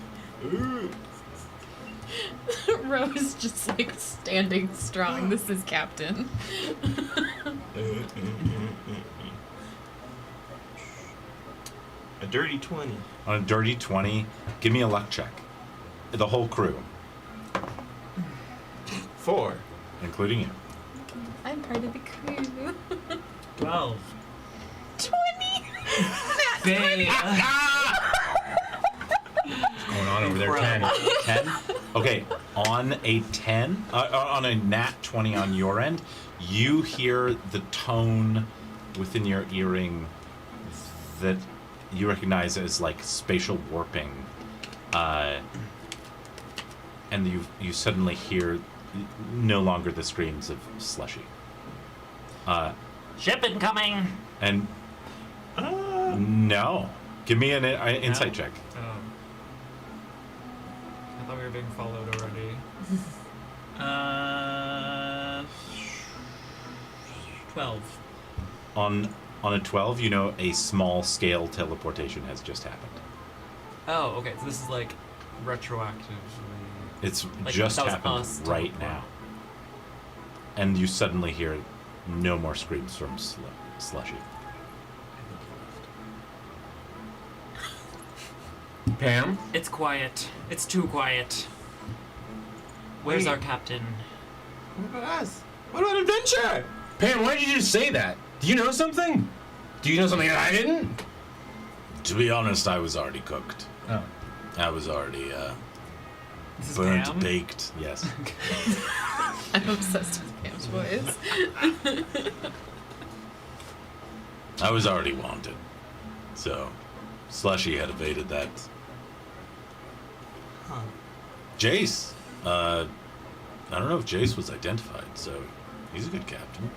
Ro is just like standing strong. This is captain. A dirty 20. On a dirty 20, give me a luck check. The whole crew, 4. including you. I'm part of the crew. 12. 20. They, What's going on on over there. 10. 10? Okay, on a 10, on a nat 20 on your end, you hear the tone within your earring that you recognize as like spatial warping. And you suddenly hear no longer the screams of Slushy. Ship incoming! And no. Give me an insight check. Oh. I thought we were being followed already. 12. On a 12, you know a small scale teleportation has just happened. Oh, okay. So this is like retroactively. It's Like, just that was happened us right teleport. now. And you suddenly hear no more screams from Slushy. Pam? It's quiet. It's too quiet. Where's Wait. our captain? What about us? What about adventure? Pam, why did you just say that? Do you know something? Do you know something that I didn't? To be honest, I was already cooked. Oh. I was already This is burnt, Pam? baked. Yes. I'm obsessed with Pam's voice. I was already wanted. So, Slushy had evaded that. Huh. Jace. I don't know if Jace was identified, so he's a good captain.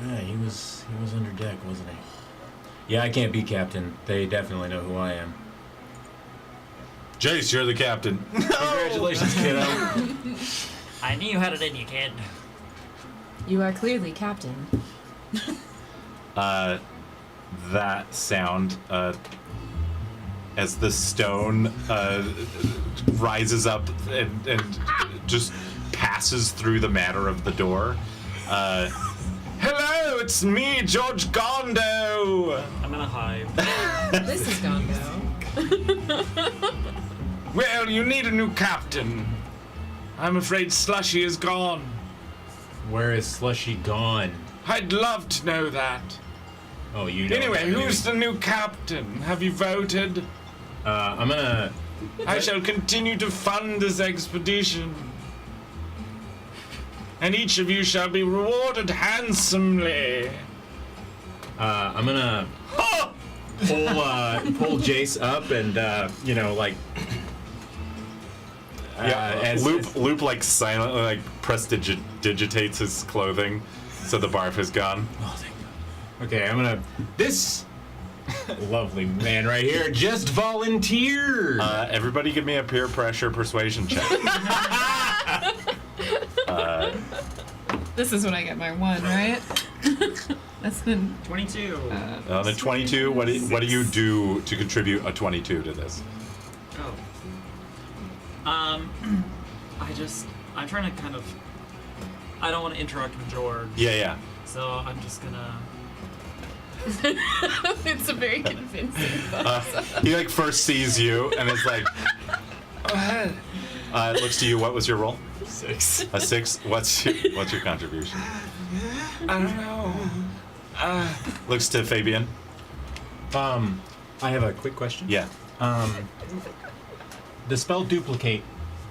Yeah, he was under deck, wasn't he? Yeah, I can't be captain. They definitely know who I am. Jace, you're the captain. Congratulations, kiddo. I knew you had it in you, kid. You are clearly captain. That sound, as the stone rises up and just passes through the matter of the door. Hello, it's me, George Gondo. I'm gonna hide. This is Gondo. Well, you need a new captain. I'm afraid Slushy is gone. Where is Slushy gone? I'd love to know that. Oh, you know. Anyway, that. who's the new captain? Have you voted? I'm gonna. I shall continue to fund this expedition. And each of you shall be rewarded handsomely. I'm gonna Oh! pull Jace up and like. Loop like silently like digitates his clothing, so the barf is gone. Okay, I'm gonna. This lovely man right here just volunteered. Everybody, give me a peer pressure persuasion check. This is when I get my 1, right? That's been 22. On a 22, what do you do to contribute a 22 to this? Oh. I'm trying to kind of. I don't want to interact with George. Yeah. So I'm just gonna. it's a very convincing He like first sees you and is like, looks to you. What was your roll? 6. A 6. What's your contribution? I don't know. Looks to Fabian. I have a quick question. Yeah. The spell duplicate.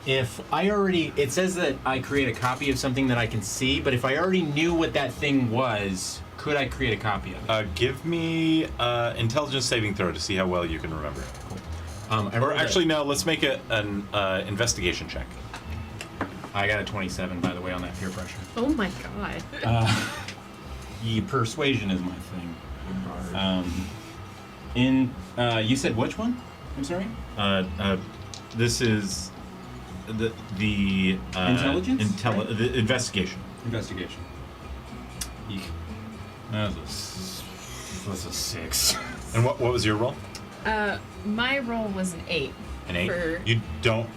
If I already, it says that I create a copy of something that I can see, but if I already knew what that thing was, could I create a copy of it? Give me intelligence saving throw to see how well you can remember it. Or actually, no. Let's make it an investigation check. I got a 27, by the way, on that peer pressure. Oh my god. Persuasion is my thing. You said which one? I'm sorry. This is the Intelligence? the investigation. Investigation. Eek. That's a 6. And what was your roll? My roll was an 8. An 8. For-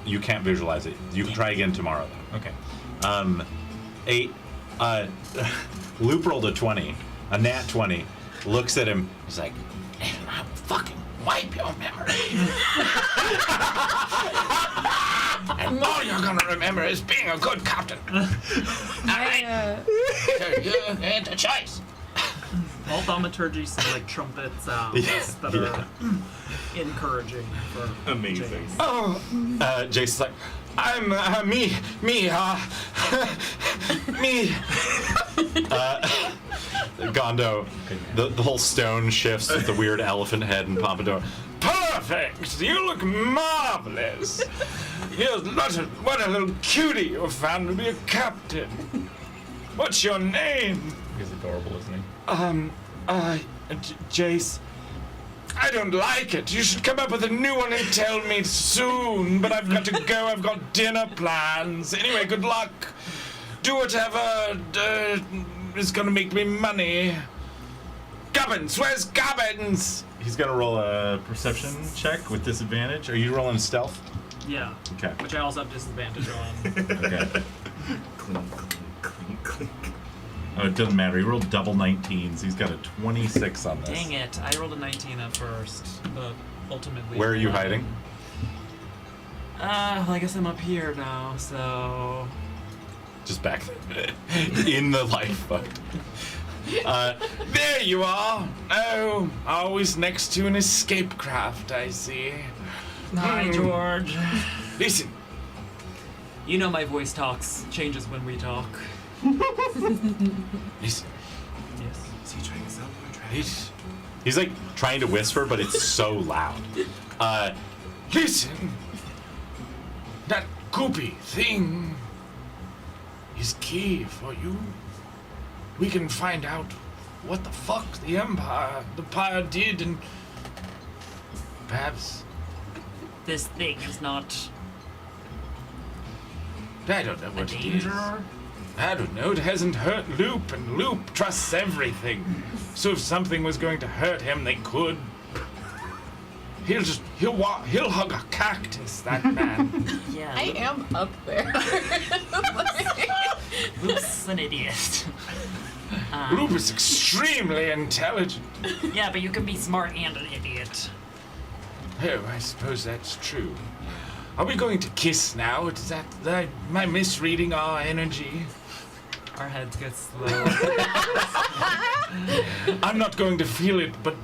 You can't visualize it. You can try again tomorrow though. Okay. 8. Loop rolled a 20, a nat 20. Looks at him. He's like, "And I'll fucking wipe your memory." And all you're gonna remember is being a good captain. All right. So you get a choice. All thaumaturgy some like trumpet sounds that are encouraging for Amazing. Jace. Oh, Jason's like, I'm me. Gondo, the whole stone shifts with the weird elephant head and pompadour. Perfect! You look marvelous. What a little cutie you found to be a captain. What's your name? He's adorable, isn't he? Jace. I don't like it. You should come up with a new one and tell me soon. But I've got to go. I've got dinner plans. Anyway, good luck. Do whatever is gonna make me money. Gubbins, where's Gubbins? He's gonna roll a perception check with disadvantage. Are you rolling stealth? Yeah. Okay. Which I also have disadvantage on. Okay. Clink, clink, clink, clink. Oh, it doesn't matter. He rolled double 19s. He's got a 26 on this. Dang it! I rolled a 19 at first, but ultimately. Where are you 11. hiding? Well, I guess I'm up here now, so. Just back in the lifeboat. There you are. Oh, always next to an escape craft, I see. Hi, George. Listen, You know my voice changes when we talk. listen. Yes. Is he trying to sell more trash? He's like trying to whisper, but it's so loud. Listen. That goopy thing is key for you. We can find out what the fuck the Empire did, and perhaps This thing is not I don't know a what it is. danger. I don't know. It hasn't hurt Loop, and Loop trusts everything. So if something was going to hurt him, they could. He'll hug a cactus. That man. Yeah. I am up there. Luke's an idiot. Loop is extremely intelligent. Yeah, but you can be smart and an idiot. Oh, I suppose that's true. Are we going to kiss now? Is that am I misreading our energy? Our heads get slow. I'm not going to feel it, but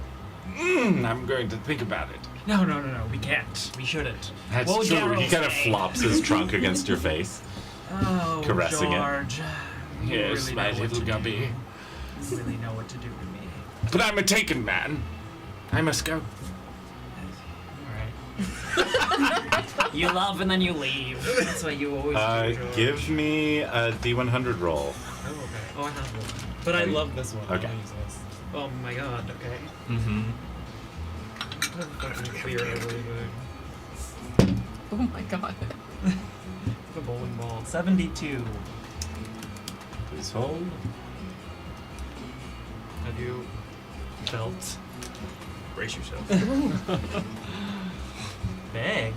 I'm going to think about it. No, we can't. We shouldn't. That's What would true. Daryl He kind of say? flops his trunk against your face. Oh, Caressing it. George. You Yes, really my know what little to gubby. do. You really know what to do to me. But I'm a taken man. I must go. Alright. You love and then you leave. That's what you always do, George. Give me a D100 roll. Oh, okay. Oh, I have one. But I love this one. Okay. I'll use this. Oh my god, okay. Mm-hmm. Fucking clear everything. Oh my god. The bowling ball. 72. Please hold. Have you felt Brace yourself. big?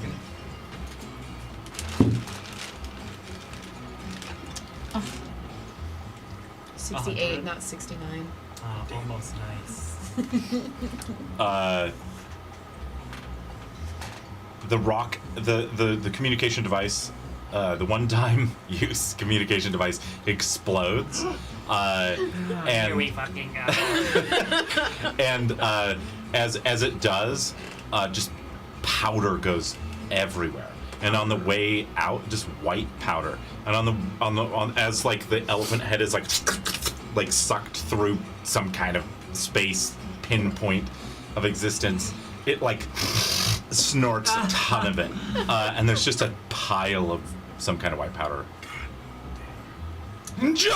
Oh. 68, 100? not 69. Almost nice. The rock, the communication device, the one-time use communication device explodes. Here we And fucking go. and as it does, just powder goes everywhere. And on the way out, just white powder. And on as like the elephant head is like sucked through some kind of space pinpoint of existence, it like snorts a ton of it. And there's just a pile of some kind of white powder. Enjoy!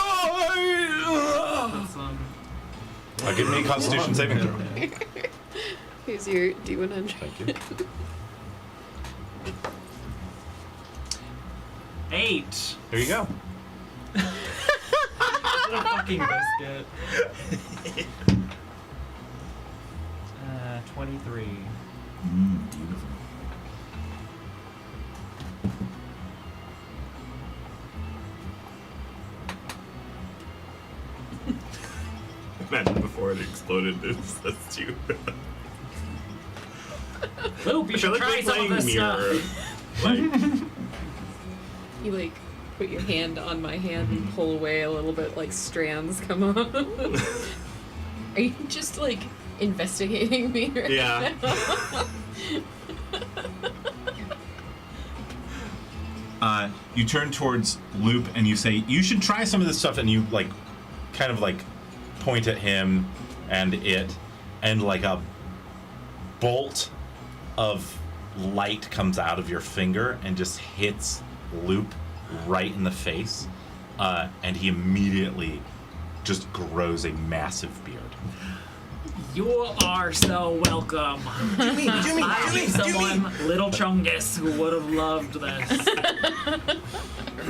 That's, Give me a Constitution saving throw. Here's your D100. Thank you. 8. Here you go. What a fucking biscuit. 23. Beautiful. Imagine before it exploded, that's you. Loop, you I feel should like try we're some of playing this mirror. stuff. Like, You like put your hand on my hand and pull away a little bit, like strands come on. Are you just like investigating me right Yeah. now? You turn towards Loop and you say, you should try some of this stuff, and you like kind of like point at him and it, and like a bolt of light comes out of your finger and just hits Loop right in the face, and he immediately just grows a massive beard. You are so welcome. I need someone, Little Chungus, who would have loved this.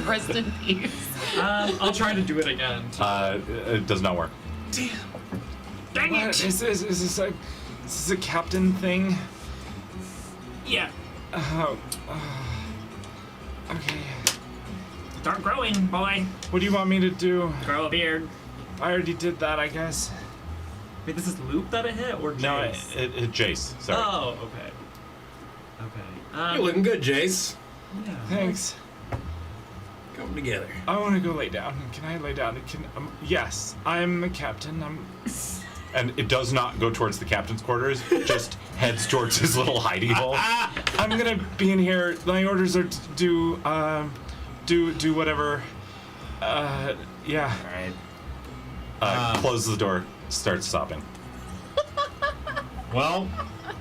Rest in peace. I'll try to do it again. It does not work. Dang it! Is this a captain thing? Yeah, Okay. start growing, boy. What do you want me to do? Grow a beard. I already did that, I guess. Wait, this is Loop that it hit, or Jace? No, it Jace. Sorry. Oh, okay. Okay. You're looking good, Jace. Yeah. Thanks. Coming together. I want to go lay down. Can I lay down? Yes, I'm the captain. And it does not go towards the captain's quarters, just heads towards his little hidey hole. I'm gonna be in here. My orders are to do whatever. Yeah. All right. Closes the door, starts sobbing. Well,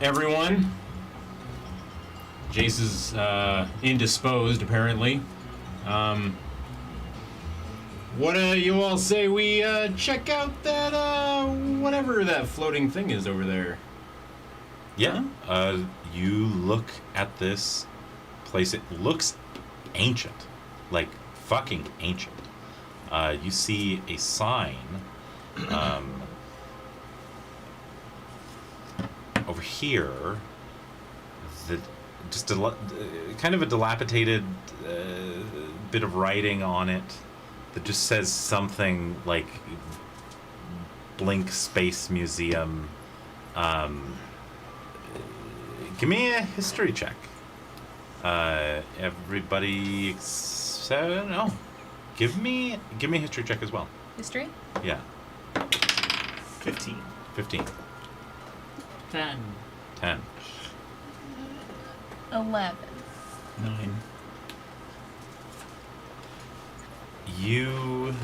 everyone, Jace is indisposed, apparently. What do you all say we check out that whatever that floating thing is over there? Yeah. You look at this place. It looks ancient, like fucking ancient. You see a sign over here that just kind of a dilapidated bit of writing on it that just says something like Blink Space Museum. Give me a history check. Everybody no. Give me a history check as well. History? Yeah. 15. 15. 10. 10. 11. 9. You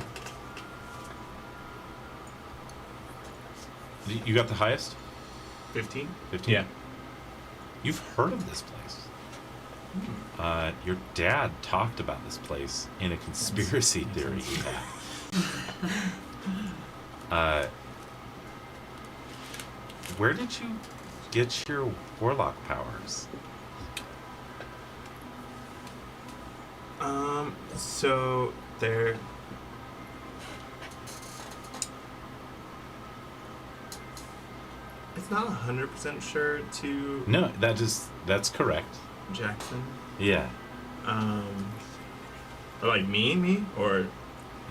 got the highest? 15? 15? Yeah. You've heard of this place. Your dad talked about this place in a conspiracy theory he had. Where did you get your warlock powers? So they're... It's not 100% sure to No, that's correct. Jackson. Yeah. Or like me, or...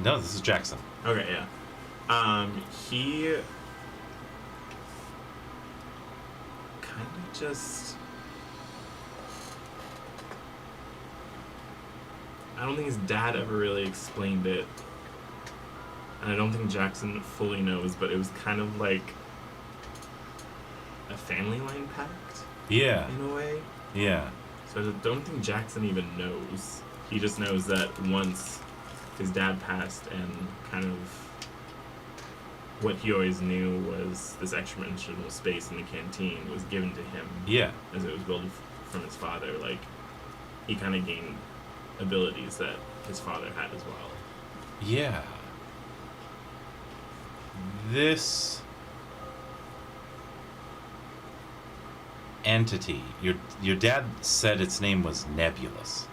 No, this is Jackson. Okay, yeah. He kind of just... I don't think his dad ever really explained it. And I don't think Jackson fully knows, but it was kind of like a family line pact Yeah. in a way. Yeah. So I don't think Jackson even knows. He just knows that once his dad passed, and kind of what he always knew was this extra-dimensional space in the canteen was given to him Yeah. as it was built from his father. Like, he kind of gained abilities that his father had as well. Yeah. This entity, your dad said its name was Nebulous.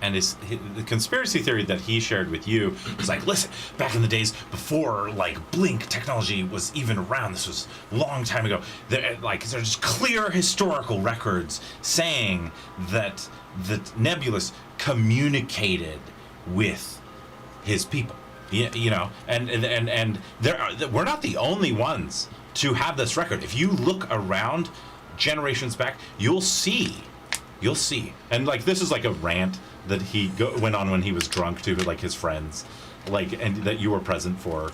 And the conspiracy theory that he shared with you was like, listen, back in the days before like blink technology was even around, this was a long time ago, there's clear historical records saying that Nebulous communicated with his people. You know, and we're not the only ones to have this record. If you look around generations back, you'll see You'll see. And like this is like a rant that he went on when he was drunk to like his friends, like, and that you were present for.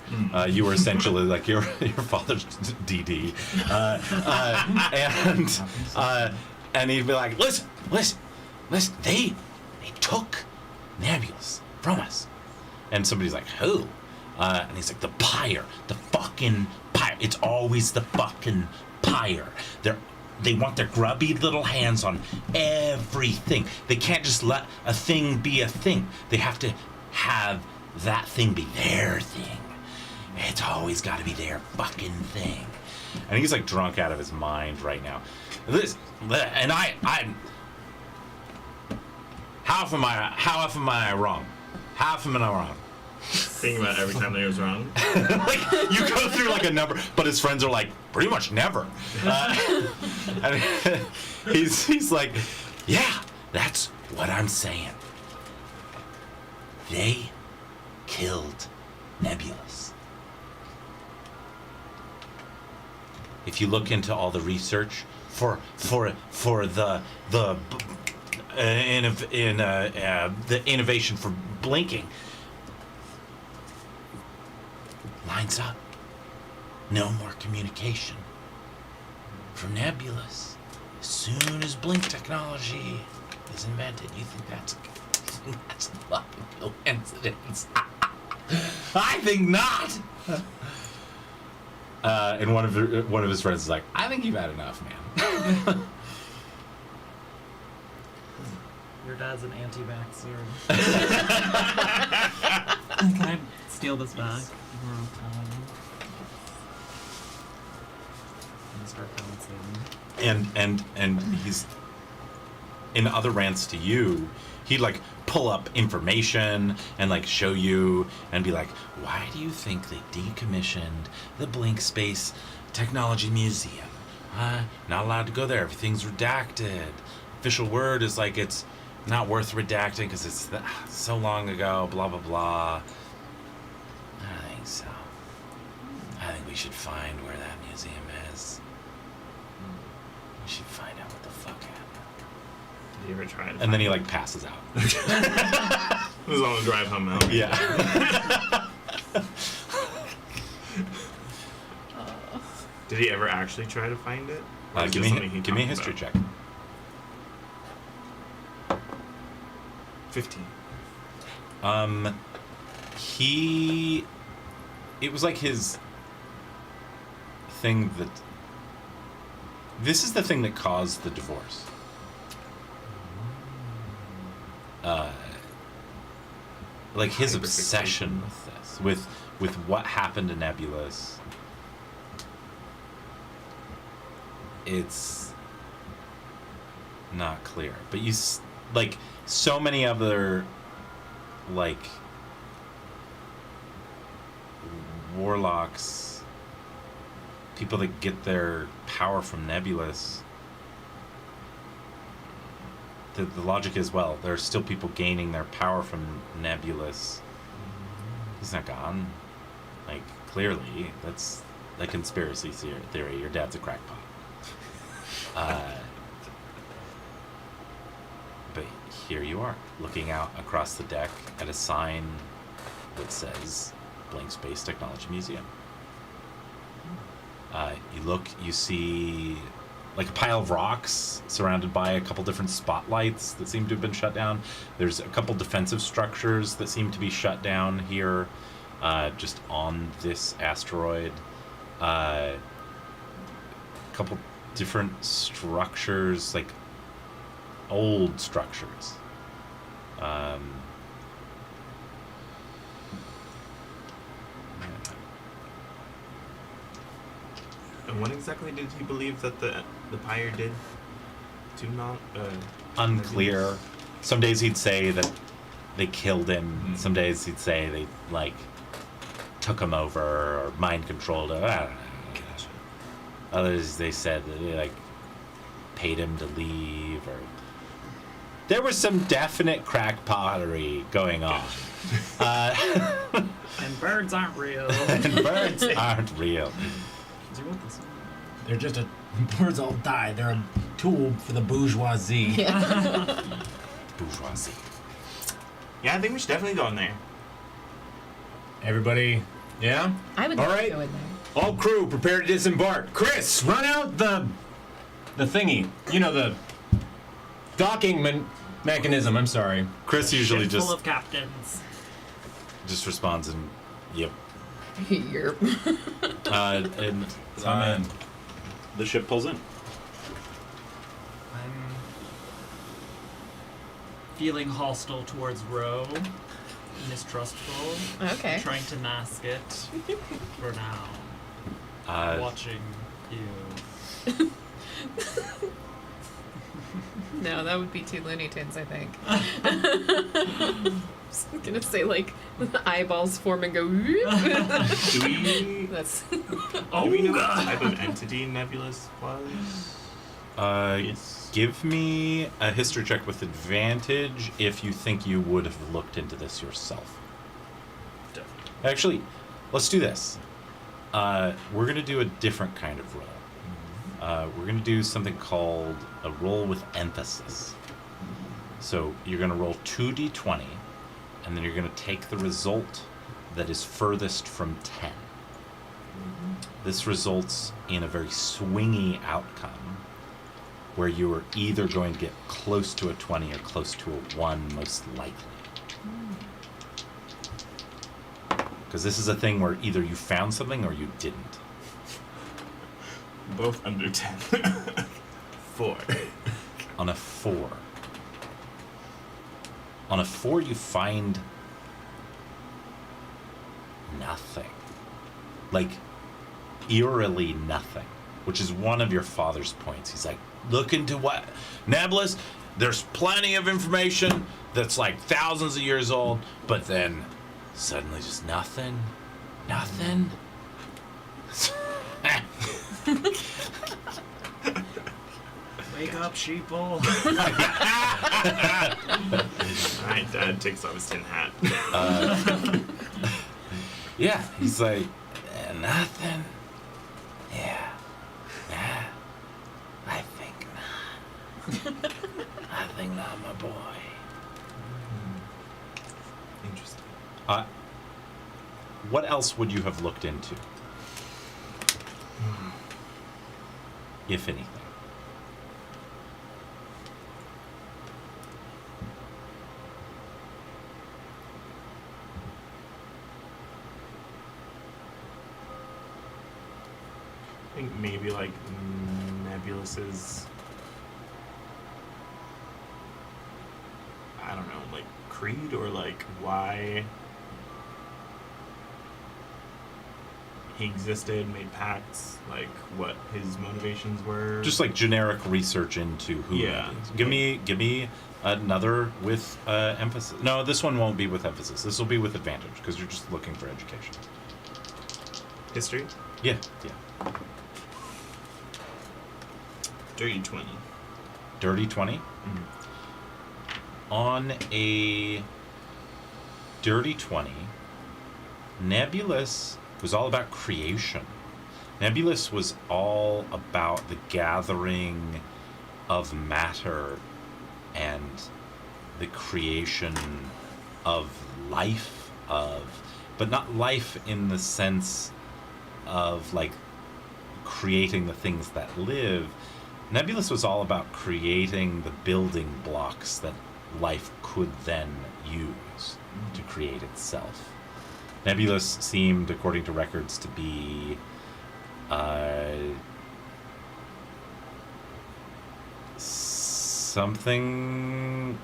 You were essentially like your father's DD, and he'd be like, listen, they took Nebulous from us. And somebody's like, who? And he's like, the pyre, the fucking pyre. It's always the fucking pyre. They want their grubby little hands on everything. They can't just let a thing be a thing. They have to have that thing be their thing. It's always got to be their fucking thing. And he's like drunk out of his mind right now. And I'm. How often am I wrong? How often am I wrong? Thinking about every time that he was wrong. Like you go through like a number, but his friends are like pretty much never. And he's like, yeah, that's what I'm saying. They killed Nebulous. If you look into all the research for the innovation for blinking, lines up. No more communication from Nebulous. As soon as blink technology is invented, you think that's a fucking coincidence? I think not. And one of his friends is like, I think you've had enough, man. Your dad's an anti-vaxxer. Can I steal this back? And start balancing. And he's in other rants to you, he'd like pull up information and like show you and be like, why do you think they decommissioned the Blink Space Technology Museum? Not allowed to go there. Everything's redacted. Official word is like it's not worth redacting because it's so long ago, blah blah blah. I think so. I think we should find where that museum is. We should find out what the fuck happened. Did you ever try it? And then he like passes out. It was on the drive home out. Yeah. Did he ever actually try to find it? Or is Give it something he me a talked history about? check. 15. It was like his thing that. This is the thing that caused the divorce. Like his obsession with this, with what happened to Nebulous. It's not clear, but like so many other like warlocks, people that get their power from Nebulous. The logic is, well, there are still people gaining their power from Nebulous. He's not gone. Like, clearly, that's a conspiracy theory. Your dad's a crackpot. But here you are, looking out across the deck at a sign that says Blank Space Technology Museum. You look, you see like a pile of rocks surrounded by a couple different spotlights that seem to have been shut down. There's a couple defensive structures that seem to be shut down here, just on this asteroid. A couple different structures, like old structures. And what exactly did he believe that the pyre did to not? Unclear. Some days he'd say that they killed him. Mm-hmm. Some days he'd say they like took him over or mind controlled him. I don't know. Gotcha. Others they said that they like paid him to leave, or there was some definite crackpottery going on. And birds aren't real. And birds aren't real. Do you want this one? They're just birds all die. They're a tool for the bourgeoisie. Yeah. Bourgeoisie. Yeah, I think we should definitely go in there. Everybody, yeah? I would All love right. to go in there. All crew, prepare to disembark. Chris, run out the thingy. You know, the docking mechanism. I'm sorry. Chris usually Ship full just of captains. responds and yep. You're And I'm in. the ship pulls in. I'm feeling hostile towards Ro, mistrustful. okay. Trying to mask it for now. Watching you. No, that would be too Looney Tunes, I think. Just gonna say like the eyeballs form and go. Do we That's do we know what type of entity Nebulous was? Yes. Give me a history check with advantage if you think you would have looked into this yourself. Definitely. Actually, let's do this. We're going to do a different kind of roll. We're going to do something called a roll with emphasis. So you're going to roll 2d20, and then you're going to take the result that is furthest from 10. This results in a very swingy outcome where you are either going to get close to a 20 or close to a 1, most likely. Because this is a thing where either you found something or you didn't. Both under 10. 4. On a 4. On a 4, you find nothing. Like, eerily nothing. Which is one of your father's points. He's like, look into what? Nablus, there's plenty of information that's like thousands of years old, but then suddenly just nothing. Nothing. Wake up, sheeple. Alright, Dad takes off his tin hat. Yeah, he's like, nothing. Yeah. Nah. I think not. I think not, my boy. Interesting. What else would you have looked into? If anything. I think maybe like Nebulus's, I don't know, like creed or like why he existed, made pacts, like what his motivations were. Just like generic research into who Yeah. that is. Give me another with emphasis. No, this one won't be with emphasis. This will be with advantage because you're just looking for education. History. Yeah. Dirty 20. Dirty 20. Mm-hmm. On a dirty 20, Nebulous was all about creation. Nebulous was all about the gathering of matter and the creation of life, but not life in the sense of like creating the things that live. Nebulous was all about creating the building blocks that life could then use to create itself. Nebulous seemed, according to records, to be something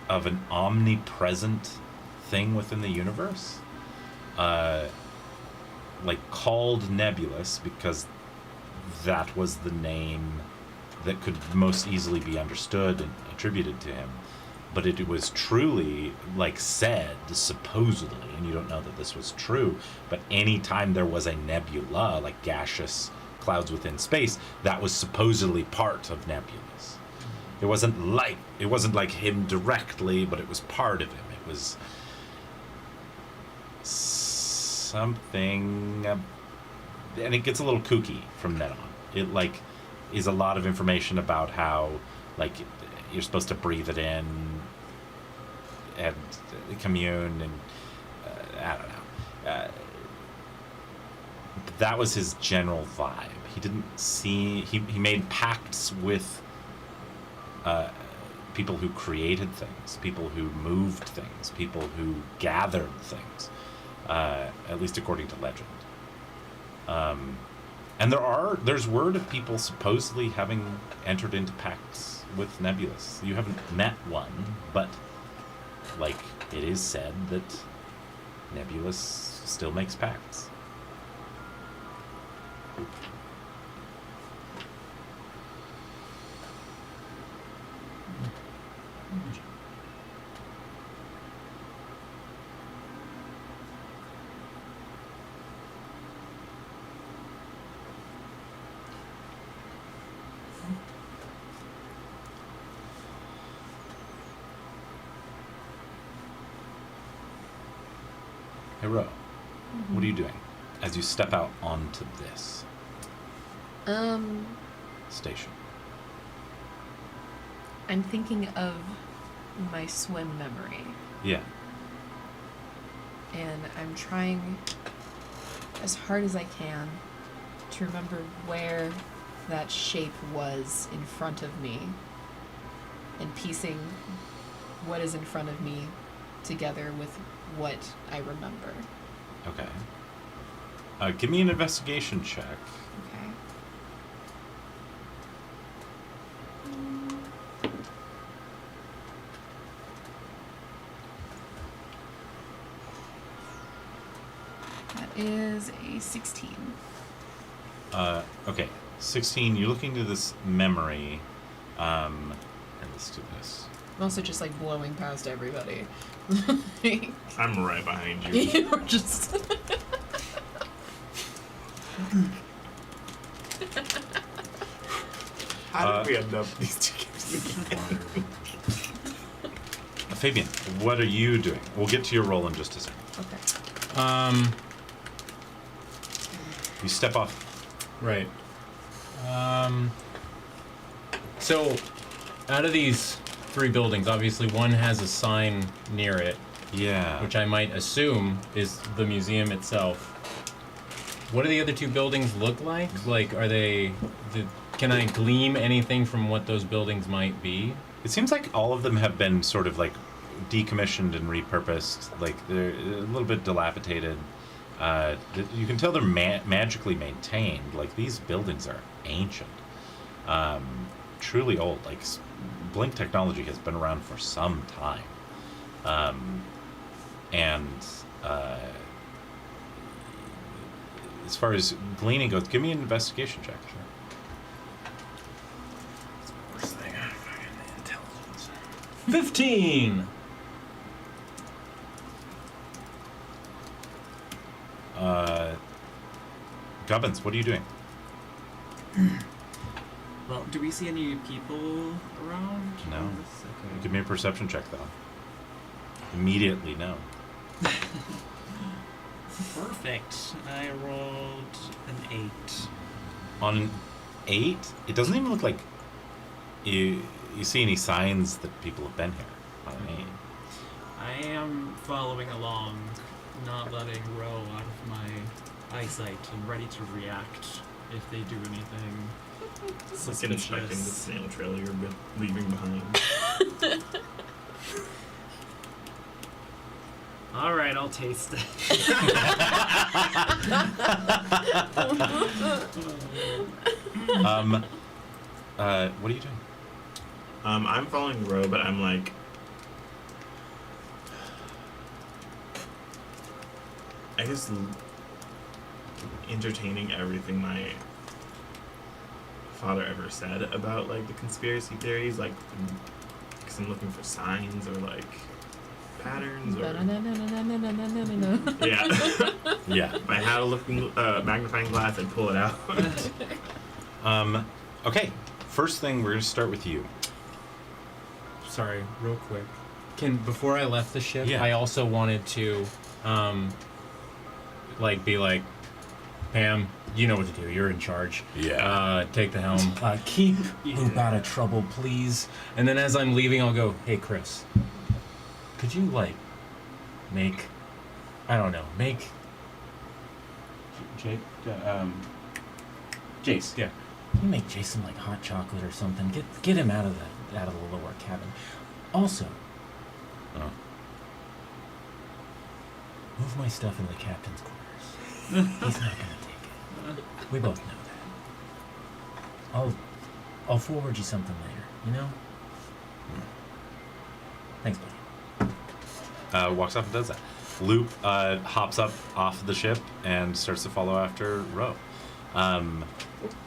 of an omnipresent thing within the universe. Like called Nebulous because that was the name that could most easily be understood and attributed to him. But it was truly, like, said, supposedly, and you don't know that this was true, but anytime there was a nebula, like gaseous clouds within space, that was supposedly part of Nebulous. It wasn't like him directly, but it was part of him. It was something, and it gets a little kooky from then on. It like is a lot of information about how like you're supposed to breathe it in and commune and I don't know. That was his general vibe. He didn't see. He made pacts with people who created things, people who moved things, people who gathered things. At least according to legend. And there's word of people supposedly having entered into pacts with Nebulus. You haven't met one, but like it is said that Nebulus still makes pacts. Hey, Ro, what are you doing as you step out onto this station? I'm thinking of my swim memory, Yeah. and I'm trying as hard as I can to remember where that shape was in front of me, and piecing what is in front of me together with what I remember. Okay. Give me an investigation check. Okay. That is a 16. Okay. 16, you're looking to this memory. And let's do this. I'm also just like blowing past everybody. I'm right behind you. You're just. How did we end up these two games? Fabian, what are you doing? We'll get to your role in just a second. Okay. You step off. Right. So, out of these 3 buildings, obviously one has a sign near it, Yeah. which I might assume is the museum itself. What do the other 2 buildings look like? Like, are they... Can I glean anything from what those buildings might be? It seems like all of them have been sort of like decommissioned and repurposed. Like they're a little bit dilapidated. You can tell they're magically maintained. Like these buildings are ancient, truly old. Like Blink technology has been around for some time, and as far as gleaning goes, give me an investigation check. Sure. Worst thing, fucking intelligence. 15! Gubbins, what are you doing? Well, do we see any people around? No. Okay. Give me a perception check, though. Immediately, no. Perfect. I rolled an 8. On an 8, it doesn't even look like you see any signs that people have been here. On an 8. I am following along, not letting row out of my eyesight and ready to react if they do anything It's like inspecting the snail trail you're leaving behind. All right, I'll taste it. What are you doing? I'm following Ro, but I'm like, I guess entertaining everything my father ever said about like the conspiracy theories, like because I'm looking for signs or like patterns or yeah. Yeah. If I had a looking magnifying glass, I'd pull it out. Okay. First thing, we're gonna start with you. Sorry, real quick. Before I left the ship, Yeah. I also wanted to, be like, Pam, You know what to do. You're in charge. Yeah. Take the helm. Keep Loop out of trouble, please. And then as I'm leaving, I'll go, hey, Chris, could you, like, make... I don't know, make... Jake? Jace, yeah. Can you make Jason, like, hot chocolate or something? Get him out of the lower cabin. Also... Oh. Move my stuff into the captain's quarters. He's not gonna take it. We both know that. I'll forward you something later, you know? Thanks, buddy. Walks off and does that. Loop hops up off the ship and starts to follow after Ro.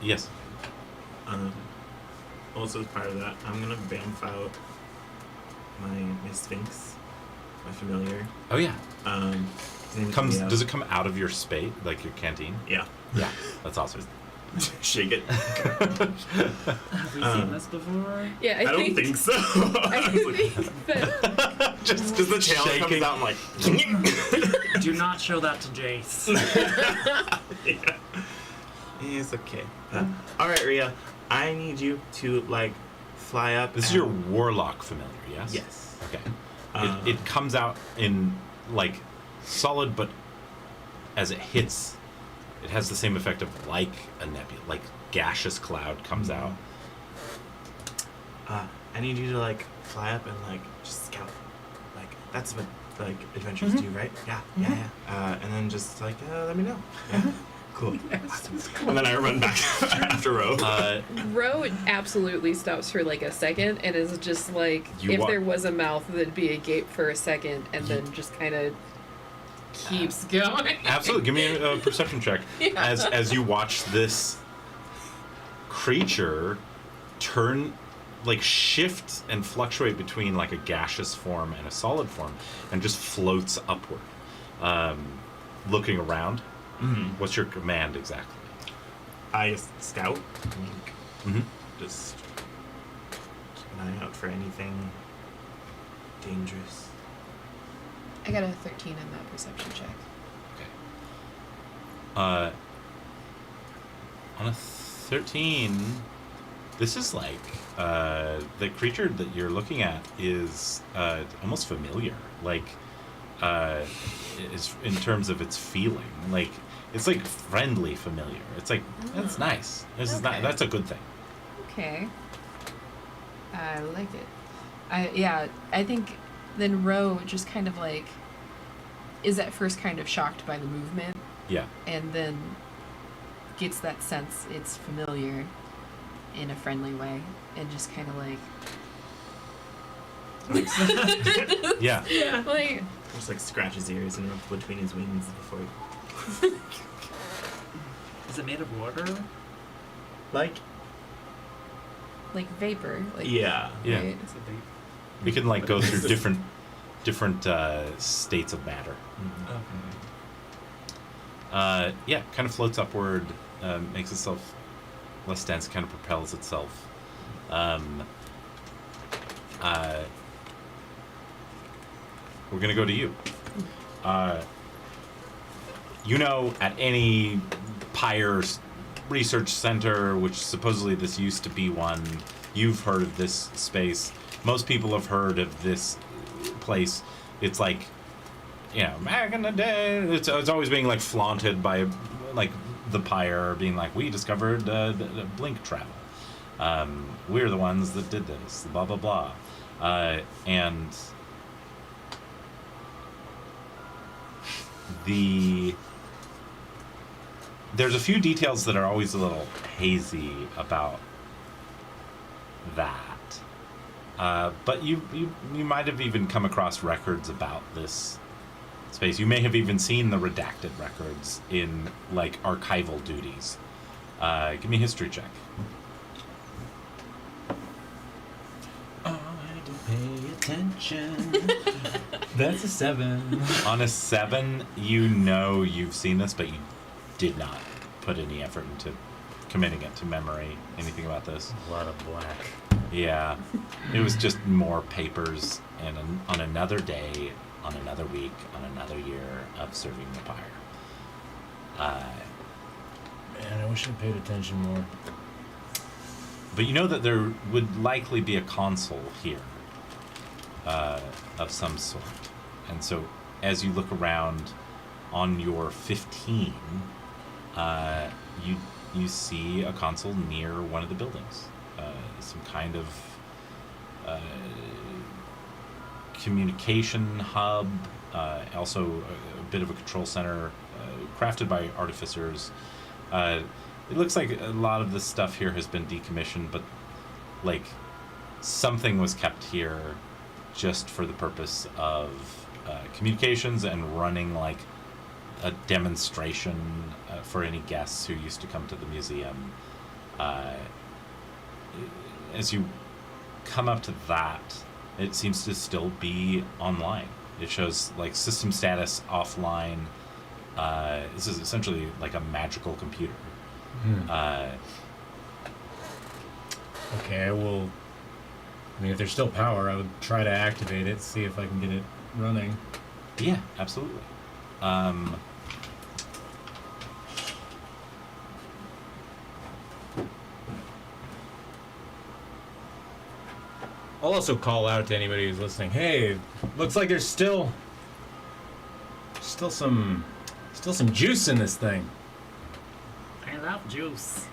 Yes. Also, as part of that, I'm gonna bamf out my Sphinx, my familiar. Oh yeah. His name is Leo. Does it come out of your spate, like your canteen? Yeah. Yeah. That's awesome. Shake it. Have we seen this before? Yeah, I don't think so. I think that Just because the tail comes out and like. Do not show that to Jace. Yeah. It's okay. All right, Rhea. I need you to like fly up. This is your warlock familiar, yes? Yes. Okay. It comes out in like solid, but as it hits, it has the same effect of like a nebula, like gaseous cloud comes out. I need you to like fly up and like just scout. Like that's what like adventurers do, right? Yeah. And then just like let me know. Yeah. Cool. Awesome. And then I run back after Ro. Ro absolutely stops for like a second and is just like, if there was a mouth, there'd be a gape for a second and then just kind of keeps going. Absolutely. Give me a perception check. Yeah. As you watch this creature turn, like shift and fluctuate between like a gaseous form and a solid form and just floats upward. Looking around. Mm-hmm. What's your command exactly? I scout. Mm-hmm. Just keep an eye out for anything dangerous. I got a 13 in that perception check. Okay. On a 13, this is like the creature that you're looking at is almost familiar. Like, is in terms of its feeling. Like, it's like friendly familiar. It's like that's nice. This is not. That's a good thing. Okay. I like it. I think then Ro just kind of like is at first kind of shocked by the movement Yeah. and then gets that sense it's familiar in a friendly way and just kind of like Yeah. like Just like scratch his ears and up between his wings before. Is it made of water? Like. vapor. Like Yeah. Yeah. right? It's a big. You can like go through different states of matter. Okay. Yeah, kind of floats upward, makes itself less dense, kind of propels itself. We're gonna go to you. You know, at any Pyre research center, which supposedly this used to be one, you've heard of this space. Most people have heard of this place. It's like, you know, back in the day, it's always being like flaunted by like the Pyre, being like, we discovered the blink travel. We're the ones that did this. Blah blah blah, and there's a few details that are always a little hazy about that. But you might have even come across records about this space. You may have even seen the redacted records in like archival duties. Give me a history check. I don't pay attention. That's a 7. On a 7, you know you've seen this, but you did not put any effort into committing it to memory, anything about this. A lot of black. Yeah. It was just more papers and on another day, on another week, on another year of serving the Pyre. Man, I wish I paid attention more. But you know that there would likely be a console here of some sort. And so as you look around on your 15, you see a console near one of the buildings. Some kind of communication hub, also a bit of a control center, crafted by artificers. It looks like a lot of the stuff here has been decommissioned, but like something was kept here just for the purpose of communications and running like a demonstration for any guests who used to come to the museum. As you come up to that, it seems to still be online. It shows like system status offline. This is essentially like a magical computer. Okay, well, I mean, if there's still power, I would try to activate it, see if I can get it running. Yeah, absolutely. I'll also call out to anybody who's listening. Hey, looks like there's still some juice in this thing. I love juice.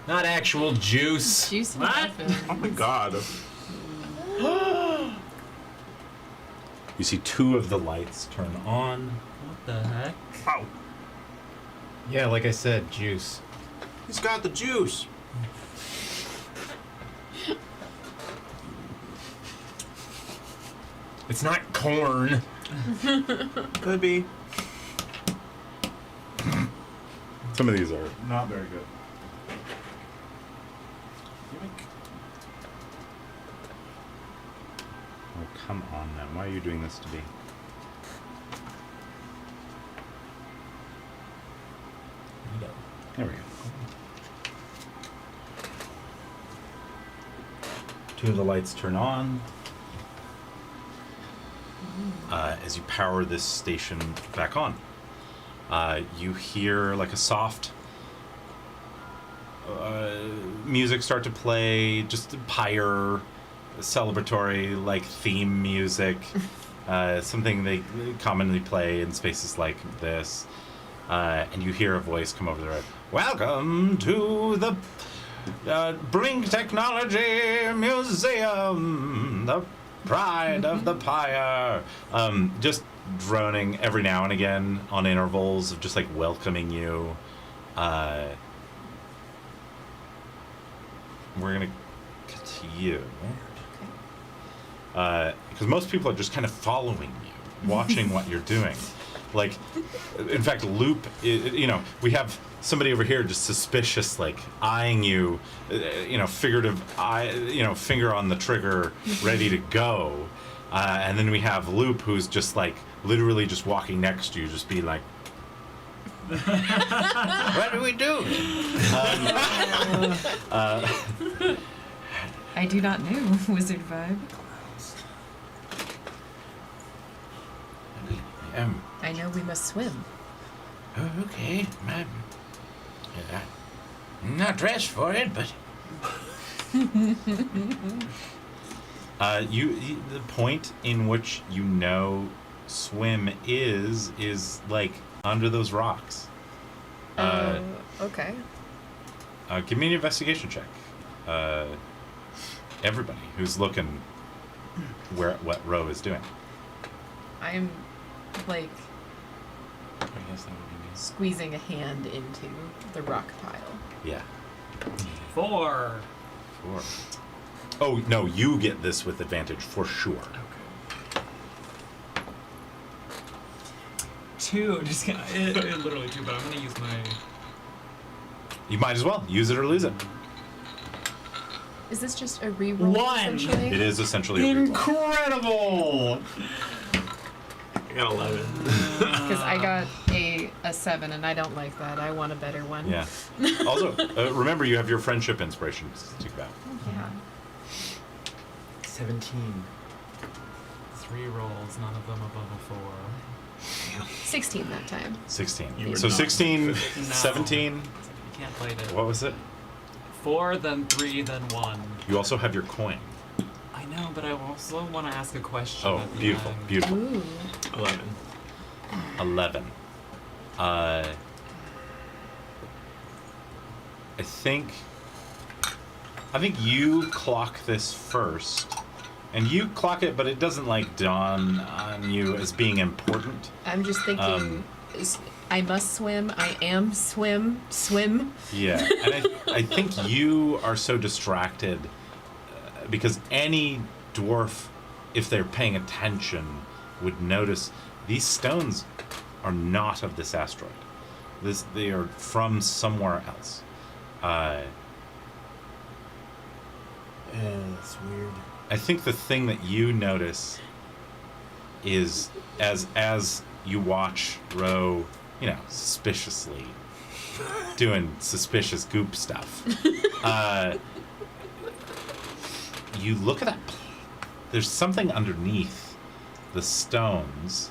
Not actual juice. Juicy What? muffin. Oh my god. You see two of the lights turn on. What the heck? Ow. Yeah, like I said, juice. He's got the juice. It's not corn. Could be. Some of these are not very good. Oh, come on now. Why are you doing this to me? There we go. Two of the lights turn on. As you power this station back on, you hear like a soft music start to play, just pyre, celebratory like theme music, something they commonly play in spaces like this. And you hear a voice come over the road. Welcome to the Brink Technology Museum, the pride of the pyre. Just droning every now and again on intervals of just like welcoming you. We're gonna cut to you. Because most people are just kind of following you, watching what you're doing. Like, in fact, Loop, we have somebody over here just suspicious, like, eyeing you, figurative eye, finger on the trigger, ready to go. And then we have Loop, who's just, like, literally just walking next to you, just be like, what do we do? I do not know, wizard vibe. I know we must swim. Oh, okay. I'm not dressed for it, but the point in which swim is like under those rocks. Okay. Give me an investigation check. Everybody who's looking what Ro is doing. I'm like I guess that would be me. squeezing a hand into the rock pile. Yeah. 4. 4. Oh no, you get this with advantage for sure. Okay. 2. Just gonna, literally 2, but I'm gonna use my. You might as well use it or lose it. Is this just a reroll? 1. Essentially? It is essentially a reroll. Incredible! I got 11. Because I got a 7, and I don't like that. I want a better one. Yeah. Also, remember you have your friendship inspiration to think about. Yeah. 17. 3 rolls, none of them above a 4. 16 that time. 16. You were So not. 16, No. 17. You can't fight it. What was it? 4, then 3, then 1. You also have your coin. I know, but I also want to ask a question. Oh, at the beautiful, end. beautiful. Ooh. 11. 11. I think you clock this first, and you clock it, but it doesn't like dawn on you as being important. I'm just thinking, I must swim. I am swim. Yeah, and I think you are so distracted because any dwarf, if they're paying attention, would notice these stones are not of this asteroid. They are from somewhere else. That's weird. I think the thing that you notice is as you watch Ro, suspiciously doing suspicious goop stuff. You look at that. There's something underneath the stones,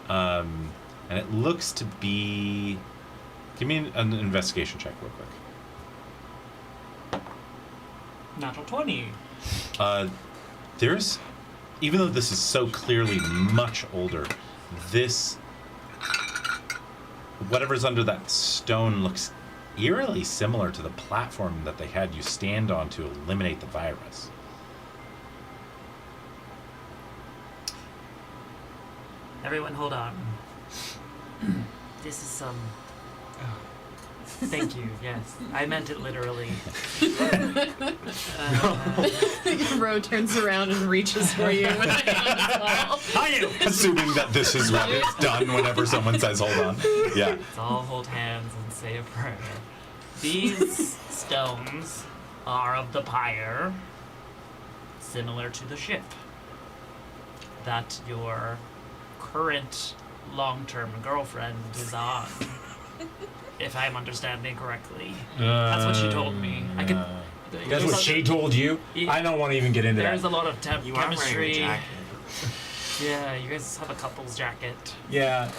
and it looks to be. Give me an investigation check, real quick. Natural 20. There's, even though this is so clearly much older, whatever's under that stone looks eerily similar to the platform that they had you stand on to eliminate the virus. Everyone, hold on. This is some. Thank you. Yes, I meant it literally. Ro turns around and reaches for you with a hand as well. How are you? Assuming that this is what it's done whenever someone says, hold on. Yeah. Let's all hold hands and say a prayer. These stones are of the pyre, similar to the ship that your current long-term girlfriend is on. If I'm understanding correctly. That's what she told me. I could. That's what she told you? I don't want to even get into There's that. a lot of You are wearing a chemistry. jacket. Yeah, you guys have a couple's jacket. Yeah,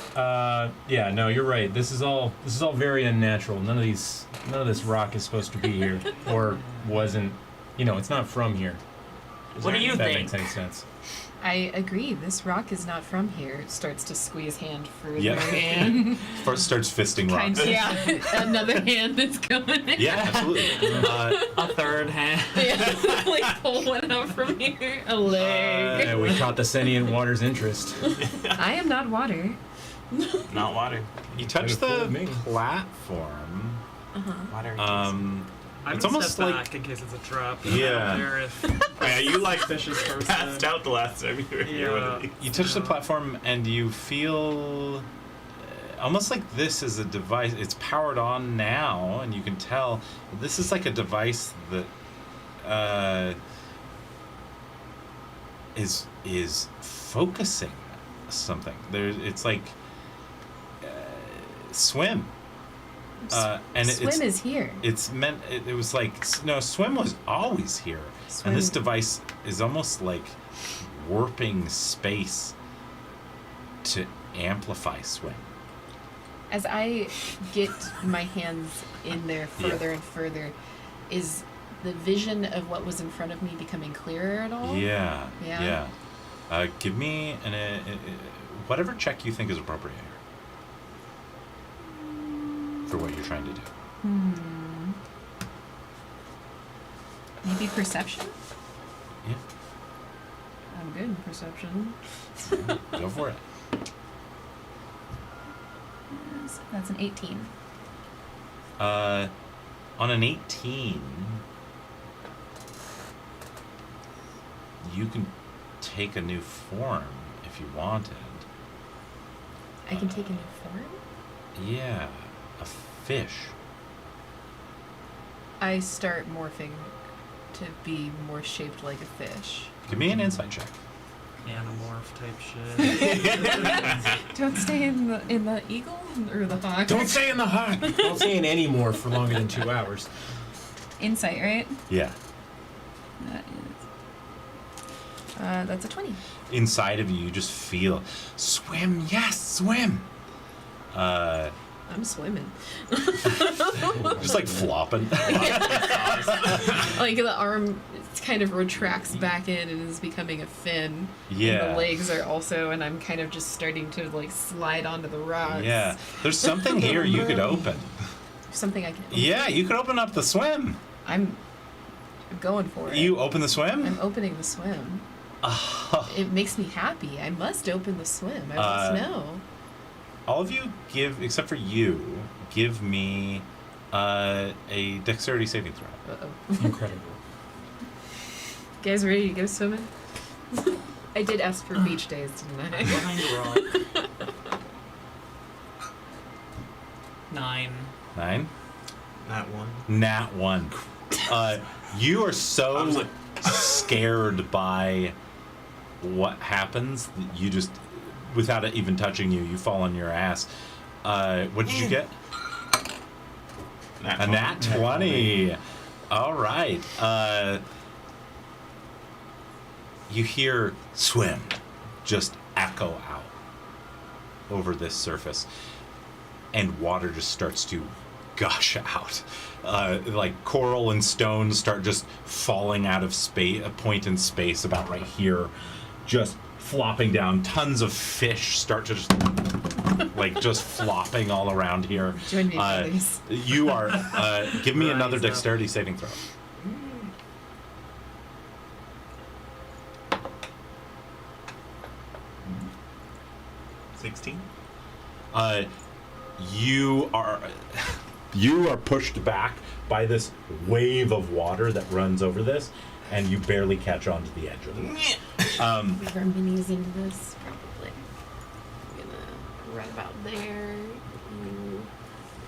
no, you're right. This is all very unnatural. None of this rock is supposed to be here. Or wasn't, it's not from here. What do you If that think? makes any sense. I agree. This rock is not from here. Starts to squeeze hand further Yeah. in. First starts fisting rocks. Yeah, another hand that's going in. Yeah, absolutely. A third hand. Yeah, like pull one out from here. A leg. Yeah, we caught the sentient water's interest. I am not water. Not water. You touch Could've fooled the me. platform. Water. I'm It's gonna almost step like- back in case it's a trap. Yeah. I don't care if Yeah, you like suspicious person. passed out the last time you were here. Yeah. One of You touch the platform and you feel almost like this is a device. It's powered on now, and you can tell this is like a device that is focusing something. It's like swim. And Swim is here. it's meant. It was like no, swim was always here, Swim. and this device is almost like warping space to amplify swim. As I get my hands in there further and further, is the vision of what was in front of me becoming clearer at all? Yeah, Yeah. yeah. Give me whatever check you think is appropriate here for what you're trying to do. Maybe perception? Yeah, I'm good in perception. go for it. That's an 18. On an 18, you can take a new form if you wanted. I can take a new form? Yeah, a fish. I start morphing to be more shaped like a fish. Give me an insight check. Animorph type shit. Don't stay in the eagle or the hawk. Don't stay in the hut. Don't stay in any more for longer than 2 hours. Insight, right? Yeah. That is That's a 20. Inside of you, you just feel, swim, yes, swim. I'm swimming. Just like flopping. Like the arm kind of retracts back in and is becoming a fin. Yeah. And the legs are also, and I'm kind of just starting to like slide onto the rocks. Yeah. There's something here you could open. Something I can. Yeah, you could open up the swim. I'm going for it. You open the swim? I'm opening the swim. It makes me happy. I must open the swim. I must know. All of you except for you, give me a dexterity saving throw. Uh-oh. Incredible. You guys ready to go swimming? I did ask for beach days, didn't I? Behind the rock. 9. 9? That one. Nat 1. You are so I was like- scared by what happens that you just, without it even touching you, you fall on your ass. What did you get? A nat 20. All right. You hear swim just echo out over this surface, and water just starts to gush out. Like coral and stones start just falling out of space, a point in space about right here, just flopping down. Tons of fish start to just like just flopping all around here. Join me, please. You are. Give me another Rise up. dexterity saving throw. You are pushed back by this wave of water that runs over this, and you barely catch on to the edge of it. Move our minis into this, probably. I'm gonna right about there. You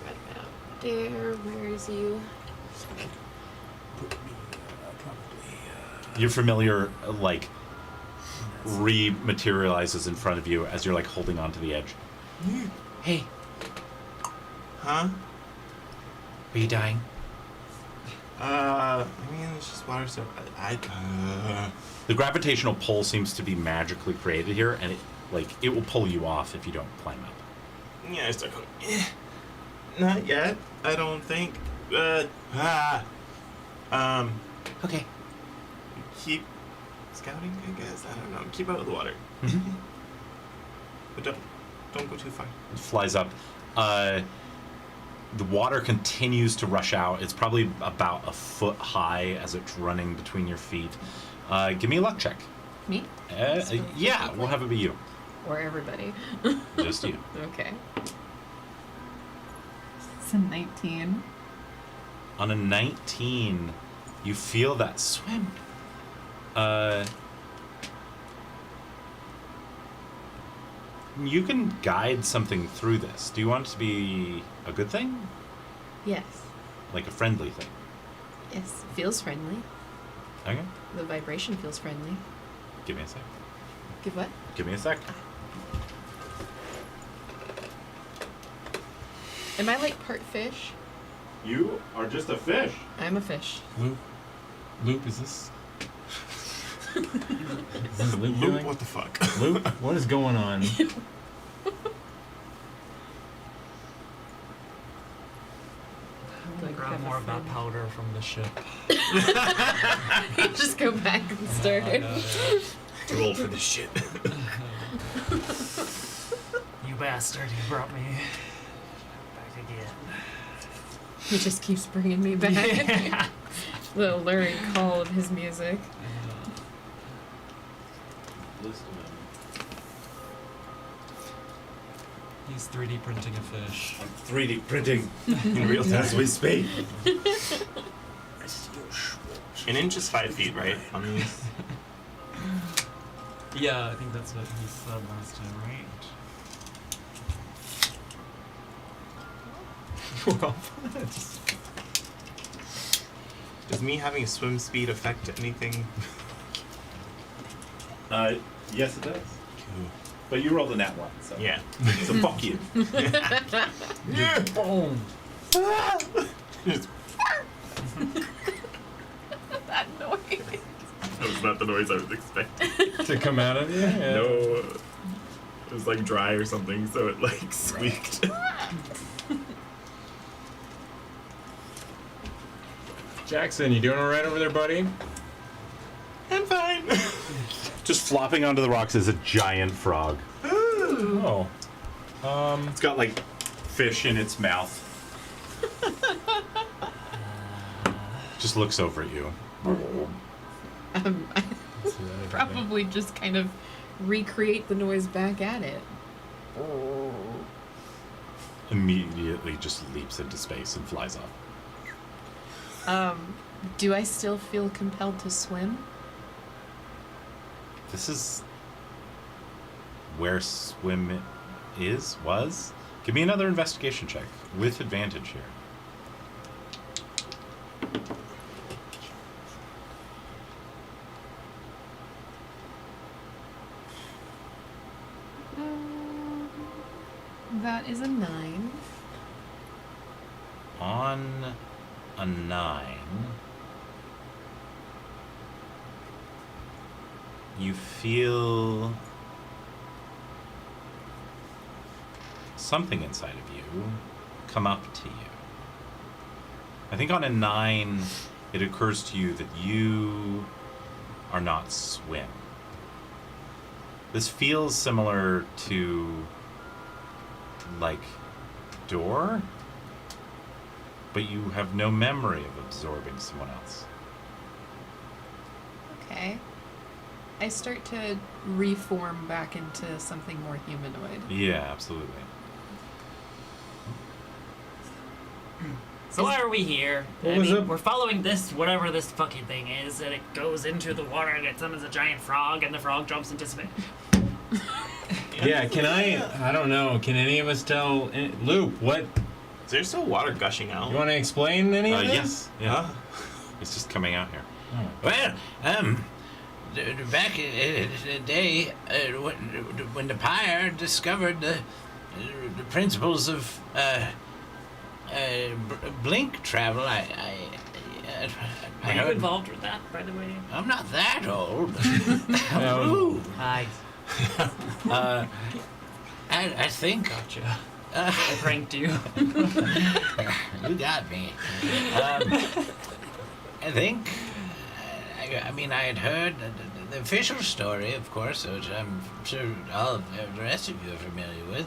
right about there. Where is you? Your familiar, like, rematerializes in front of you as you're, like, holding on to the edge. Hey, Huh? are you dying? I mean, it's just water stuff. The gravitational pull seems to be magically created here, and it will pull you off if you don't climb up. Yeah, I start going, not yet, I don't think. Okay. Keep scouting, I guess. I don't know. Keep out of the water. But don't go too far. It flies up. The water continues to rush out. It's probably about a foot high as it's running between your feet. Give me a luck check. Me? Yeah, we'll have it be you. Or everybody? Just you. Okay. It's a 19. On a 19, you feel that swim. You can guide something through this. Do you want it to be a good thing? Yes. Like a friendly thing? Yes. Feels friendly. Okay. The vibration feels friendly. Give me a sec. Give what? Give me a sec. Am I like part fish? You are just a fish. I'm a fish. Luke, is this? Is this Luke Luke, doing? what the fuck? Luke, what is going on? Like, Grab have a more of that friend. powder from the ship. Just go back and start. Roll for this shit. You bastard, you brought me back again. He just keeps bringing me back. Yeah. The alluring call of his music. He's 3D printing a fish. I'm 3D printing in real time as we speak. An inch is 5 feet, right? On these. Yeah, I think that's what he said last time, right? Does me having a swim speed affect anything? Yes, it does. But you rolled a nat 1, so Yeah. so fuck you. Boom. Just- That noise. That was not the noise I was expecting. To come out of you? Yeah. No, it was like dry or something, so it like squeaked. Jackson, you doing all right over there, buddy? I'm fine. Just flopping onto the rocks is a giant frog. Oh. It's got like fish in its mouth. Just looks over at you. I probably just kind of recreate the noise back at it. Immediately just leaps into space and flies off. Do I still feel compelled to swim? This is where swim was. Give me another investigation check with advantage here. That is a 9. On a 9, you feel something inside of you come up to you. I think on a 9, it occurs to you that you are not swim. This feels similar to like door, but you have no memory of absorbing someone else. Okay. I start to reform back into something more humanoid. Yeah, absolutely. So why are we here? What was up? We're following this, whatever this fucking thing is, and it goes into the water and it summons a giant frog, and the frog jumps into space. Yeah, can I don't know, can any of us tell, Loop, what, Is there still water gushing out? you want to explain any of this? Yes. Yeah. It's just coming out here. Well, back in the day when the Pyre discovered the principles of blink travel, I Are you heard. involved with that, by the way? I'm not that old. Yeah, Ooh. Hi. I think Gotcha. I pranked you. you got me. I think. I mean, I had heard the official story, of course, which I'm sure all of the rest of you are familiar with,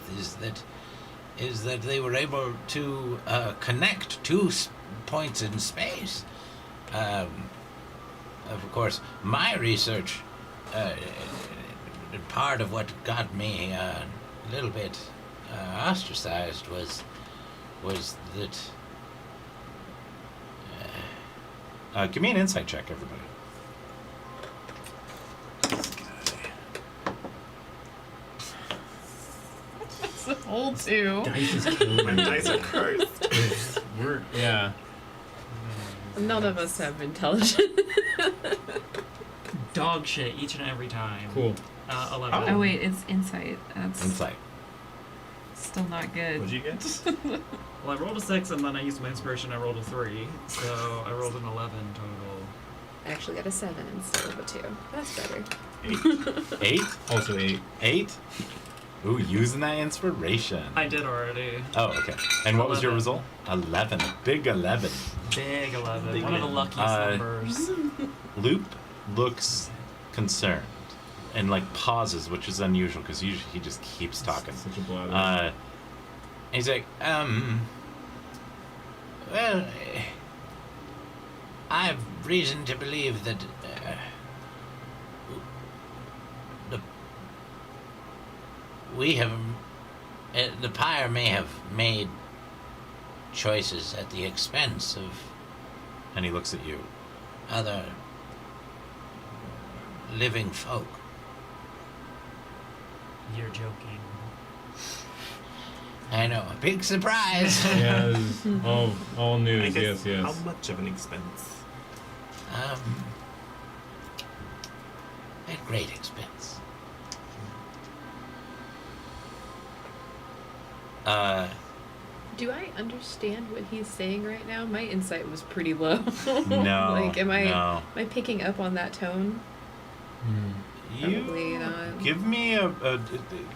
is that they were able to connect two points in space. Of course, my research, part of what got me a little bit ostracized was that. Give me an insight check, everybody. It's a whole 2. Dice is killing My me. dice are cursed. Yeah. None of us have intelligence. Dog shit each and every time. Cool. 11. Oh wait, it's insight. That's Insight. still not good. What'd you get? Well, I rolled a 6 and then I used my inspiration. I rolled a 3, so I rolled an 11 total. I actually got a 7 instead of a 2. That's better. 8? Also 8. 8? Ooh, using that inspiration. I did already. Oh, okay. And what was your 11. result? 11. Big 11. Big 11. Big One of the man. luckiest numbers. Loop looks concerned and like pauses, which is unusual because usually he just keeps talking. Such a blather. He's like, well, I have reason to believe that the Pyre may have made choices at the expense of And he looks at you. other living folk. You're joking. I know, a big surprise. Yeah, this is all I news, guess yes. How much of an expense? At great expense. Do I understand what he's saying right now? My insight was pretty low. No. Like, am no. I picking up on that tone? Probably not. Give me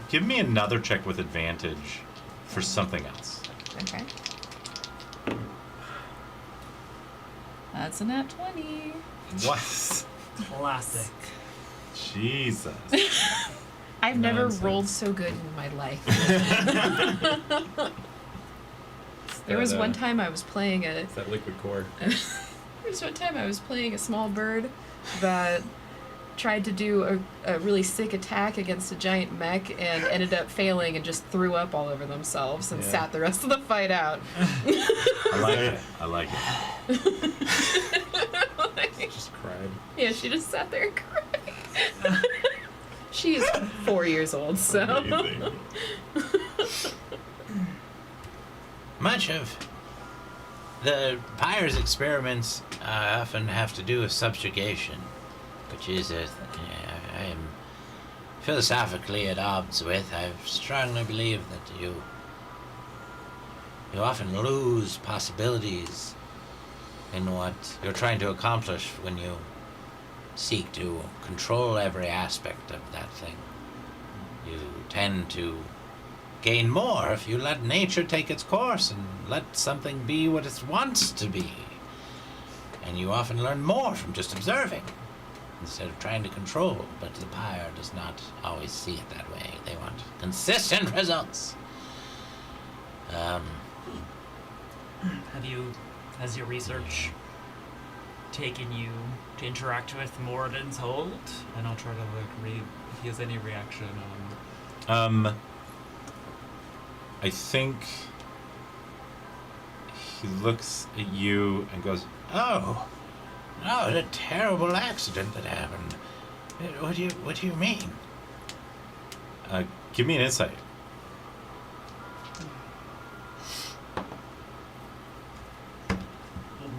give me another check with advantage for something else. Okay. That's a nat 20. What? Classic. Jesus. I've never Nonsense. rolled so good in my life. There was one time I was playing a It's that liquid core. There was one time I was playing a small bird that tried to do a really sick attack against a giant mech and ended up failing and just threw up all over themselves and Yeah. sat the rest of the fight out. I like it. I like it. Just cried. Yeah, she just sat there and cried. She is 4 years old, so. Amazing. Much of the Pyre's experiments often have to do with subjugation, which is I am philosophically at odds with. I strongly believe that you often lose possibilities in what you're trying to accomplish when you seek to control every aspect of that thing. You tend to gain more if you let nature take its course and let something be what it wants to be. And you often learn more from just observing instead of trying to control. But the Pyre does not always see it that way. They want consistent results. Has your research taken you to interact with Moradin's hold? And I'll try to read if he has any reaction on. I think he looks at you and goes, Oh, a terrible accident that happened. What do you mean? give me an insight.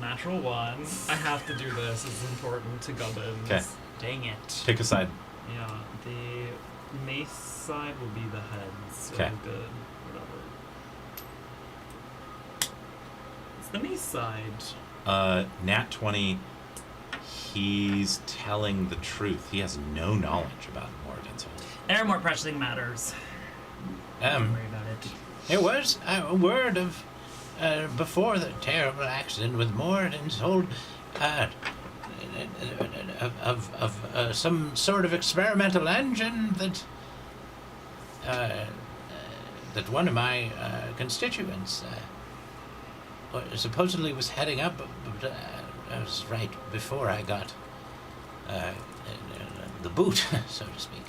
Natural one. I have to do this. It's important to Gubbins. 'Kay. Dang it. Pick a side. Yeah, the mace side will be the heads. So 'Kay. good. Whatever. It's the mace side. Nat 20, he's telling the truth. He has no knowledge about Moradin's hold. There are more pressing matters. Don't worry about it. It was a word of before the terrible accident with Moradin's hold of some sort of experimental engine that one of my constituents supposedly was heading up. But I was right before I got the boot, so to speak.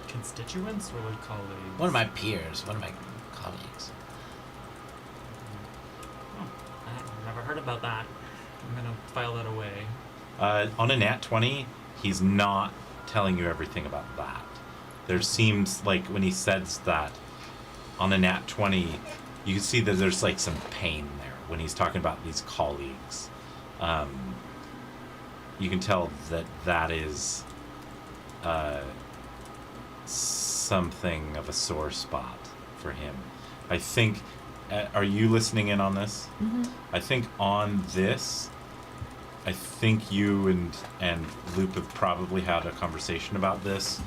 Constituents or like colleagues? One of my peers, one of my colleagues. Oh, I've never heard about that. I'm gonna file that away. On a nat 20, he's not telling you everything about that. There seems like when he says that on a nat 20, you can see that there's like some pain there when he's talking about these colleagues. You can tell that is something of a sore spot for him. I think, are you listening in on this? Mm-hmm. I think on this, I think you and Loop have probably had a conversation about this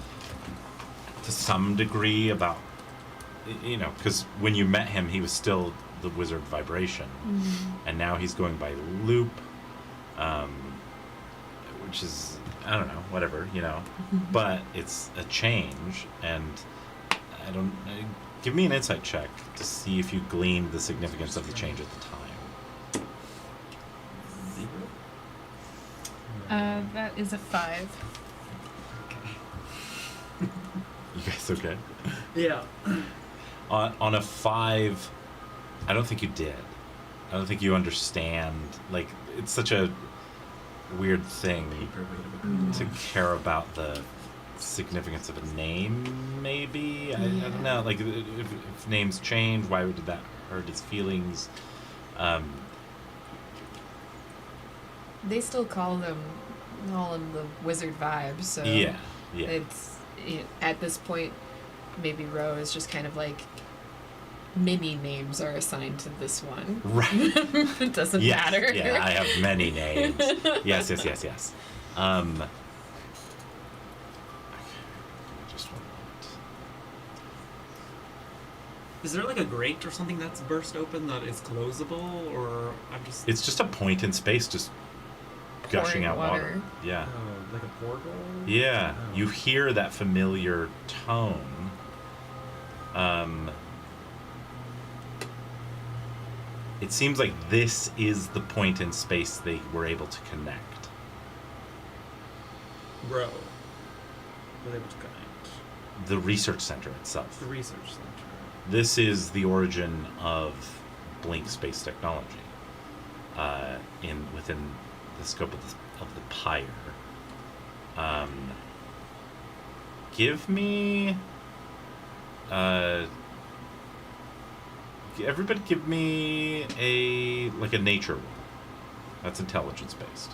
to some degree about, you know, because when you met him, he was still the Wizard Vibration, and now he's going by Loop, which is, I don't know, whatever, you know, but it's a change, and I don't. Give me an insight check to see if you gleaned the significance of the change at the time. 0. That is a 5. You guys okay? Yeah. On a 5, I don't think you did. I don't think you understand. Like, it's such a weird thing to care about the significance of a name, maybe? I don't know. Like, if names change, why did that hurt his feelings? They still call them all in the wizard vibe, so Yeah. it's at this point, maybe Ro is just kind of like many names are assigned to this one. Right. It doesn't Yes, matter. yeah, I have many names. Yes. Just one moment. Is there like a grate or something that's burst open that is closable, or I'm just It's just a point in space, just gushing Pouring out water. water. Yeah. like a portal? Yeah. Oh. You hear that familiar tone. It seems like this is the point in space they were able to connect. Bro. Were they able to connect? The research center itself. The research center. This is the origin of Blink space technology. Within the scope of the Pyre. Give me. Everybody, give me a nature roll. That's intelligence based.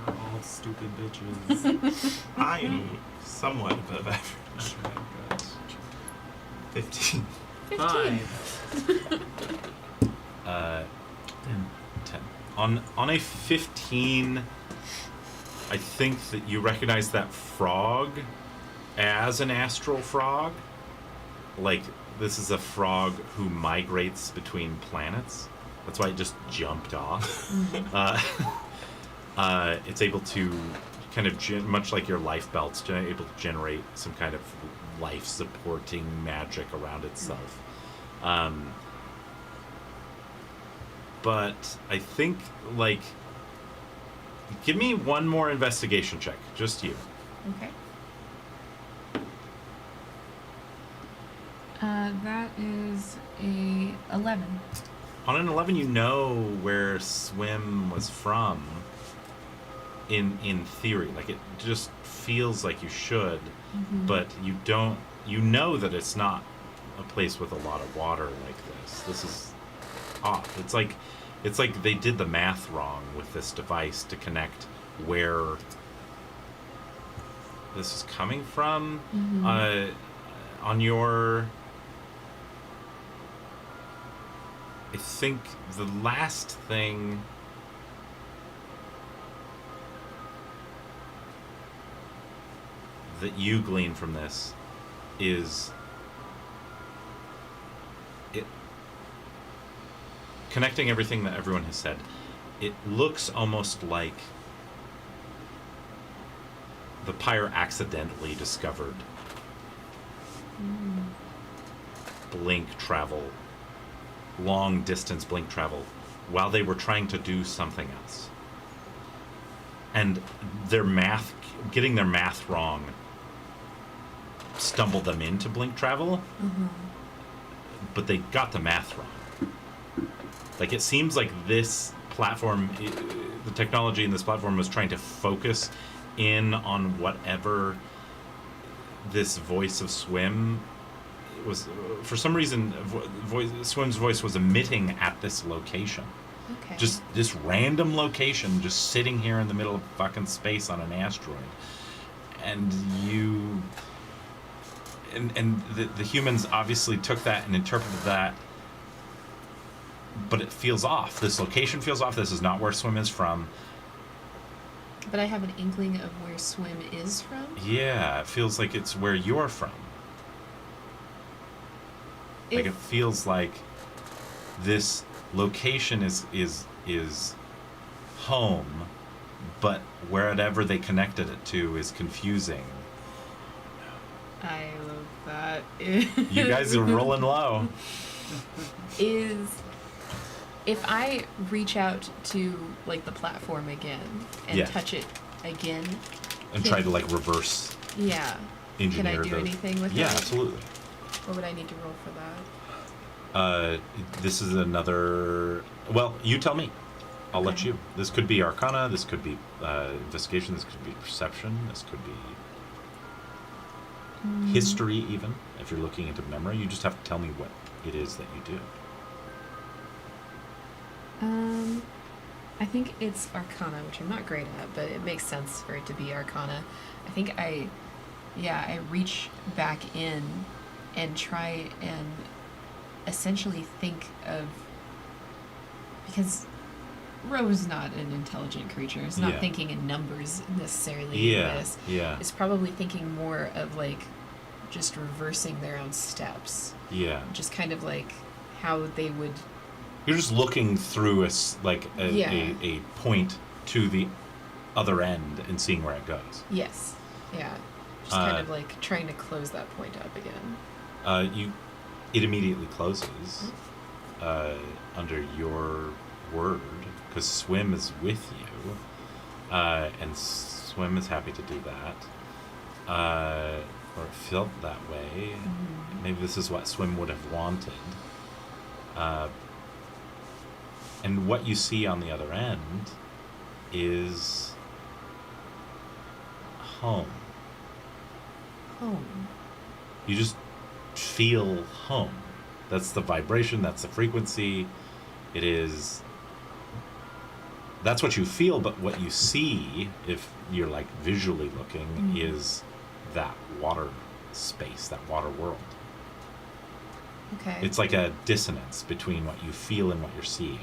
We're not all stupid bitches. I am somewhat above average. Okay, good. 15. 15. 10. On a 15, I think that you recognize that frog as an astral frog. Like, this is a frog who migrates between planets. That's why it just jumped off. It's able to kind of, much like your life belts, able to generate some kind of life-supporting magic around itself. But I think, like, give me one more investigation check. Just you. Okay. That is a 11. On an 11, you know where Swim was from. In theory, like, it just feels like you should, but you don't. You know that it's not a place with a lot of water like this. This is off. It's like they did the math wrong with this device to connect where this is coming from. On your, I think the last thing that you glean from this is it connecting everything that everyone has said. It looks almost like the Pyre accidentally discovered blink travel, long distance blink travel, while they were trying to do something else. And getting their math wrong stumbled them into blink travel, but they got the math wrong. Like, it seems like this platform, the technology in this platform was trying to focus in on whatever this voice of Swim was. For some reason, Swim's voice was emitting at this location. Okay. Just this random location, just sitting here in the middle of fucking space on an asteroid. And you... And the humans obviously took that and interpreted that, but it feels off. This location feels off. This is not where Swim is from. But I have an inkling of where Swim is from. Yeah, it feels like it's where you're from. Like, it feels like this location is home, but wherever they connected it to is confusing. I love that. You guys are rolling low. If I reach out to, like, the platform again and Yeah. touch it again And try to, like, reverse yeah, engineer can I do the... anything with Yeah, it? absolutely. What would I need to roll for that? This is another... Well, you tell me. I'll let you. This could be Arcana, this could be Investigation, this could be Perception, this could be History, even. If you're looking into memory, you just have to tell me what it is that you do. I think it's Arcana, which I'm not great at, but it makes sense for it to be Arcana. I think I reach back in and try and essentially think of, because Ro's not an intelligent creature. It's not Yeah. thinking in numbers necessarily. Yeah, In this. yeah. It's probably thinking more of like just reversing their own steps. Yeah. Just kind of like how they would. You're just looking through Yeah. a point to the other end and seeing where it goes. Yes. Yeah. Just kind of like trying to close that point up again. It immediately closes under your word, because Swim is with you, and Swim is happy to do that, or it felt that way. Maybe this is what Swim would have wanted. And what you see on the other end is home. Home. You just feel home. That's the vibration, that's the frequency. It is. That's what you feel, but what you see, if you're like visually looking, is that water space, that water world. Okay. It's like a dissonance between what you feel and what you're seeing.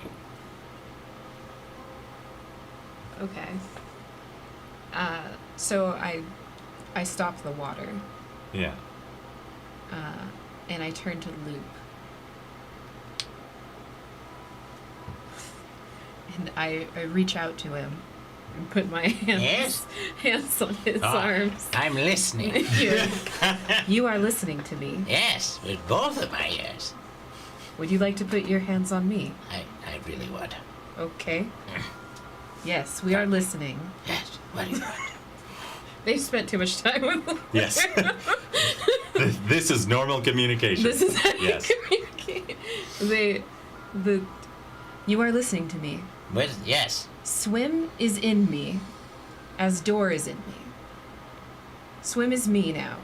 Okay. So I stop the water, Yeah. and I turn to Loop. And I reach out to him and put my hands on his arms. I'm listening. You are listening to me. Yes, with both of my ears. Would you like to put your hands on me? I really would. Okay. Yes, we are listening. Yes, what do you want? They've spent too much time with Yes. This is normal communication. This is how you Yes. communicate. You are listening to me. Yes. Swim is in me, as Door is in me. Swim is me now.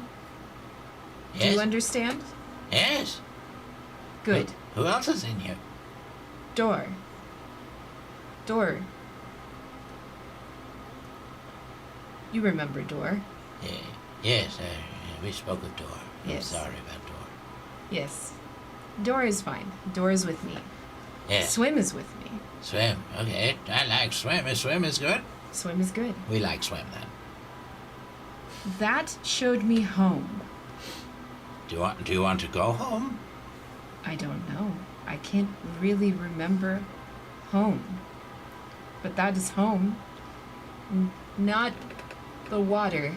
Yes. Do you understand? Yes. Good. Who else is in you? Door. Door. You remember Door. Yes, we spoke of Door. Yes. I'm sorry about Door. Yes. Door is fine. Door is with me. Yes. Swim is with me. Swim. Okay, I like swim. Swim is good. Swim is good. We like swim then. That showed me home. Do you want to go home? I don't know. I can't really remember home. But that is home. Not the water.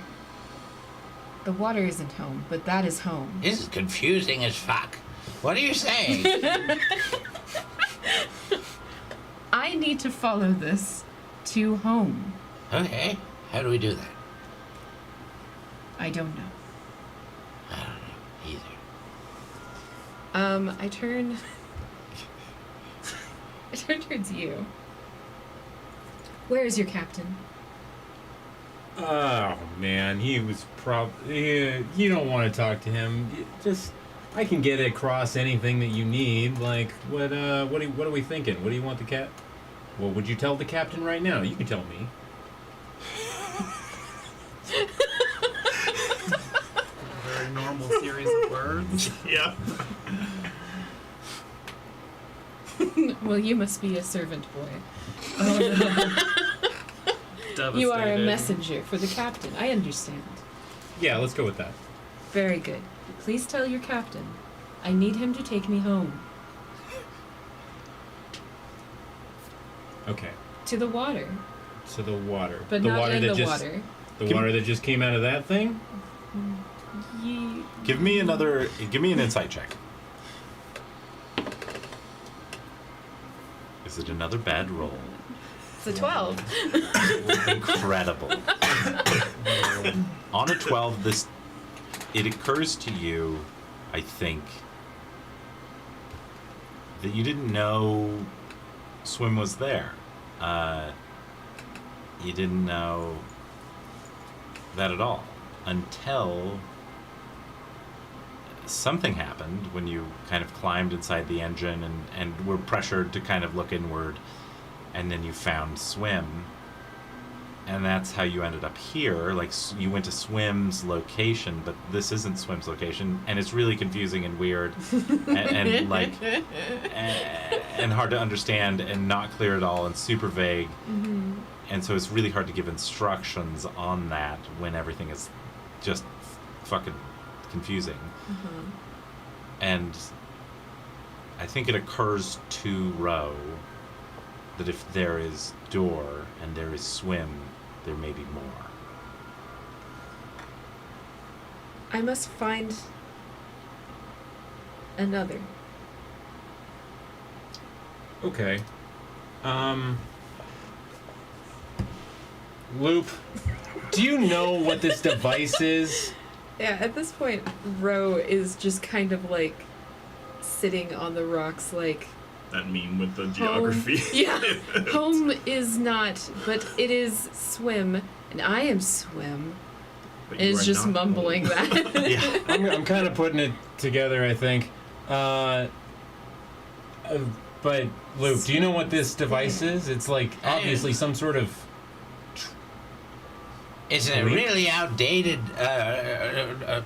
The water isn't home, but that is home. This is confusing as fuck. What are you saying? I need to follow this to home. Okay, how do we do that? I don't know. I don't know either. I turn towards you. Where is your captain? Oh man, he was probably. You don't want to talk to him. Just, I can get across anything that you need. Like, what are we thinking? What do you want the cat? Well, would you tell the captain right now? You can tell me. Very normal series of words. Yeah. Well, you must be a servant boy. You are a Devastated. messenger for the captain. I understand. Yeah, let's go with that. Very good. Please tell your captain. I need him to take me home. Okay. To the water. So the water. But the not water in that the just, water. The water that just came out of that thing? Give me an insight check. Is it another bad roll? It's a 12. Incredible. On a 12, it occurs to you, I think, that you didn't know Swim was there. You didn't know that at all until something happened when you kind of climbed inside the engine and were pressured to kind of look inward, and then you found Swim, and that's how you ended up here. Like you went to Swim's location, but this isn't Swim's location, and it's really confusing and weird, and like and hard to understand, and not clear at all, and super vague. Mm-hmm. And so it's really hard to give instructions on that when everything is just fucking confusing. Mm-hmm. And I think it occurs to Ro that if there is door and there is Swim, there may be more. I must find another. Okay. Loop, do you know what this device is? Yeah, at this point, Ro is just kind of like sitting on the rocks, like. That meme with the geography. Yeah, home is not, but it is Swim, and I am Swim. But And you is are just not mumbling home. that. Yeah. I'm kind of putting it together, I think. But Luke, do you know what this device is? It's like obviously some sort of. It's a really outdated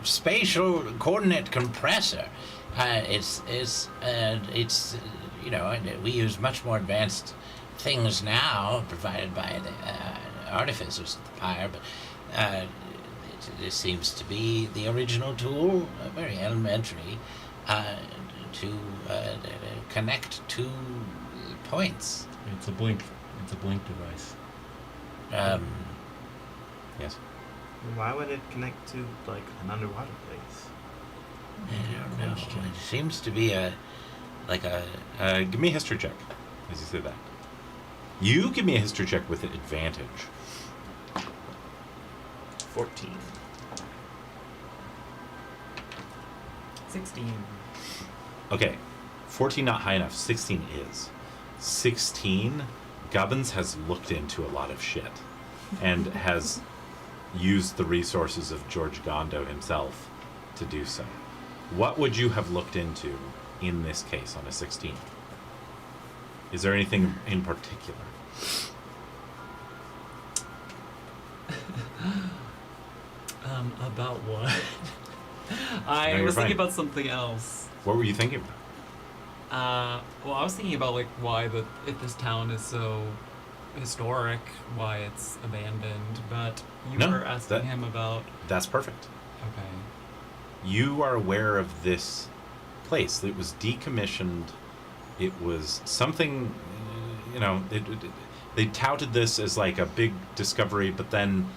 spatial coordinate compressor. It's you know, we use much more advanced things now provided by the artificers of the Pyre, but this seems to be the original tool, very elementary, to connect two points. It's a blink device. Yes. Why would it connect to like an underwater place? I don't know. It seems to be Give me a history check as you say that. You give me a history check with advantage. 14. 16. Okay, 14 not high enough. 16 is. 16, Gubbins has looked into a lot of shit and has used the resources of George Gondo himself to do so. What would you have looked into in this case on a 16? Is there anything in particular? About what? I No, you're was thinking fine. about something else. What were you thinking about? Well, I was thinking about like why if this town is so historic, why it's abandoned. But you No, were asking that- him about. That's perfect. Okay. You are aware of this place. It was decommissioned. It was something, you know, they touted this as like a big discovery, but then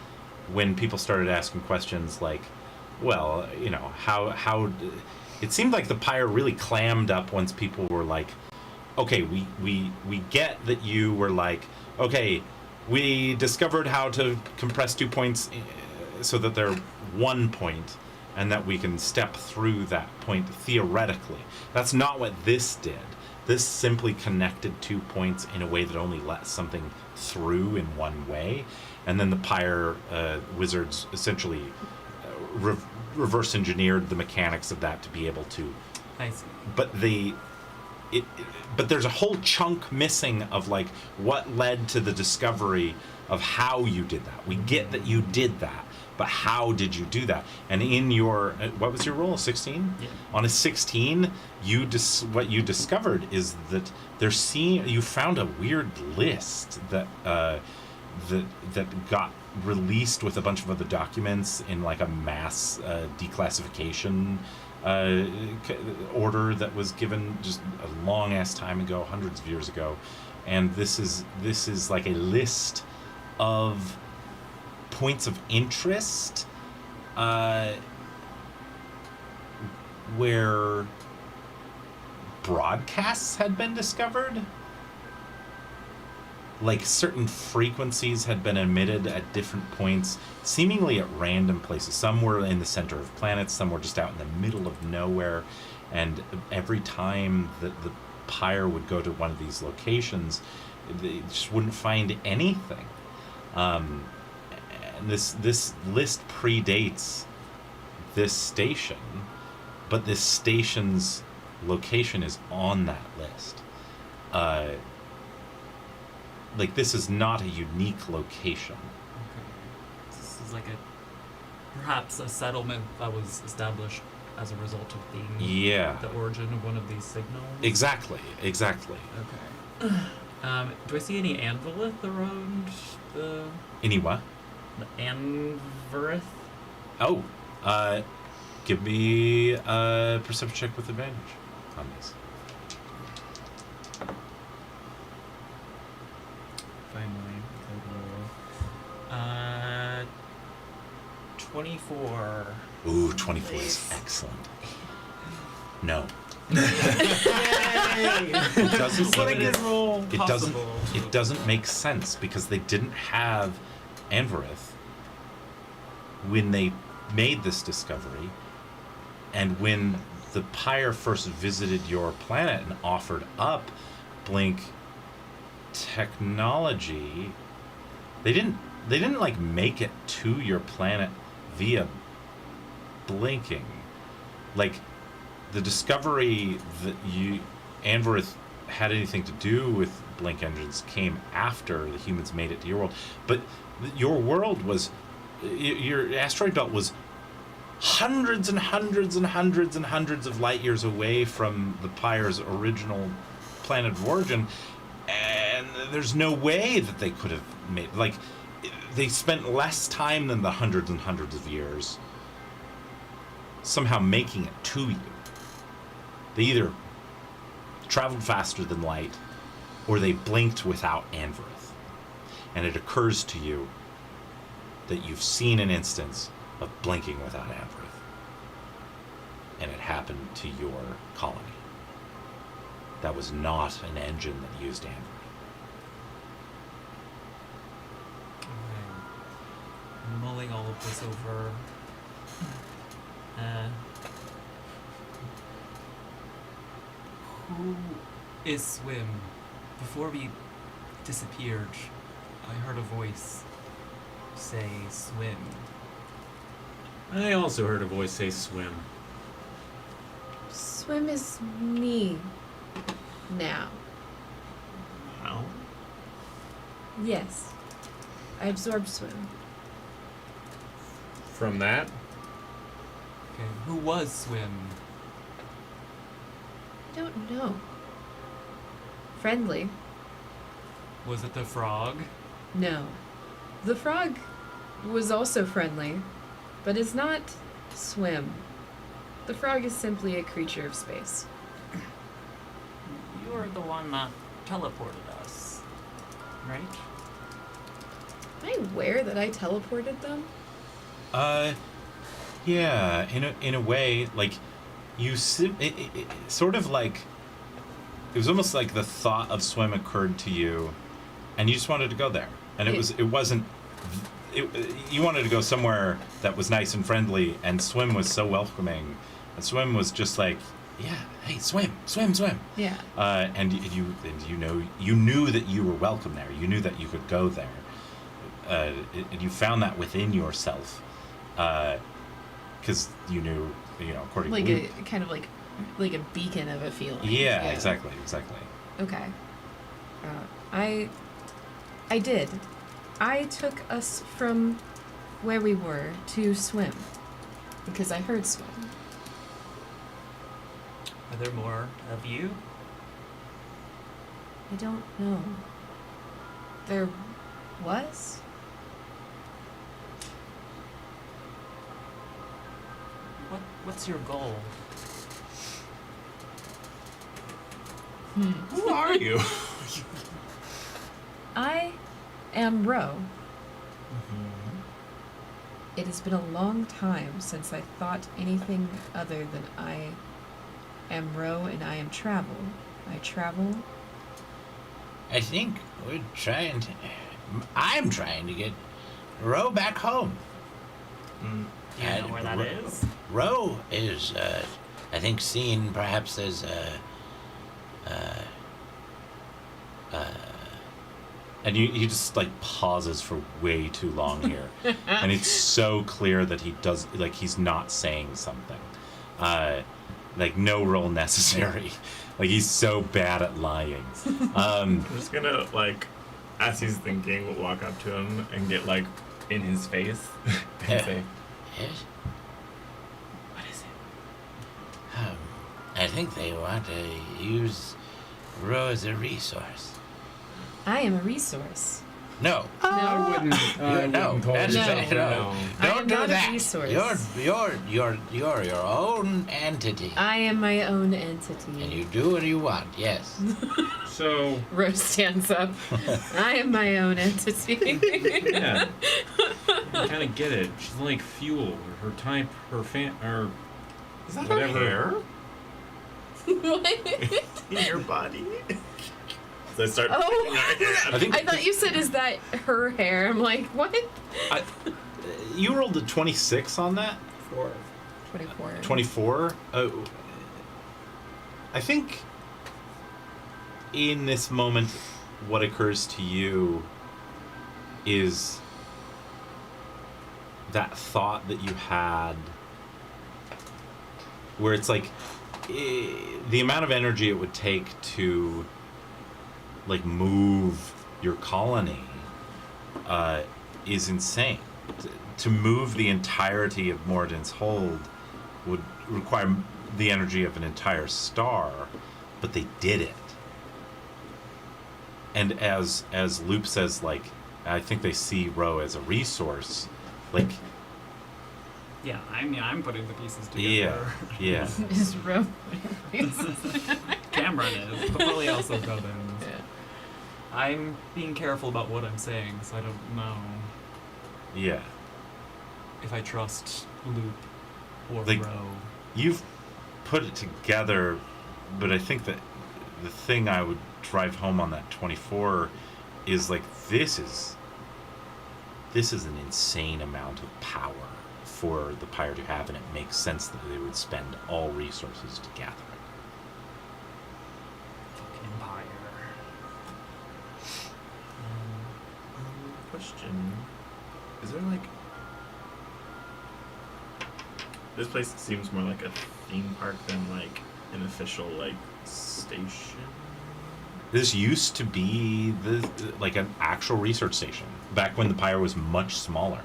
when people started asking questions like, well, you know, how it seemed like the Pyre really clammed up once people were like, okay, we get that you were like, okay, we discovered how to compress 2 points so that they're 1 point, and that we can step through that point theoretically. That's not what this did. This simply connected 2 points in a way that only let something through in one way, and then the Pyre wizards essentially reverse engineered the mechanics of that to be able to. I see. But but there's a whole chunk missing of like what led to the discovery of how you did that. We get that you did that, but how did you do that? And in your what was your roll? 16? Yeah. On a 16, what you discovered is that you found a weird list that that got released with a bunch of other documents in like a mass declassification order that was given just a long ass time ago, hundreds of years ago. And this is like a list of points of interest where broadcasts had been discovered. Like certain frequencies had been emitted at different points, seemingly at random places. Some were in the center of planets, some were just out in the middle of nowhere. And every time that the Pyre would go to one of these locations, they just wouldn't find anything. And this list predates this station, but this station's location is on that list. Like, this is not a unique location. was like perhaps a settlement that was established as a result of being Yeah. the origin of one of these signals. Exactly. Okay. Do I see any Anvilith around the Any what? Anvirith? Oh, give me a perception check with advantage on this. Finally. 24. Ooh, 24 is Nice. excellent. No. Yay! It doesn't, What a good roll. it doesn't, Possible. it doesn't make sense because they didn't have Anvirith when they made this discovery, and when the Pyre first visited your planet and offered up Blink technology, they didn't like make it to your planet via blinking. Like the discovery that Anvirith had anything to do with blink engines came after the humans made it to your world. But your world was, your asteroid belt was hundreds and hundreds and hundreds and hundreds of light years away from the Pyre's original planet of origin, and there's no way that they could have made, like, they spent less time than the hundreds and hundreds of years somehow making it to you. They either traveled faster than light, or they blinked without Anvirith. And it occurs to you that you've seen an instance of blinking without Anvirith. And it happened to your colony. That was not an engine that used Anvirith. I'm mulling all of this over. Who is Swim? Before we disappeared, I heard a voice say Swim. I also heard a voice say swim. Swim is me now. Well, Yes. I absorb Swim. From that, Okay, who was Swim? I don't know. Friendly. Was it the frog? No. The frog was also friendly, but is not Swim. The frog is simply a creature of space. You're the one that teleported us, right? Am I aware that I teleported them? Yeah, in a way, like, it sort of like, it was almost like the thought of Swim occurred to you, and you just wanted to go there. And you wanted to go somewhere that was nice and friendly, and Swim was so welcoming, and Swim was just like, yeah, hey, swim. Yeah. And you knew that you were welcome there. You knew that you could go there. And you found that within yourself, because you knew, according Like to a Luke. kind of like a beacon of a feeling. Yeah, exactly. Okay. I did. I took us from where we were to Swim because I heard Swim. Are there more of you? I don't know. There was? What's your goal? who are you? I am Ro. It has been a long time since I thought anything other than I am Ro and I am travel. I travel. I think I'm trying to get Ro back home. Do you know where that is? Ro is, I think, seen perhaps as And he just like pauses for way too long here, and it's so clear that he's not saying something, like no role necessary, like he's so bad at lying. I'm just gonna, like, as he's thinking, walk up to him and get, like, in his face and say, Yes? "What is it?" I think they want to use Ro as a resource. I am a resource. No. I wouldn't No, call that's it No. right. No. I Don't am do not a that. resource. You're your own entity. I am my own entity. And you do what you want, yes. So, Rose stands up. I am my own entity. yeah. I kind of get it. She's like fuel. Her type, her or Is that whatever. her hair What? in your body? So I start. Oh. I think I thought you said, is that her hair? I'm like, what? you rolled a 26 on that. 24. 24. I think in this moment, what occurs to you is that thought that you had, where it's like the amount of energy it would take to like move your colony is insane. To move the entirety of Moradin's hold would require the energy of an entire star, but they did it. And as Loop says, like, I think they see Ro as a resource, like, Yeah, I mean, I'm putting the pieces together. yeah. Is Rose? Cameron is, but Lily also got in. Yeah. I'm being careful about what I'm saying, so I don't know Yeah. if I trust Loop or Like- Ro. You've put it together, but I think that the thing I would drive home on that 24 is like this is an insane amount of power for the Pyre to have, and it makes sense that they would spend all resources to gather it. Empire. Question: is there like this place seems more like a theme park than like an official like station? This used to be like an actual research station back when the Pyre was much smaller,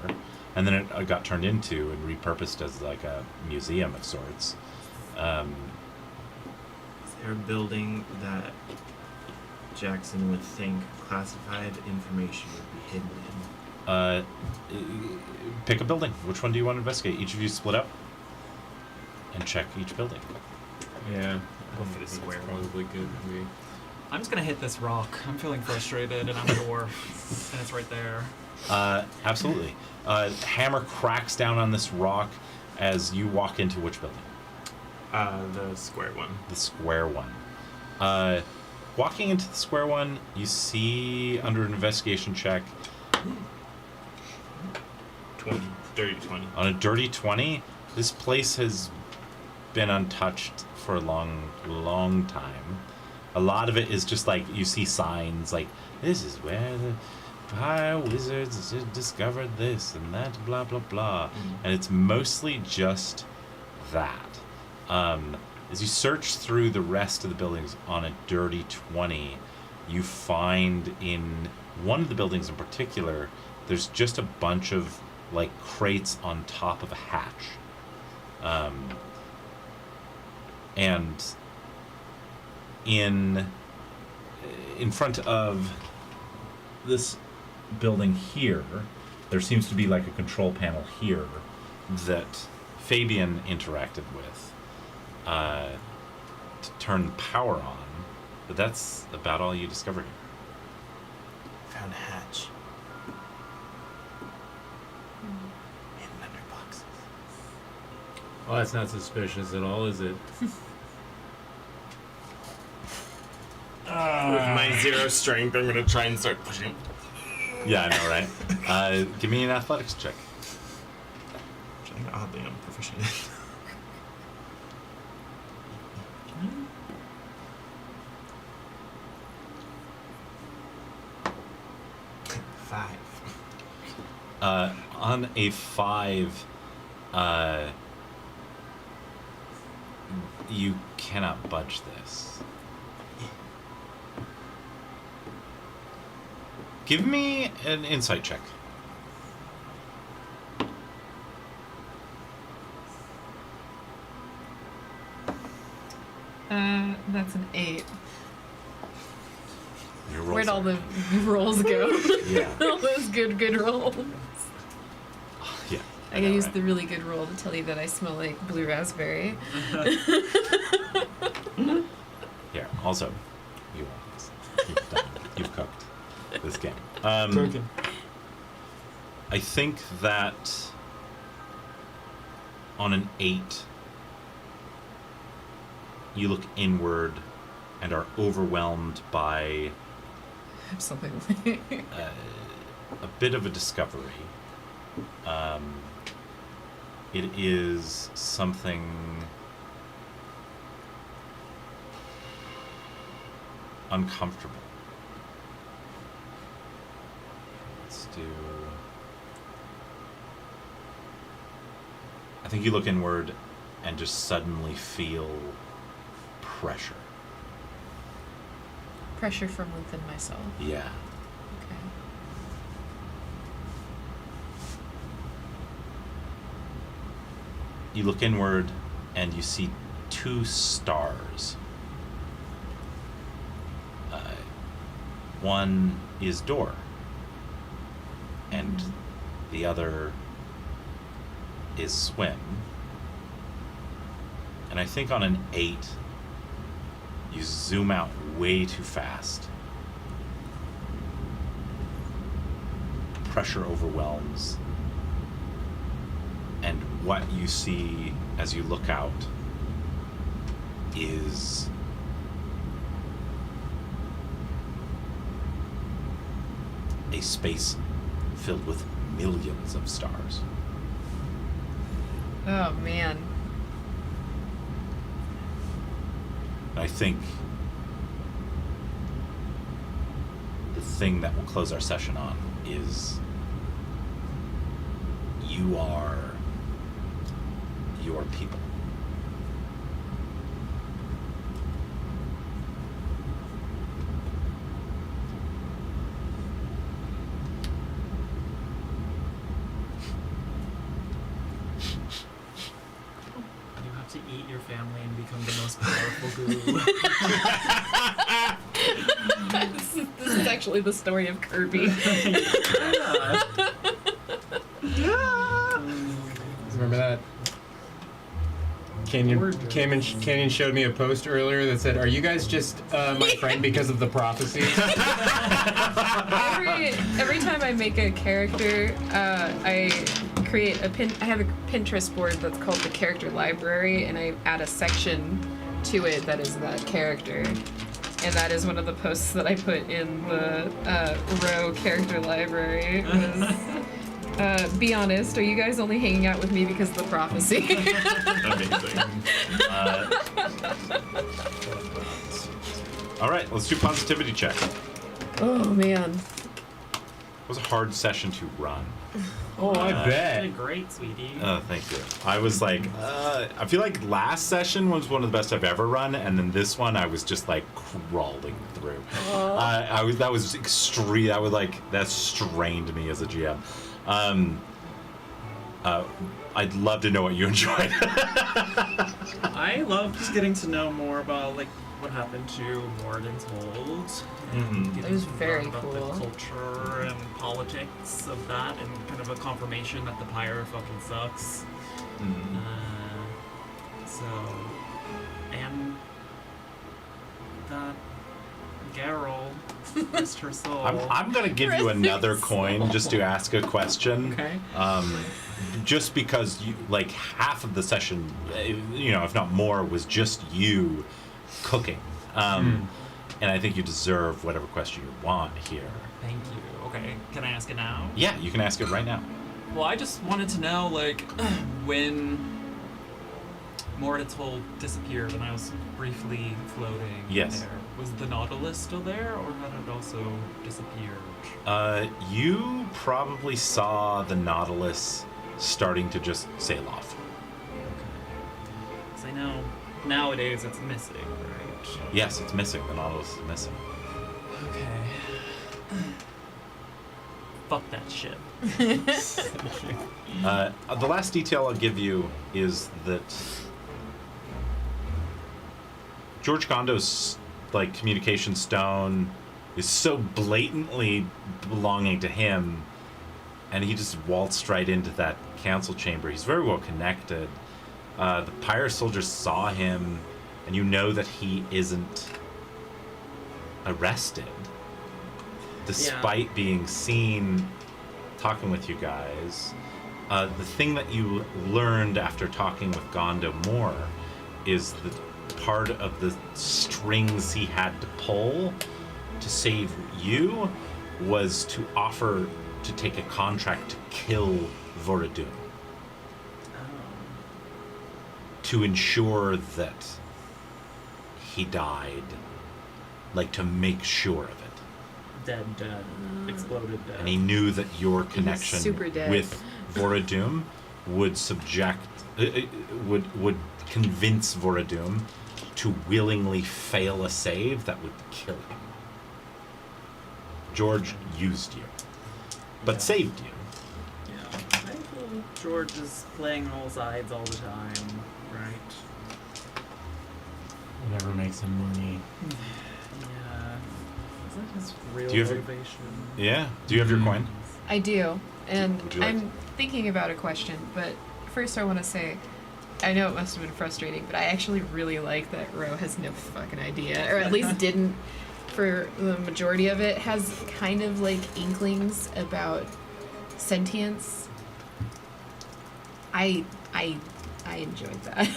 and then it got turned into and repurposed as like a museum of sorts. Is there a building that Jackson would think classified information would be hidden in? Pick a building. Which one do you want to investigate? Each of you split up and check each building. yeah. Go for the square one. Probably good. I'm just gonna hit this rock. I'm feeling frustrated, and I'm a dwarf, and it's right there. Absolutely. Hammer cracks down on this rock as you walk into which building? The square one. The square one. Walking into the square one, you see under an investigation check 20. Dirty 20. on a dirty 20, this place has been untouched for a long time. A lot of it is just like you see signs like this is where the Pyre wizards discovered this and that, blah blah blah, and it's mostly just that. As you search through the rest of the buildings on a dirty 20, you find in one of the buildings in particular, there's just a bunch of like crates on top of a hatch. And in front of this building here, there seems to be like a control panel here that Fabian interacted with to turn the power on, but that's about all you discover here. Found a hatch. Hidden under boxes. Well, that's not suspicious at all, is it? With my 0 strength, I'm gonna try and start pushing. Yeah, I know, right? Give me an athletics check. Which oddly I'm proficient in. Five. On a 5, you cannot budge this. Give me an insight check. That's an 8. Your rolls Where'd all are- the rolls go? Yeah. All those good rolls. Yeah. I know, used right? the really good roll to tell you that I smell like blue raspberry. Here. Also, you won this. You've done. You've cooked this game. Cooking. I think that on an 8, you look inward and are overwhelmed by Absolutely. a bit of a discovery. It is something uncomfortable. Let's do. I think you look inward and just suddenly feel pressure. Pressure from within myself. Yeah. Okay. You look inward and you see 2 stars. One is door, and the other is swim. And I think on an 8, you zoom out way too fast. Pressure overwhelms. And what you see as you look out is a space filled with millions of stars. Oh man. I think the thing that will close our session on is you are your people. You have to eat your family and become the most powerful goo. This is actually the story of Kirby. Remember that? Canyon showed me a post earlier that said, "Are you guys just my friend because of the prophecy?" Every time I make a character, I create I have a Pinterest board that's called the character library, and I add a section to it that is that character. And that is one of the posts that I put in the row character library. Was, be honest, are you guys only hanging out with me because of the prophecy? Amazing. All right, let's do positivity check. Oh man. It was a hard session to run. Oh, I You bet. did great, sweetie. Thank you. I was like, I feel like last session was one of the best I've ever run, and then this one I was just like crawling through. That was extreme. That strained me as a GM. I'd love to know what you enjoyed. I love just getting to know more about like what happened to Warden's Hold. Mhm. It was very about cool. The culture and politics of that, and kind of a confirmation that the Pyre fucking sucks. And that Garrel, rest her soul. I'm gonna give you another coin just to ask a question. Okay. Just because you like half of the session, if not more, was just you cooking. And I think you deserve whatever question you want here. Thank you. Okay, can I ask it now? Yeah, you can ask it right now. Well, I just wanted to know, like, when Mordet's Hold disappeared and I was briefly floating Yes. there, was the Nautilus still there, or had it also disappeared? You probably saw the Nautilus starting to just sail off. Because I know nowadays it's missing, right? Yes, it's missing. The Nautilus is missing. Okay. Fuck that shit. The last detail I'll give you is that George Gondo's like communication stone is so blatantly belonging to him, and he just waltzed right into that council chamber. He's very well connected. The pirate soldiers saw him, and you know that he isn't arrested, despite being seen talking with you guys. The thing that you learned after talking with Gondo more is that part of the strings he had to pull to save you was to offer to take a contract to kill Voradun, to ensure that he died, like to make sure of it. Dead. Exploded dead. And he knew that your connection super dead. with Voradun would would convince Voradun to willingly fail a save that would kill him. George used you, but saved you. Yeah. I feel George is playing all sides all the time, right? Whatever makes him money. Yeah. Is that his real Do you have your- motivation? Yeah. Do you have your coin? I do, and Would you like I'm thinking about a question, but first I want to say, I know it must have been frustrating, but I actually really like that Ro has no fucking idea, or at least didn't for the majority of it, has kind of like inklings about sentience. I enjoyed that.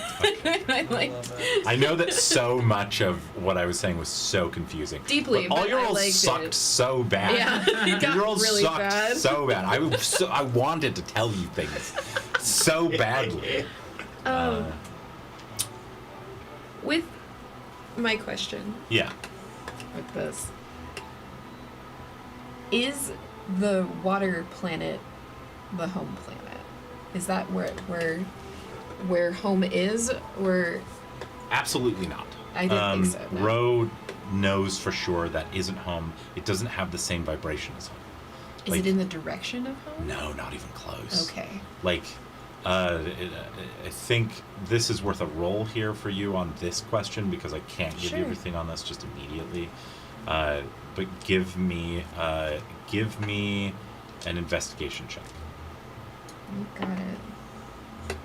I like love it. I know that so much of what I was saying was so confusing. Deeply, but all but your I rolls liked sucked it. so bad. Yeah, it got Your rolls really sucked bad. so bad. I wanted to tell you things so badly. With my question Yeah. with this, is the water planet the home planet? Is that where home is, or Absolutely not. I didn't think so, no. Ro knows for sure that isn't home. It doesn't have the same vibration as home. is like- it in the direction of home? No, not even close. Okay. Like, I think this is worth a roll here for you on this question because I can't give Sure. you everything on this just immediately. But give me an investigation check. You got it.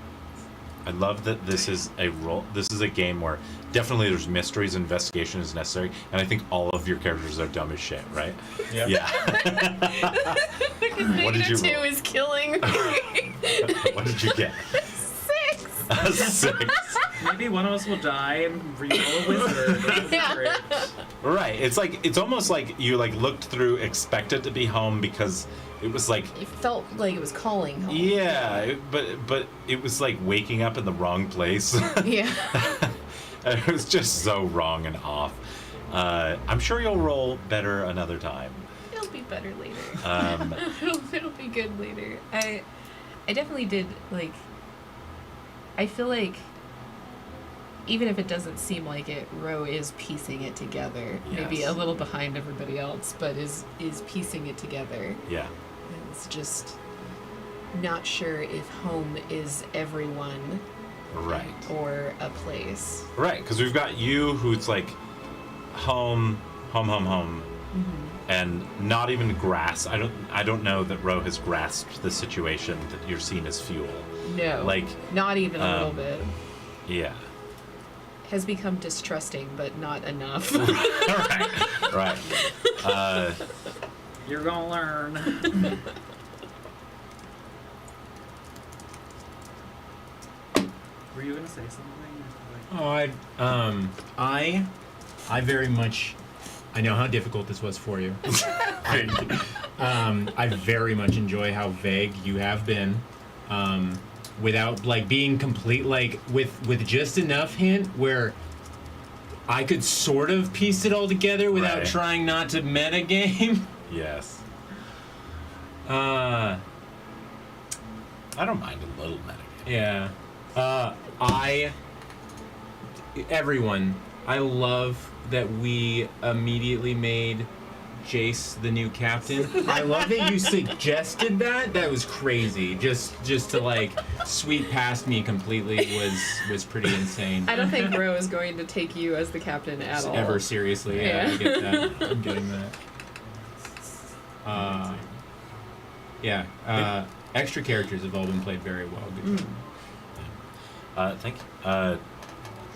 I love that this is a role. This is a game where definitely there's mysteries. Investigation is necessary, and I think all of your characters are dumb as shit, right? Yep. Yeah. What did you -2 roll? is killing me. What did you get? 6. A 6. Maybe one of us will die and re-roll a wizard. That'd be Yeah. great. Right. It's almost like you like looked through, expected to be home because it was like. It felt like it was calling home. Yeah, but it was like waking up in the wrong place. Yeah. It was just so wrong and off. I'm sure you'll roll better another time. It'll be better later. Um, it'll be good later. I definitely did like. I feel like even if it doesn't seem like it, Ro is piecing it together. Maybe Yes. a little behind everybody else, but is piecing it together. yeah. It's just not sure if home is everyone Right. or a place. Right, because we've got you who's like home, and not even grasp. I don't know that Ro has grasped the situation that you're seeing as fuel. No. Like, not even a little um, bit. Yeah. Has become distrusting, but not enough. right. You're gonna learn. Were you gonna say something? Oh, I very much, I know how difficult this was for you. I very much enjoy how vague you have been, without like being complete, like with just enough hint where I could sort of piece it all together without Right. trying not to metagame. Yes. Uh, I don't mind a little metagame. Yeah. Everyone, I love that we immediately made Jace the new captain. I love that you suggested that. That was crazy. Just to like sweep past me completely was pretty insane. I don't think Ro is going to take you as the captain at all. Ever seriously? Yeah, I get that. I'm getting that. Extra characters have all been played very well. Good job. Thank you.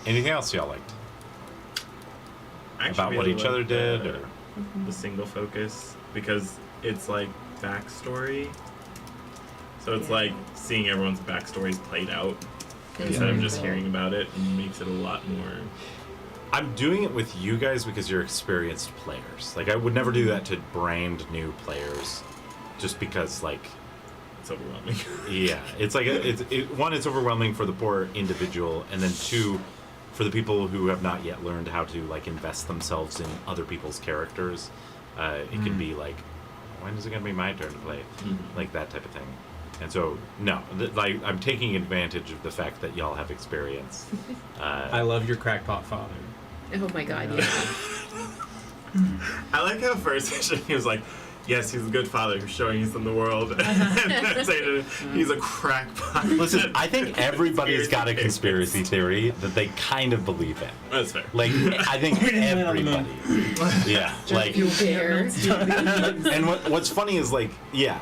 Anything else y'all liked? Actually, About what really each other like did? the- Or? The single focus, because it's like backstory. So it's Yeah. like seeing everyone's backstories played out instead of just hearing about it, and makes it a lot more. I'm doing it with you guys because you're experienced players. Like, I would never do that to brand new players, just because, like, It's overwhelming. yeah, it's like one, it's overwhelming for the poor individual, and then two, for the people who have not yet learned how to like invest themselves in other people's characters. It can be like, when is it gonna be my turn to play? Like that type of thing. And so, no, like I'm taking advantage of the fact that y'all have experience. I love your crackpot father. Oh my god, yeah. I like how first he was like, yes, he's a good father who's showing us in the world. And then say he's a crackpot. Listen, I think everybody's got a conspiracy theory that they kind of believe in. That's fair. Like, I think everybody. Yeah, like. You dare. And what's funny is like, yeah,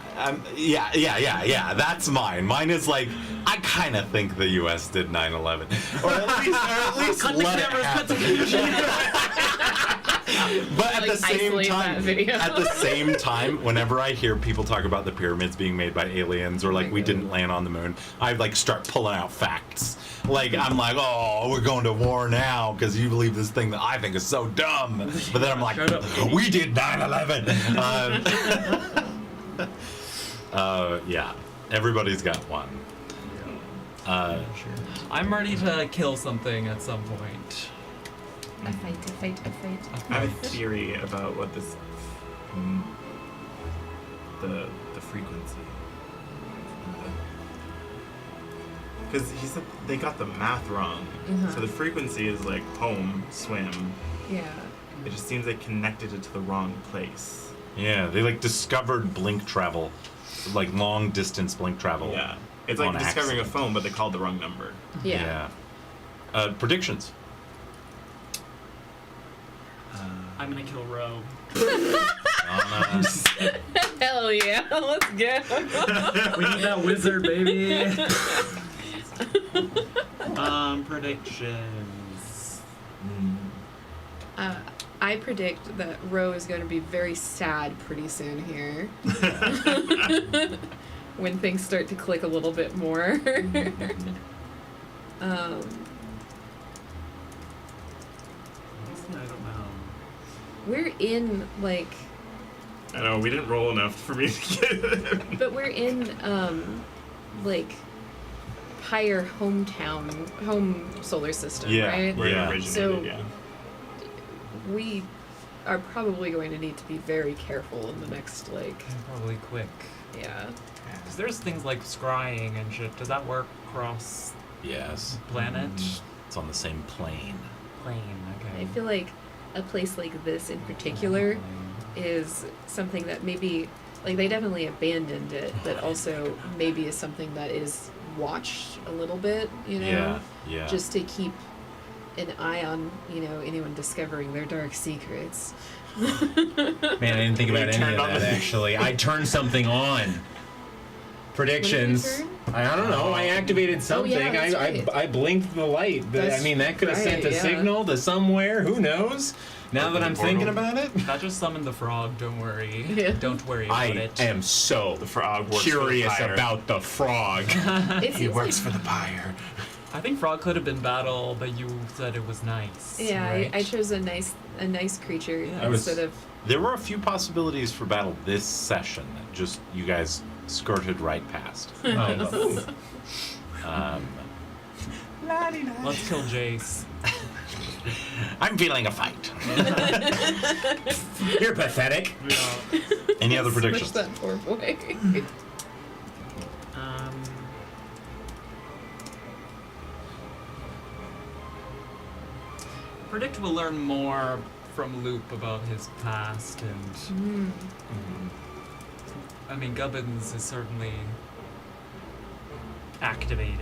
that's mine. Mine is like, I kind of think the U.S. did 9/11, or at least Cut the let it cameras, cut the happen. But at Like, the same isolate that video. time, whenever I hear people talk about the pyramids being made by aliens or like we didn't land on the moon, I like start pulling out facts. Like I'm like, oh, we're going to war now because you believe this thing that I think is so dumb. But then I'm like, we did 9/11. Yeah, everybody's got one. I'm ready to kill something at some point. A fight. I have a theory about what this, the frequency. Because he said they got the math wrong. So the frequency is like home, swim. Yeah. It just seems they connected it to the wrong place. Yeah, they like discovered blink travel, like long distance blink travel. Yeah. It's like on discovering accident. a phone, but they called the wrong number. Yeah. Predictions. I'm gonna kill Ro. Hell yeah, let's go. We need that wizard, baby. Predictions. I predict that Ro is going to be very sad pretty soon here. When things start to click a little bit more. I don't know. We're in, like... I know, we didn't roll enough for me to get it. But we're in, like, higher home solar system, right? Where Yeah. it originated, So- yeah. We are probably going to need to be very careful in the next, like, Probably quick. yeah. Because there's things like scrying and shit. Does that work across Yes. planet? It's on the same plane. Plane, okay. I feel like a place like this in particular is something that maybe, like, they definitely abandoned it, but also maybe is something that is watched a little bit, you know? Yeah. Just to keep an eye on, you know, anyone discovering their dark secrets. Man, I didn't think about any turned of on that the- actually. I turned something on. Predictions. turn? I don't know. I activated something. yeah, that's right. I blinked the light. That's I mean, that could have sent a right, yeah. signal to somewhere. Who knows? Now that I'm thinking portal. about it, That just summoned the frog, don't worry. Yeah. Don't worry about I it. am so The frog works curious for the fire. about the frog. It He seems works like, for the buyer. I think frog could have been battle, but you said it was nice. yeah, right? I chose a nice creature Yeah. I was- instead of There were a few possibilities for battle this session that just you guys skirted right past. Oh. Let's kill Jace. I'm feeling a fight. You're pathetic. Any other smush predictions? that poor boy. Predict we'll learn more from Loop about his past, and I mean, Gubbins is certainly activated.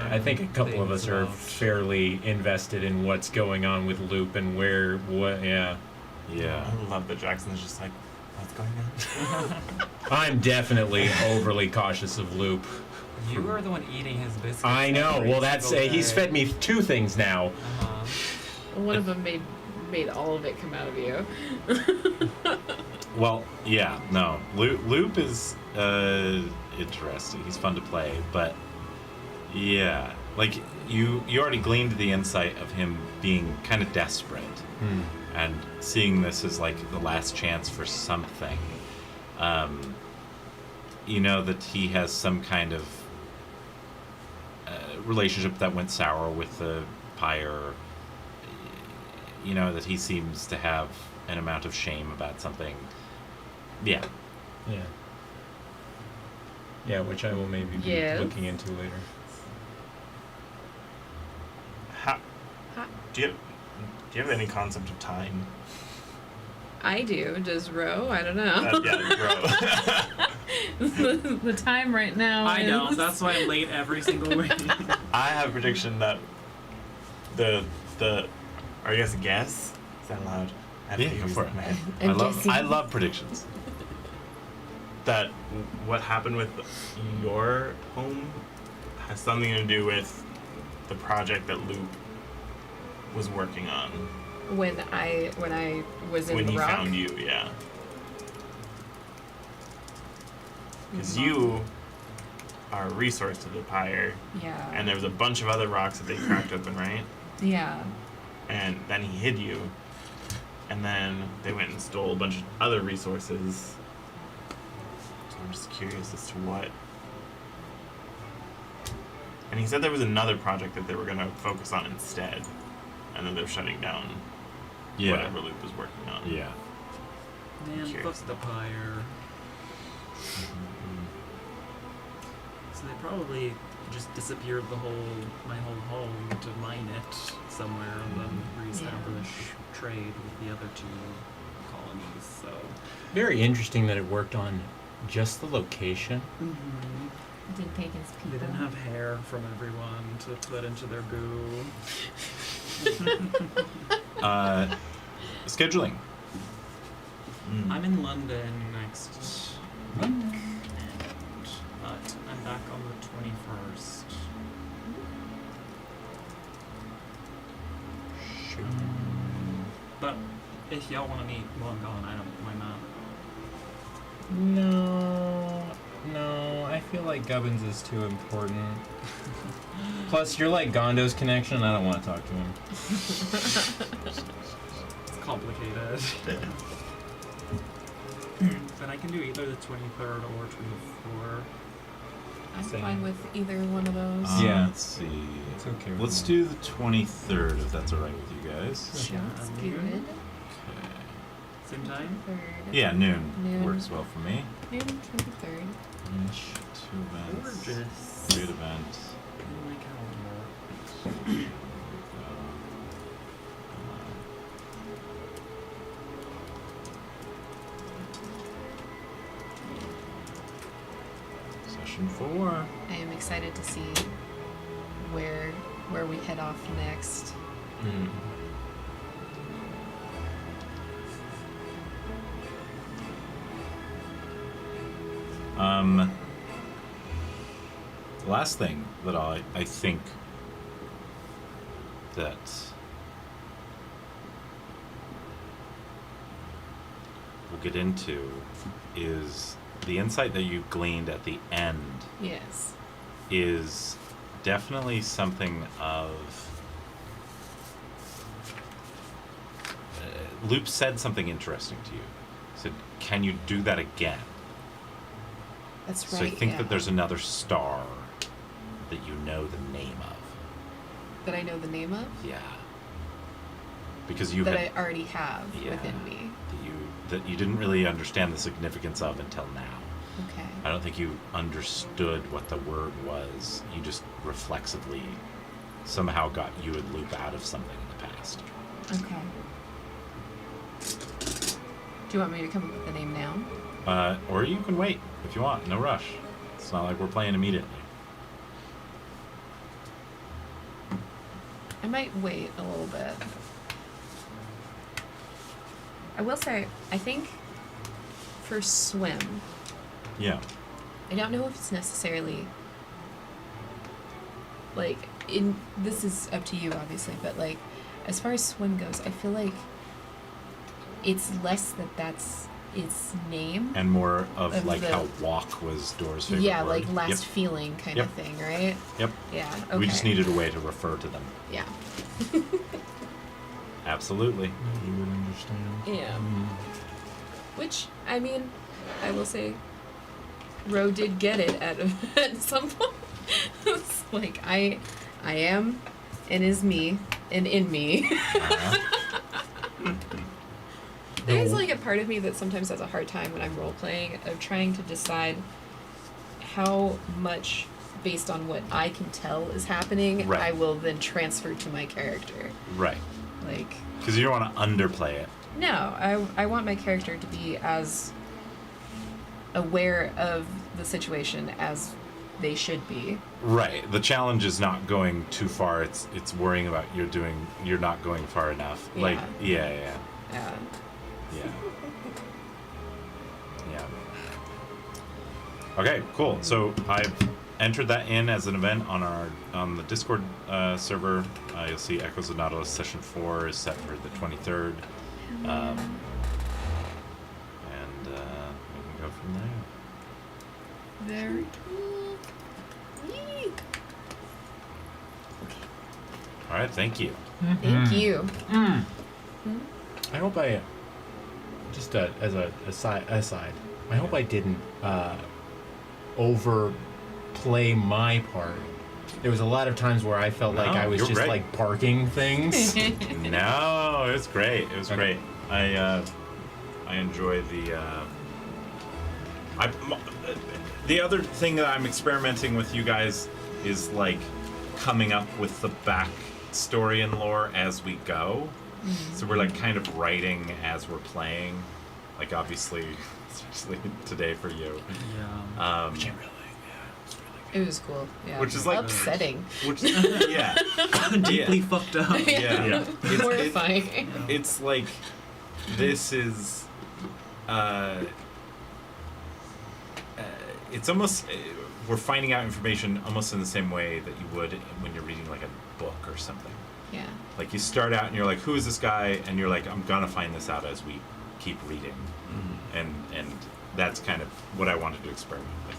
I think a couple of things us are about- fairly invested in what's going on with Loop and yeah. Yeah. I love that Jackson's just like, what's going on? I'm definitely overly cautious of Loop. You are the one eating his biscuits. I know. every Well, that's single he's day. fed me 2 things now. Uh-huh. One of them made all of it come out of you. Well, yeah, no. Loop is interesting. He's fun to play, but yeah, like you already gleaned the insight of him being kind of desperate, and seeing this as like the last chance for something. You know that he has some kind of relationship that went sour with the pyre. You know that he seems to have an amount of shame about something. Yeah. Yeah, which I will maybe be Yes. looking into later. Do you have any concept of time? I do. Does Ro? I don't know. Yeah, bro. The time right now. I know. is- That's why I'm late every single week. I have a prediction that the or I guess a guess. Is that allowed? I have Yeah, figures go for in it. my head. I'm I guessing. love predictions. That what happened with your home has something to do with the project that Loop was working on When I was in when the he rock. found you, yeah. Because you are a resource to the pyre, Yeah. and there was a bunch of other rocks that they cracked open, right? Yeah. And then he hid you, and then they went and stole a bunch of other resources. So I'm just curious as to what. And he said there was another project that they were going to focus on instead, and then they're shutting down Yeah. whatever Loop was working on. Yeah. Man, Curious. fuck the pyre. So they probably just disappeared my whole home to mine it somewhere and then reestablish trade with the other 2 colonies. So. Very interesting that it worked on just the location. Did Pagan's people. They didn't have hair from everyone to put into their goo. Scheduling. I'm in London next week, but I'm back on the 21st. But if y'all want to meet while I'm gone, I don't mind that. No, I feel like Gubbins is too important. Plus, you're like Gondo's connection, and I don't want to talk to him. It's complicated. But I can do either the 23rd or 24th. I'm Same. fine with either one of those. Yeah. Let's see. It's okay. with Let's me. do the 23rd if that's alright with you guys. Sounds Yeah. good. Okay. Same time? Third. Yeah, noon. Noon. Works well for me. Noon 23rd. Ish, 2 events. Gorgeous. Great event. In my calendar. Session 4. I am excited to see where we head off next. The last thing that I think that we'll get into is the insight that you gleaned at the end Yes. is definitely something of Loop said something interesting to you. He said, "Can you do that again?" That's right. So I think yeah. that there's another star that you know the name of. that I know the name of. Yeah. Because you that had I already have Yeah. within me. that you didn't really understand the significance of until now. Okay. I don't think you understood what the word was. You just reflexively somehow got you and Loop out of something in the past. Okay. Do you want me to come up with the name now? Or you can wait if you want. No rush. It's not like we're playing immediately. I might wait a little bit. I will say, I think for swim, Yeah. I don't know if it's necessarily like this is up to you obviously, but like as far as swim goes, I feel like it's less that's its name. And more of Of like the- how walk was Dora's favorite Yeah, word. like last Yep. feeling kind Yep. of thing, right? Yep. Yeah. Okay. We just needed a way to refer to them. Yeah. Absolutely. You would understand. Yeah. Which I mean, I will say, Ro did get it at some point. It's like I am, and is me, and in me. Uh-huh. There's like a part of me that sometimes has a hard time when I'm role playing of trying to decide how much, based on what I can tell is happening, Right. I will then transfer to my character. Right. Like, Because you don't want to underplay it. no, I want my character to be as aware of the situation as they should be. Right. The challenge is not going too far. It's worrying about you're not going far enough. Like yeah. Yeah. Okay, cool. So I've entered that in as an event on the Discord server. You'll see Echoes of Nautilus session 4 is set for the 23rd. And we can go from there. Very cool. Yee. All right, thank you. Thank you. I hope I, just as a aside, I hope I didn't overplay my part. There was a lot of times where I felt like No, I was you're just right. like barking things. No, it was great. It was Okay. great. I enjoy the other thing that I'm experimenting with you guys is like coming up with the backstory and lore as we go. So we're like kind of writing as we're playing. Like obviously, especially today for you. Yeah. It was cool. Yeah. Which is like- upsetting. Which yeah, Deeply fucked up. yeah. Yeah. Horrifying. It's like this is it's almost we're finding out information almost in the same way that you would when you're reading like a book or something. Yeah. Like you start out and you're like, who is this guy? And you're like, I'm gonna find this out as we keep reading. And that's kind of what I wanted to experiment with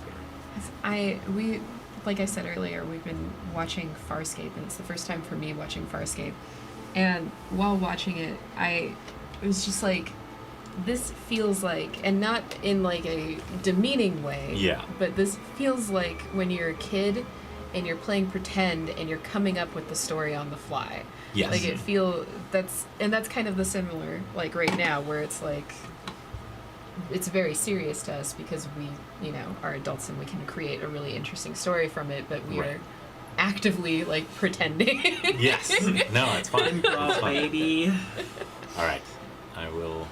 there. We like I said earlier, we've been watching Farscape, and it's the first time for me watching Farscape. And while watching it, it was just like, this feels like, and not in like a demeaning way. Yeah. But this feels like when you're a kid and you're playing pretend and you're coming up with the story on the fly. Yes. Like that's kind of the similar, like right now, where it's like, it's very serious to us because we, are adults and we can create a really interesting story from it, but we Right. are actively like pretending. Yes. No, it's fine. Improv, baby. All right. I will